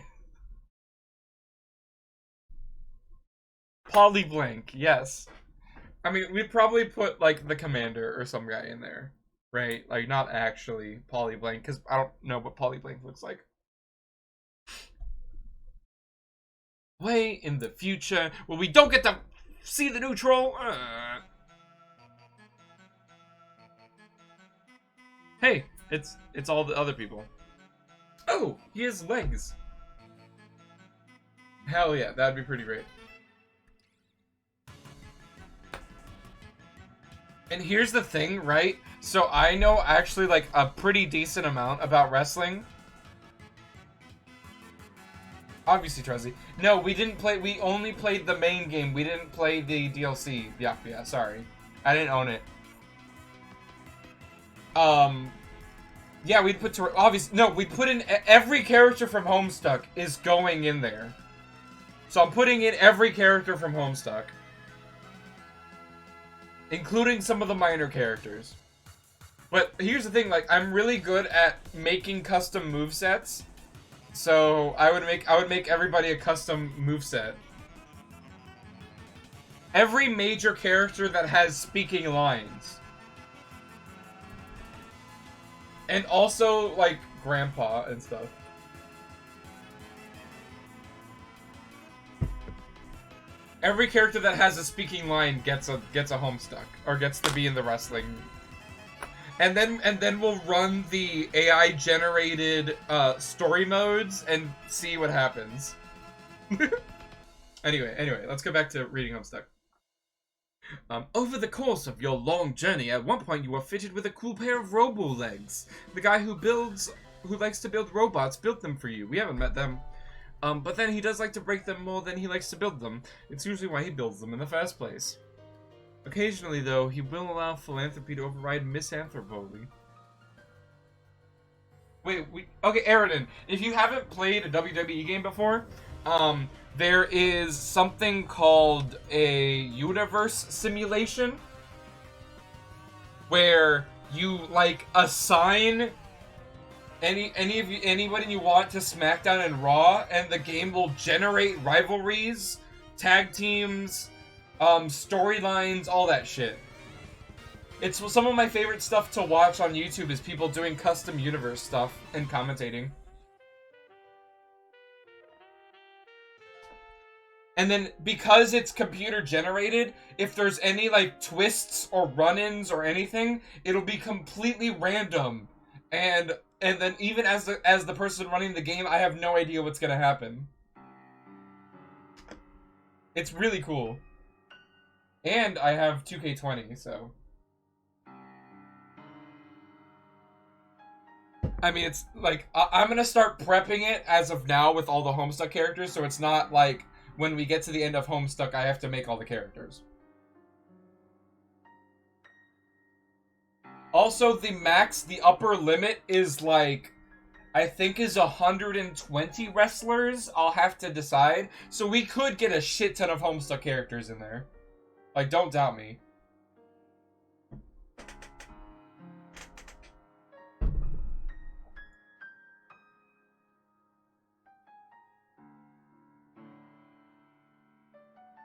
Polyblank, yes. I mean, we'd probably put, like, the commander or some guy in there, right? Like, not actually Polyblank, because I don't know what Polyblank looks like. Way in the future, well, we don't get to see the new troll. Hey, it's all the other people. Oh, he has legs. Hell yeah, that'd be pretty great. And here's the thing, right? So I know actually like a pretty decent amount about wrestling. Obviously, Trezzy. No, we didn't play. We only played the main game. We didn't play the DLC. Yeah, sorry. I didn't own it. Yeah, we'd put to obviously no. We put in every character from Homestuck is going in there. So I'm putting in every character from Homestuck, including some of the minor characters. But here's the thing: like, I'm really good at making custom movesets. So I would make everybody a custom moveset. Every major character that has speaking lines. And also like Grandpa and stuff. Every character that has a speaking line gets a Homestuck or gets to be in the wrestling. And then we'll run the AI generated story modes and see what happens. Anyway, let's go back to reading Homestuck. Over the course of your long journey, at one point you were fitted with a cool pair of robo legs. The guy who likes to build robots built them for you. We haven't met them. But then he does like to break them more than he likes to build them. It's usually why he builds them in the first place. Occasionally, though, he will allow philanthropy to override misanthropy. Wait, okay, Aridin, if you haven't played a WWE game before, there is something called a universe simulation where you like assign anybody you want to SmackDown and Raw, and the game will generate rivalries, tag teams, storylines, all that shit. It's some of my favorite stuff to watch on YouTube is people doing custom universe stuff and commentating. And then, because it's computer generated, if there's any, like, twists or run-ins or anything, it'll be completely random. And then even as the person running the game, I have no idea what's gonna happen. It's really cool. And I have 2K20, so... I mean, it's, like, I'm gonna start prepping it as of now with all the Homestuck characters, so it's not, like, when we get to the end of Homestuck, I have to make all the characters. Also, the upper limit is, like, I think is 120 wrestlers. I'll have to decide. So we could get a shit ton of Homestuck characters in there. Like, don't doubt me.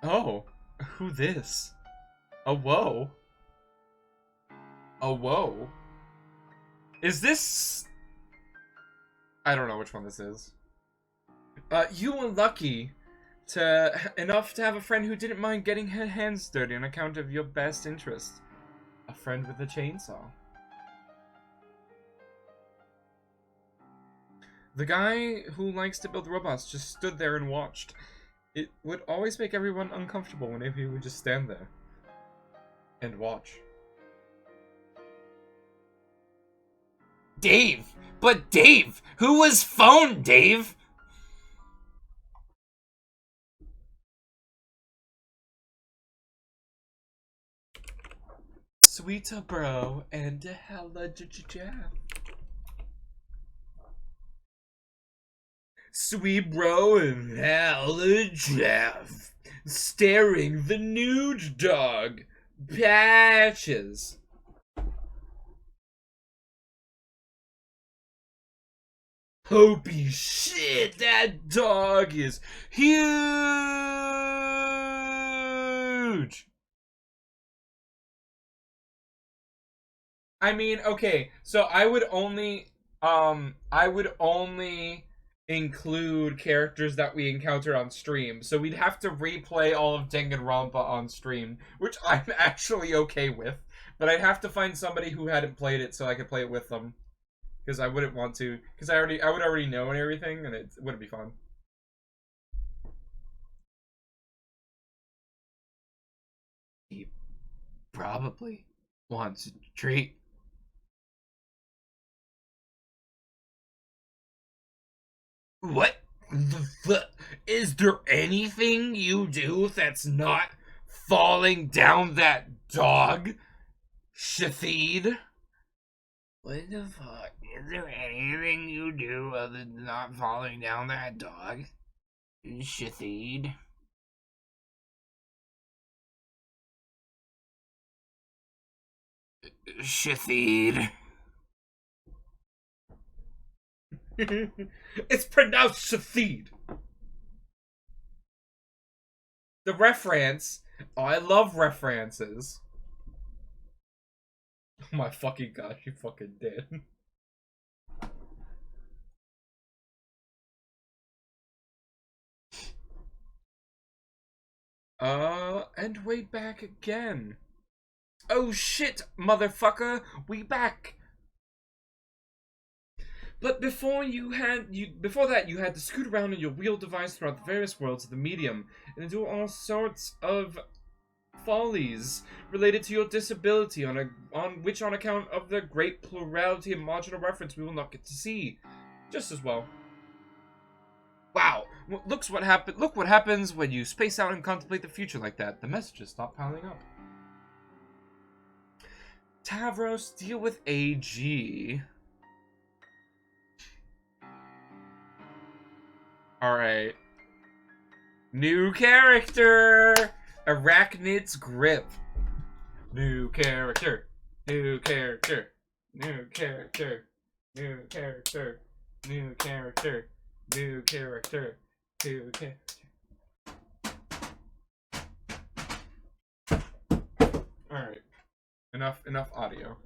Oh, who this? A whoa. A whoa. Is this... I don't know which one this is. You were lucky enough to have a friend who didn't mind getting her hands dirty on account of your best interest. A friend with a chainsaw. The guy who likes to build robots just stood there and watched. It would always make everyone uncomfortable whenever he would just stand there and watch. Dave! But Dave! Who was phone, Dave? Sweeter bro and a hella jaff. Sweet bro and hella jaff. Staring the nude dog. Patches. Holy shit, that dog is huge! I mean, okay, so I would only include characters that we encounter on stream. So we'd have to replay all of Danganronpa on stream, which I'm actually okay with. But I'd have to find somebody who hadn't played it so I could play it with them. Because I wouldn't want to, because I would already know and everything, and it wouldn't be fun. He probably wants a treat. What the fuck? Is there anything you do that's not falling down that dog, Shafid? What the fuck? Is there anything you do other than not falling down that dog, Shafid? Shafid. It's pronounced Shafid. The reference. Oh, I love references. Oh my fucking gosh, you fucking did. And way back again. Oh shit, motherfucker, we back. But before that you had to scoot around in your wheel device throughout the various worlds of the medium and do all sorts of follies related to your disability on which on account of the great plurality of marginal reference we will not get to see just as well. Wow, look what happens when you space out and contemplate the future like that. The messages stop piling up. Tavros, deal with AG. Alright. New character! Arachnid's Grip. New character. New character. New character. New character. New character. New character. New character. Alright. Enough audio.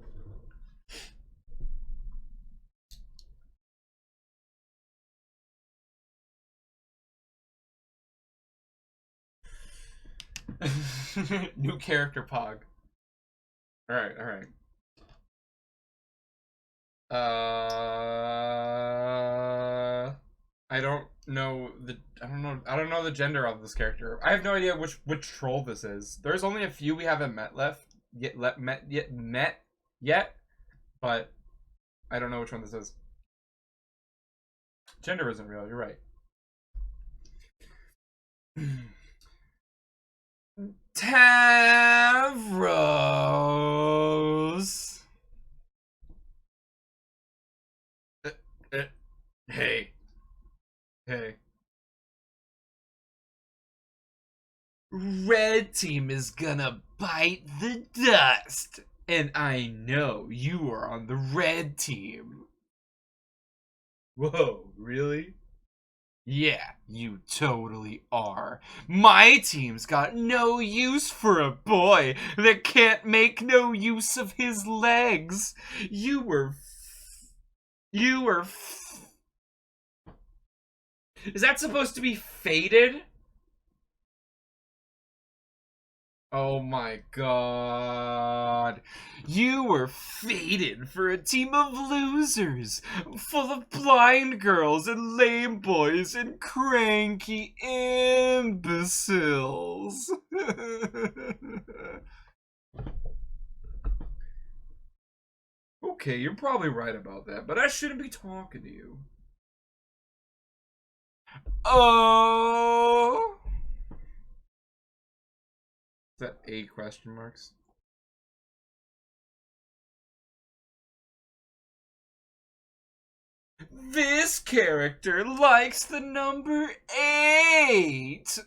New character Pog. Alright. I don't know the gender of this character. I have no idea which troll this is. There's only a few we haven't met yet, but I don't know which one this is. Gender isn't real, you're right. Tavros. Hey. Red team is gonna bite the dust. And I know you are on the red team. Whoa, really? Yeah, you totally are. My team's got no use for a boy that can't make no use of his legs. You were... Is that supposed to be faded? Oh my god. You were fated for a team of losers, full of blind girls and lame boys and cranky imbeciles. Okay, you're probably right about that, but I shouldn't be talking to you. Oh. Is that 8 question marks? This character likes the number 8.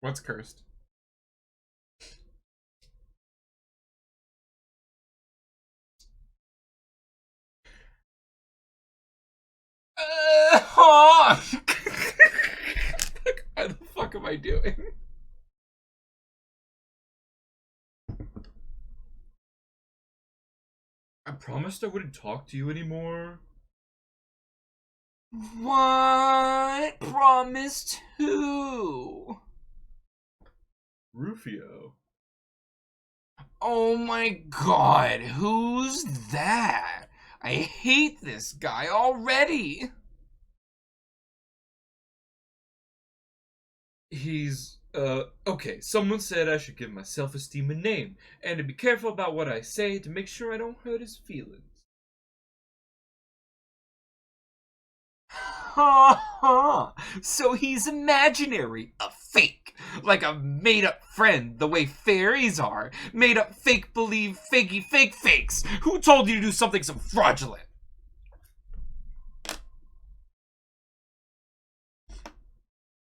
What's cursed? Honk! What the fuck am I doing? I promised I wouldn't talk to you anymore. What? Promised who? Rufio. Oh my god, who's that? I hate this guy already. He's, okay, someone said I should give my self-esteem a name, and to be careful about what I say to make sure I don't hurt his feelings. Ha ha! So he's imaginary, a fake, like a made-up friend, the way fairies are. Made-up fake-believe fakey fake fakes. Who told you to do something so fraudulent?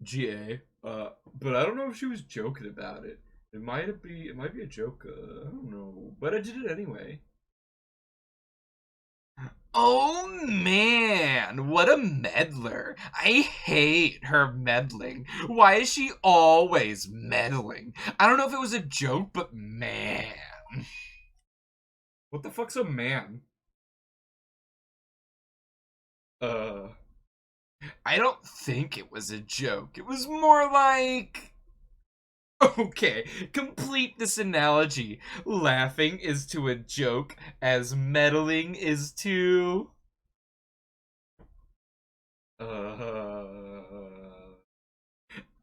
GA, but I don't know if she was joking about it. It might be a joke, I don't know, but I did it anyway. Oh man, what a meddler. I hate her meddling. Why is she always meddling? I don't know if it was a joke, but man. What the fuck's a man? I don't think it was a joke. It was more like... Okay, complete this analogy. Laughing is to a joke as meddling is to...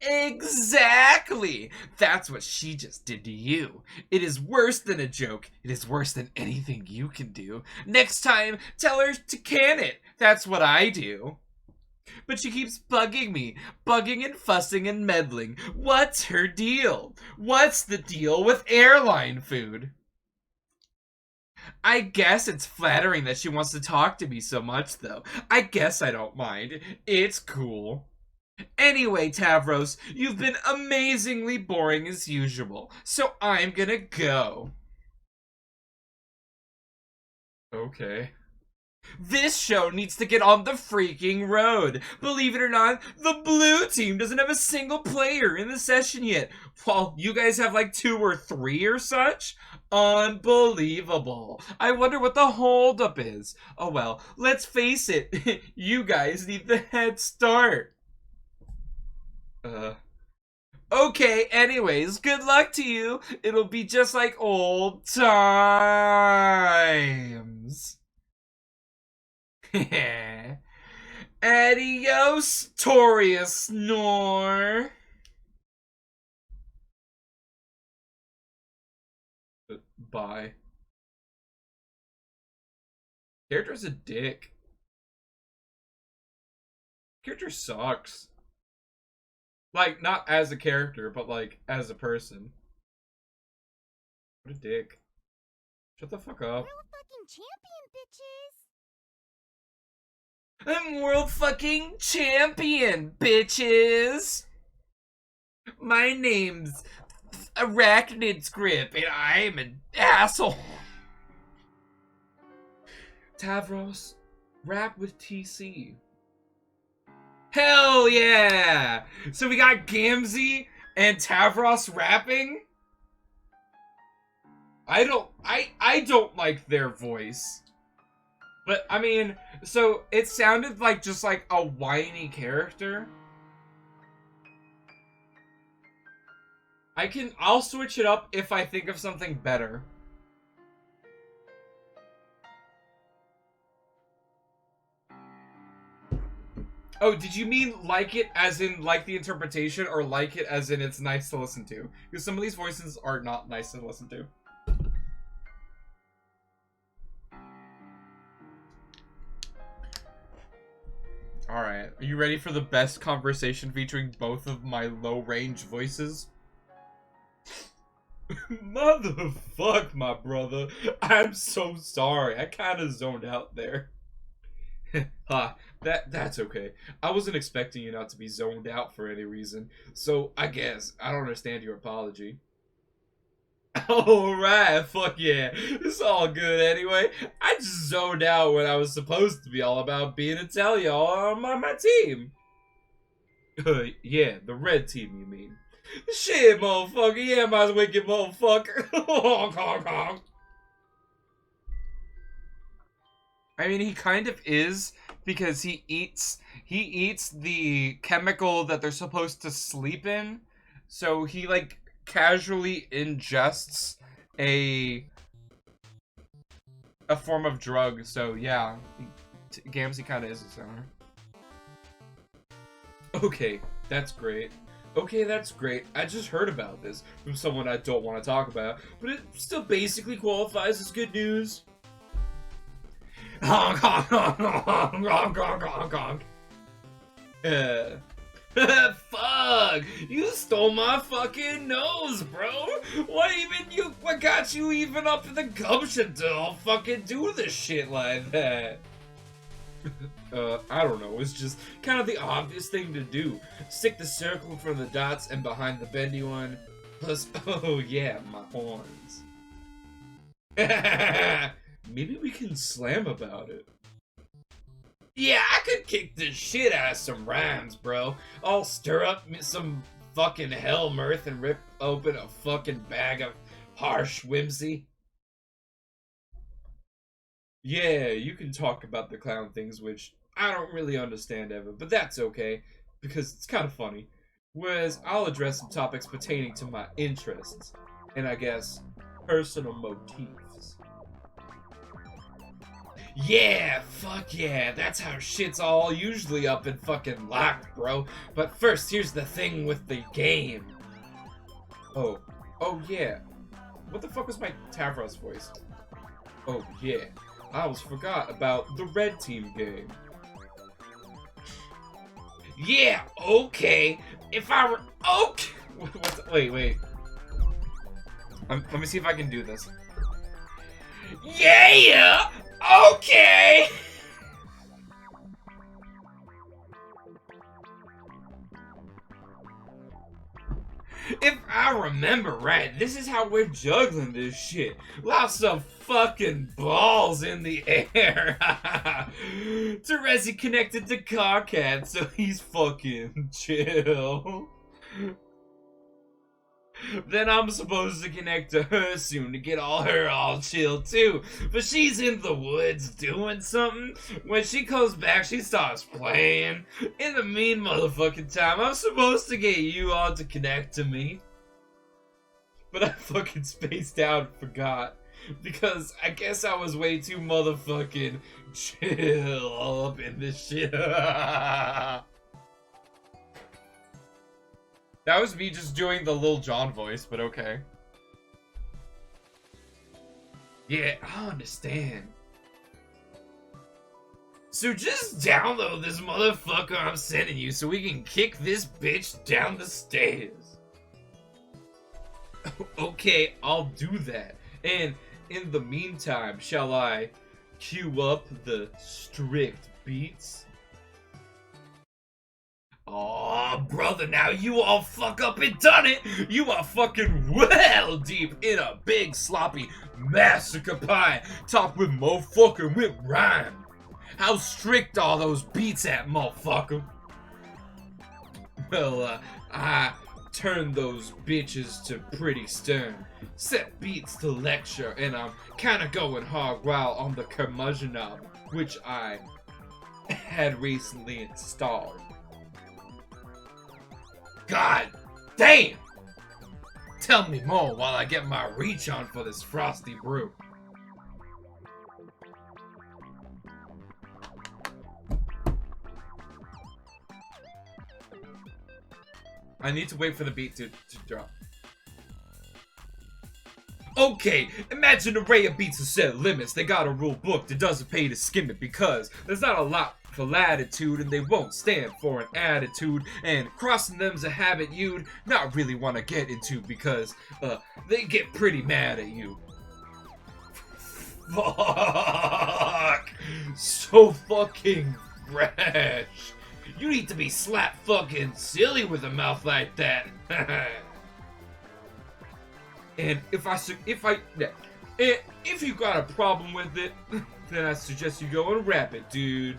Exactly! That's what she just did to you. It is worse than a joke. It is worse than anything you can do. Next time, tell her to can it. That's what I do. But she keeps bugging me. Bugging and fussing and meddling. What's her deal? What's the deal with airline food? I guess it's flattering that she wants to talk to me so much, though. I guess I don't mind. It's cool. Anyway, Tavros, you've been amazingly boring as usual, so I'm gonna go. Okay. This show needs to get on the freaking road. Believe it or not, the blue team doesn't have a single player in the session yet. While you guys have like 2 or 3 or such. Unbelievable. I wonder what the holdup is. Oh well, let's face it. You guys need the head start. Okay, anyways, good luck to you. It'll be just like old times. Adios, Toria Snore. Bye. Character's a dick. Character sucks. Like, not as a character, but like, as a person. What a dick. Shut the fuck up. World fucking champion, bitches! I'm world fucking champion, bitches! My name's Arachnid's Grip, and I'm an asshole. Tavros, rap with TC. Hell yeah! So we got Gamzee and Tavros rapping? I don't like their voice. But I mean, so it sounded like just like a whiny character. I'll switch it up if I think of something better. Oh, did you mean like it as in like the interpretation, or like it as in it's nice to listen to? Because some of these voices are not nice to listen to. Alright, are you ready for the best conversation featuring both of my low-range voices? Motherfuck, my brother. I'm so sorry. I kinda zoned out there. Ha, that's okay. I wasn't expecting you not to be zoned out for any reason, so I guess I don't understand your apology. Alright, fuck yeah. It's all good anyway. I just zoned out when I was supposed to be all about being Italian on my team. Yeah, the red team, you mean. Shit, motherfucker. Yeah, my wicked motherfucker. Honk, honk, honk. I mean, he kind of is, because he eats the chemical that they're supposed to sleep in. So he, like, casually ingests a form of drug. So yeah, Gamzee kind of is a center. Okay, that's great. Okay, that's great. I just heard about this from someone I don't want to talk about, but it still basically qualifies as good news. Honk, honk, honk, honk, honk, honk, honk, honk. Fuck! You stole my fucking nose, bro! What got you even up in the gumption to fucking do this shit like that? I don't know, it's just kind of the obvious thing to do. Stick the circle in front of the dots and behind the bendy one. Plus, oh yeah, my horns. Maybe we can slam about it. Yeah, I could kick the shit out of some rhymes, bro. I'll stir up some fucking hell mirth and rip open a fucking bag of harsh whimsy. Yeah, you can talk about the clown things, which I don't really understand ever, but that's okay, because it's kind of funny. Whereas I'll address some topics pertaining to my interests, and I guess, personal motifs. Yeah, fuck yeah, that's how shit's all usually up and fucking locked, bro. But first, here's the thing with the game. Oh yeah. What the fuck was my Tavros voice? Oh yeah, I almost forgot about the red team game. Yeah, okay. If I were okay. Wait. Let me see if I can do this. Yeah. Okay. If I remember right, this is how we're juggling this shit. Lots of fucking balls in the air. Terezi connected to Carcat, so he's fucking chill. Then I'm supposed to connect to her soon to get her all chill too. But she's in the woods doing something. When she comes back, she starts playing. In the mean motherfucking time, I'm supposed to get you all to connect to me. But I fucking spaced out and forgot. Because I guess I was way too motherfucking chill all up in this shit. That was me just doing the Lil Jon voice, but okay. Yeah, I understand. So just download this motherfucker I'm sending you so we can kick this bitch down the stairs. Okay, I'll do that. And in the meantime, shall I cue up the strict beats? Aw, brother, now you all fuck up and done it! You are fucking well deep in a big sloppy massacre pie topped with motherfucking whipped rhyme. How strict are those beats at, motherfucker? Well, I turned those bitches to pretty stern. Set beats to lecture, and I'm kinda going hog wild on the curmudgeon knob, which I had recently installed. God damn! Tell me more while I get my reach on for this frosty brew. I need to wait for the beat to drop. Okay, imagine an array of beats to set limits. They got a rule book that doesn't pay to skim it because there's not a lot for latitude and they won't stand for an attitude. And crossing them's a habit you'd not really want to get into because they get pretty mad at you. Fuck! So fucking fresh. You need to be slap fucking silly with a mouth like that. And if you got a problem with it, then I suggest you go and rap it, dude.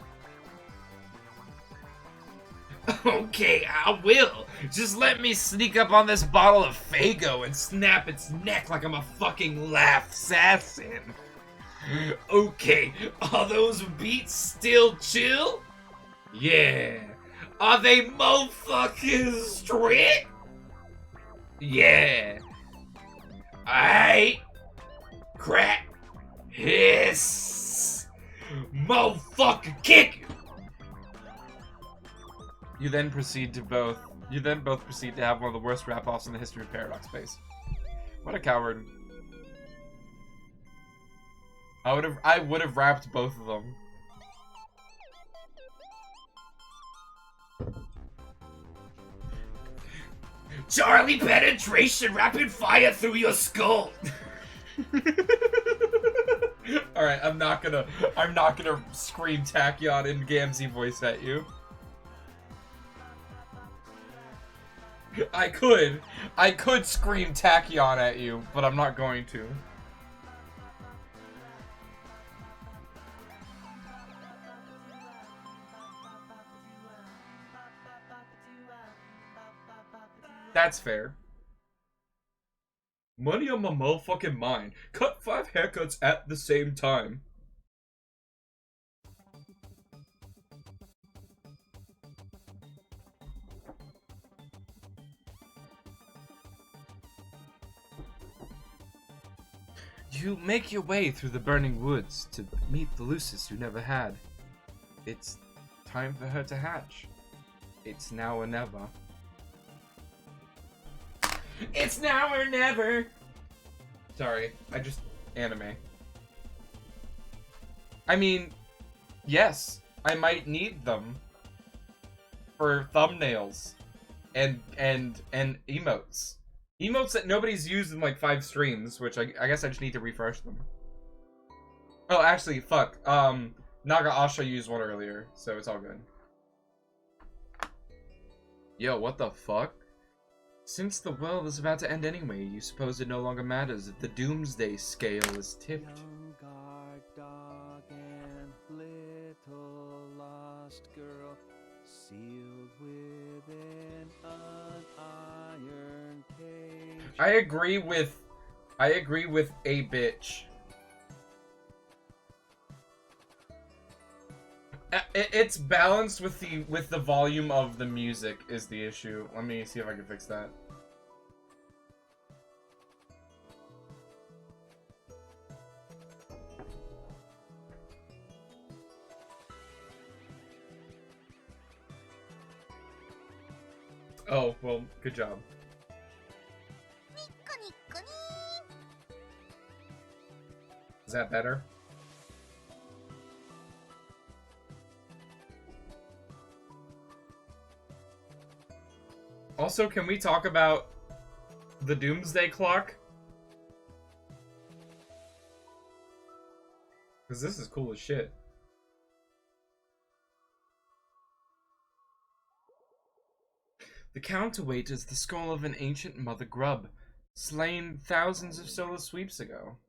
Okay, I will. Just let me sneak up on this bottle of Fago and snap its neck like I'm a fucking laugh assassin. Okay, are those beats still chill? Yeah. Are they motherfucking straight? Yeah. Aight. Crack. Hiss. Motherfucker kick you. You then both proceed to have one of the worst rap-offs in the history of Paradox Space. What a coward. I would have rapped both of them. Charlie penetration rapid fire through your skull. Alright, I'm not gonna scream Tachyon in Gamzee voice at you. I could scream Tachyon at you, but I'm not going to. That's fair. Money on my motherfucking mind. Cut 5 haircuts at the same time. You make your way through the burning woods to meet the Lucis you never had. It's time for her to hatch. It's now or never. It's now or never. Sorry, anime. I mean, yes, I might need them for thumbnails and emotes. Emotes that nobody's used in like 5 streams, which I guess I just need to refresh them. Oh, actually, fuck. Naga Asha used one earlier, so it's all good. Yo, what the fuck? Since the world is about to end anyway, you suppose it no longer matters if the doomsday scale is tipped. Young guard dog and little lost girl, sealed within an iron cage. I agree with a bitch. It's balanced with the volume of the music is the issue. Let me see if I can fix that. Oh, well, good job. Is that better? Also, can we talk about the Doomsday Clock? Because this is cool as shit. The counterweight is the skull of an ancient mother grub, slain thousands of solar sweeps ago.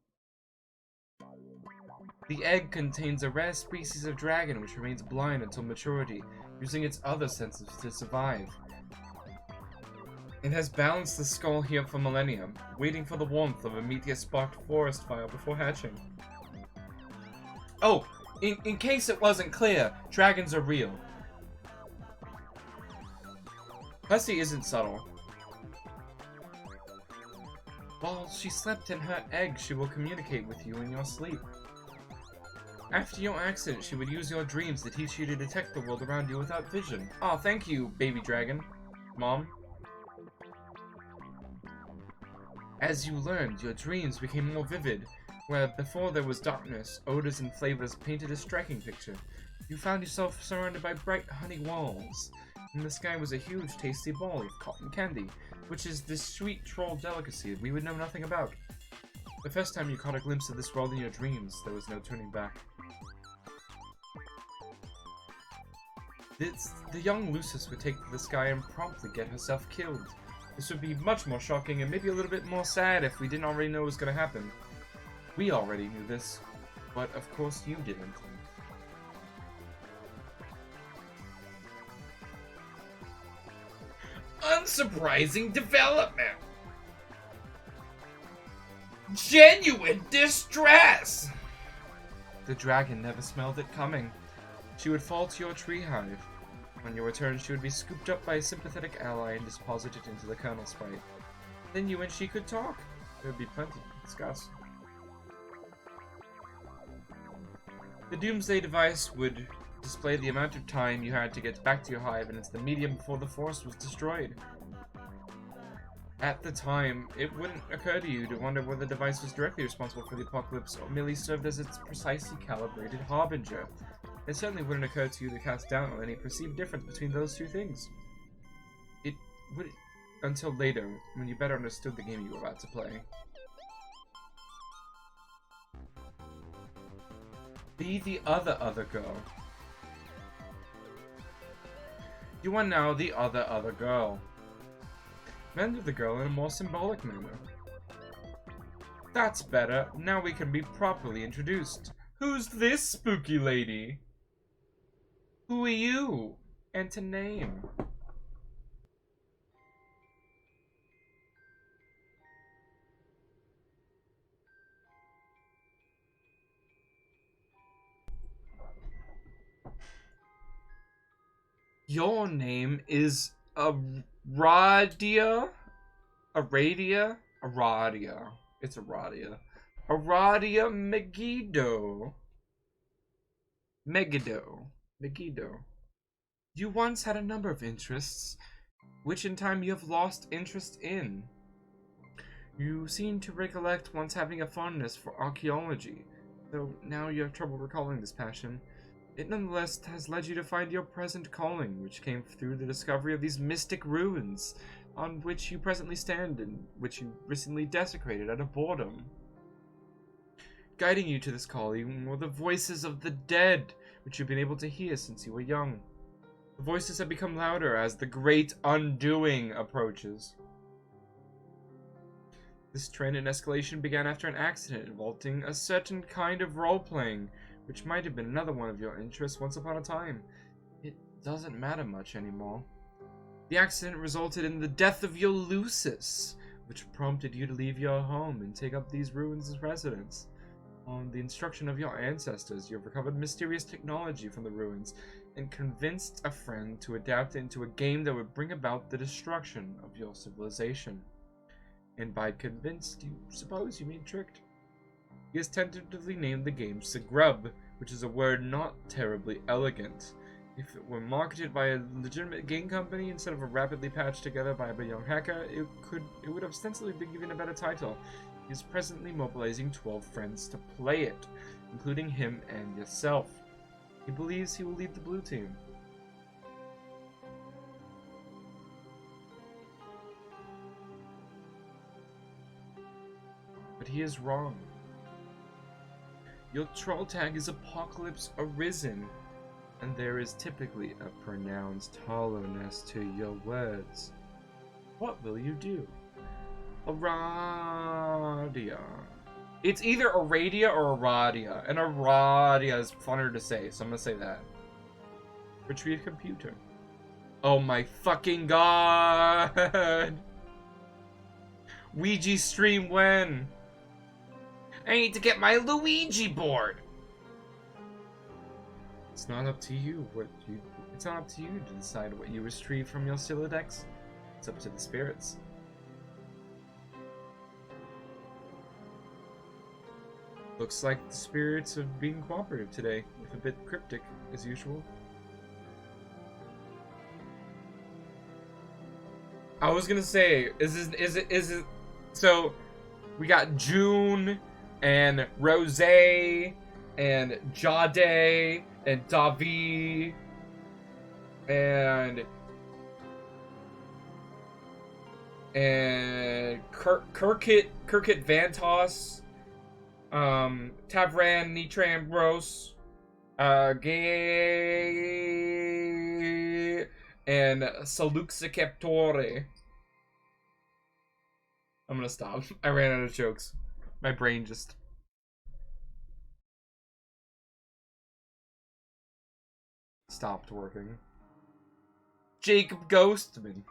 The egg contains a rare species of dragon which remains blind until maturity, using its other senses to survive. It has balanced the skull here for millennia, waiting for the warmth of a meteor-sparked forest fire before hatching. Oh, in case it wasn't clear, dragons are real. Hussey isn't subtle. While she slept in her egg, she will communicate with you in your sleep. After your accident, she would use your dreams to teach you to detect the world around you without vision. Oh, thank you, baby dragon. Mom. As you learned, your dreams became more vivid, where before there was darkness, odors and flavors painted a striking picture. You found yourself surrounded by bright honey walls. In the sky was a huge, tasty ball of cotton candy, which is this sweet troll delicacy we would know nothing about. The first time you caught a glimpse of this world in your dreams, there was no turning back. The young Lucis would take to the sky and promptly get herself killed. This would be much more shocking and maybe a little bit more sad if we didn't already know it was going to happen. We already knew this, but of course you didn't. Unsurprising development. Genuine distress. The dragon never smelled it coming. She would fall to your tree hive. On your return, she would be scooped up by a sympathetic ally and deposited into the kernel sprite. Then you and she could talk. There would be plenty to discuss. The Doomsday device would display the amount of time you had to get back to your hive and into the medium before the forest was destroyed. At the time, it wouldn't occur to you to wonder whether the device was directly responsible for the apocalypse or merely served as its precisely calibrated harbinger. It certainly wouldn't occur to you to cast doubt on any perceived difference between those two things. It would until later, when you better understood the game you were about to play. Be the other girl. You are now the other girl. Render the girl in a more symbolic manner. That's better. Now we can be properly introduced. Who's this spooky lady? Who are you? And to name. Your name is Aradia? Aradia? Aradia. It's Aradia. Aradia Megiddo. Megiddo. You once had a number of interests, which in time you have lost interest in. You seem to recollect once having a fondness for archaeology, though now you have trouble recalling this passion. It nonetheless has led you to find your present calling, which came through the discovery of these mystic ruins, on which you presently stand and which you recently desecrated out of boredom. Guiding you to this calling were the voices of the dead, which you've been able to hear since you were young. The voices have become louder as the great undoing approaches. This trend in escalation began after an accident involving a certain kind of role-playing, which might have been another one of your interests once upon a time. It doesn't matter much anymore. The accident resulted in the death of your Lucis, which prompted you to leave your home and take up these ruins as residence. On the instruction of your ancestors, you have recovered mysterious technology from the ruins and convinced a friend to adapt it into a game that would bring about the destruction of your civilization. And by convinced, you suppose you mean tricked. He has tentatively named the game Sigrub, which is a word not terribly elegant. If it were marketed by a legitimate game company instead of a rapidly patched together by a young hacker, it would have ostensibly been given a better title. He is presently mobilizing 12 friends to play it, including him and yourself. He believes he will lead the blue team. But he is wrong. Your troll tag is Apocalypse Arisen, and there is typically a pronounced hollowness to your words. What will you do? Aradia. It's either Aradia or Aradia, and Aradia is funner to say, so I'm gonna say that. Retrieve computer. Oh my fucking god! Ouija stream when? I need to get my Luigi board. It's not up to you it's not up to you to decide what you retrieve from your Silodex. It's up to the spirits. Looks like the spirits of being cooperative today, if a bit cryptic, as usual. I was gonna say, is it? So, we got June and Rose and Jade and Davi and Kirkit Vantos, Tavran Nitrambros, Gay and Saluxicaptore. I'm gonna stop. I ran out of jokes. My brain just... stopped working. Jacob Ghostman.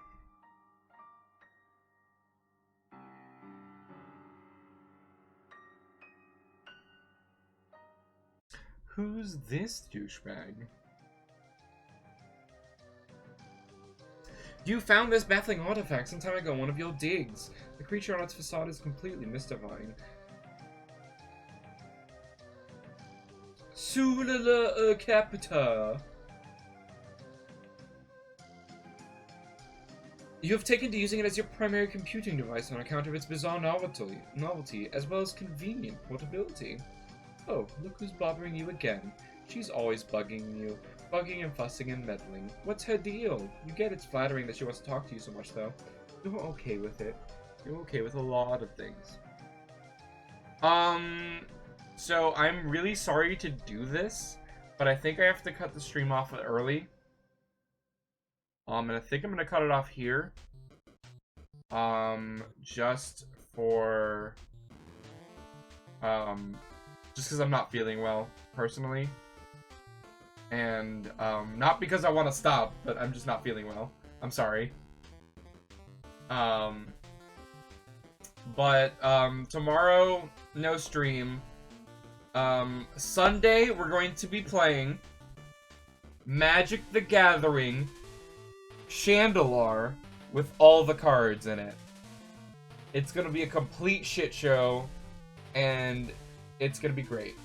Who's this douchebag? You found this baffling artifact some time ago in one of your digs. The creature on its facade is completely mystifying. Sulala Capita. You have taken to using it as your primary computing device on account of its bizarre novelty, as well as convenient portability. Oh, look who's bothering you again. She's always bugging you. Bugging and fussing and meddling. What's her deal? You get it's flattering that she wants to talk to you so much, though. You're okay with it. You're okay with a lot of things. So I'm really sorry to do this, but I think I have to cut the stream off early. And I think I'm gonna cut it off here. Just for... just because I'm not feeling well, personally. And, not because I want to stop, but I'm just not feeling well. I'm sorry. Tomorrow, no stream. Sunday, we're going to be playing Magic the Gathering Chandelar with all the cards in it. It's gonna be a complete shit show, and it's gonna be great.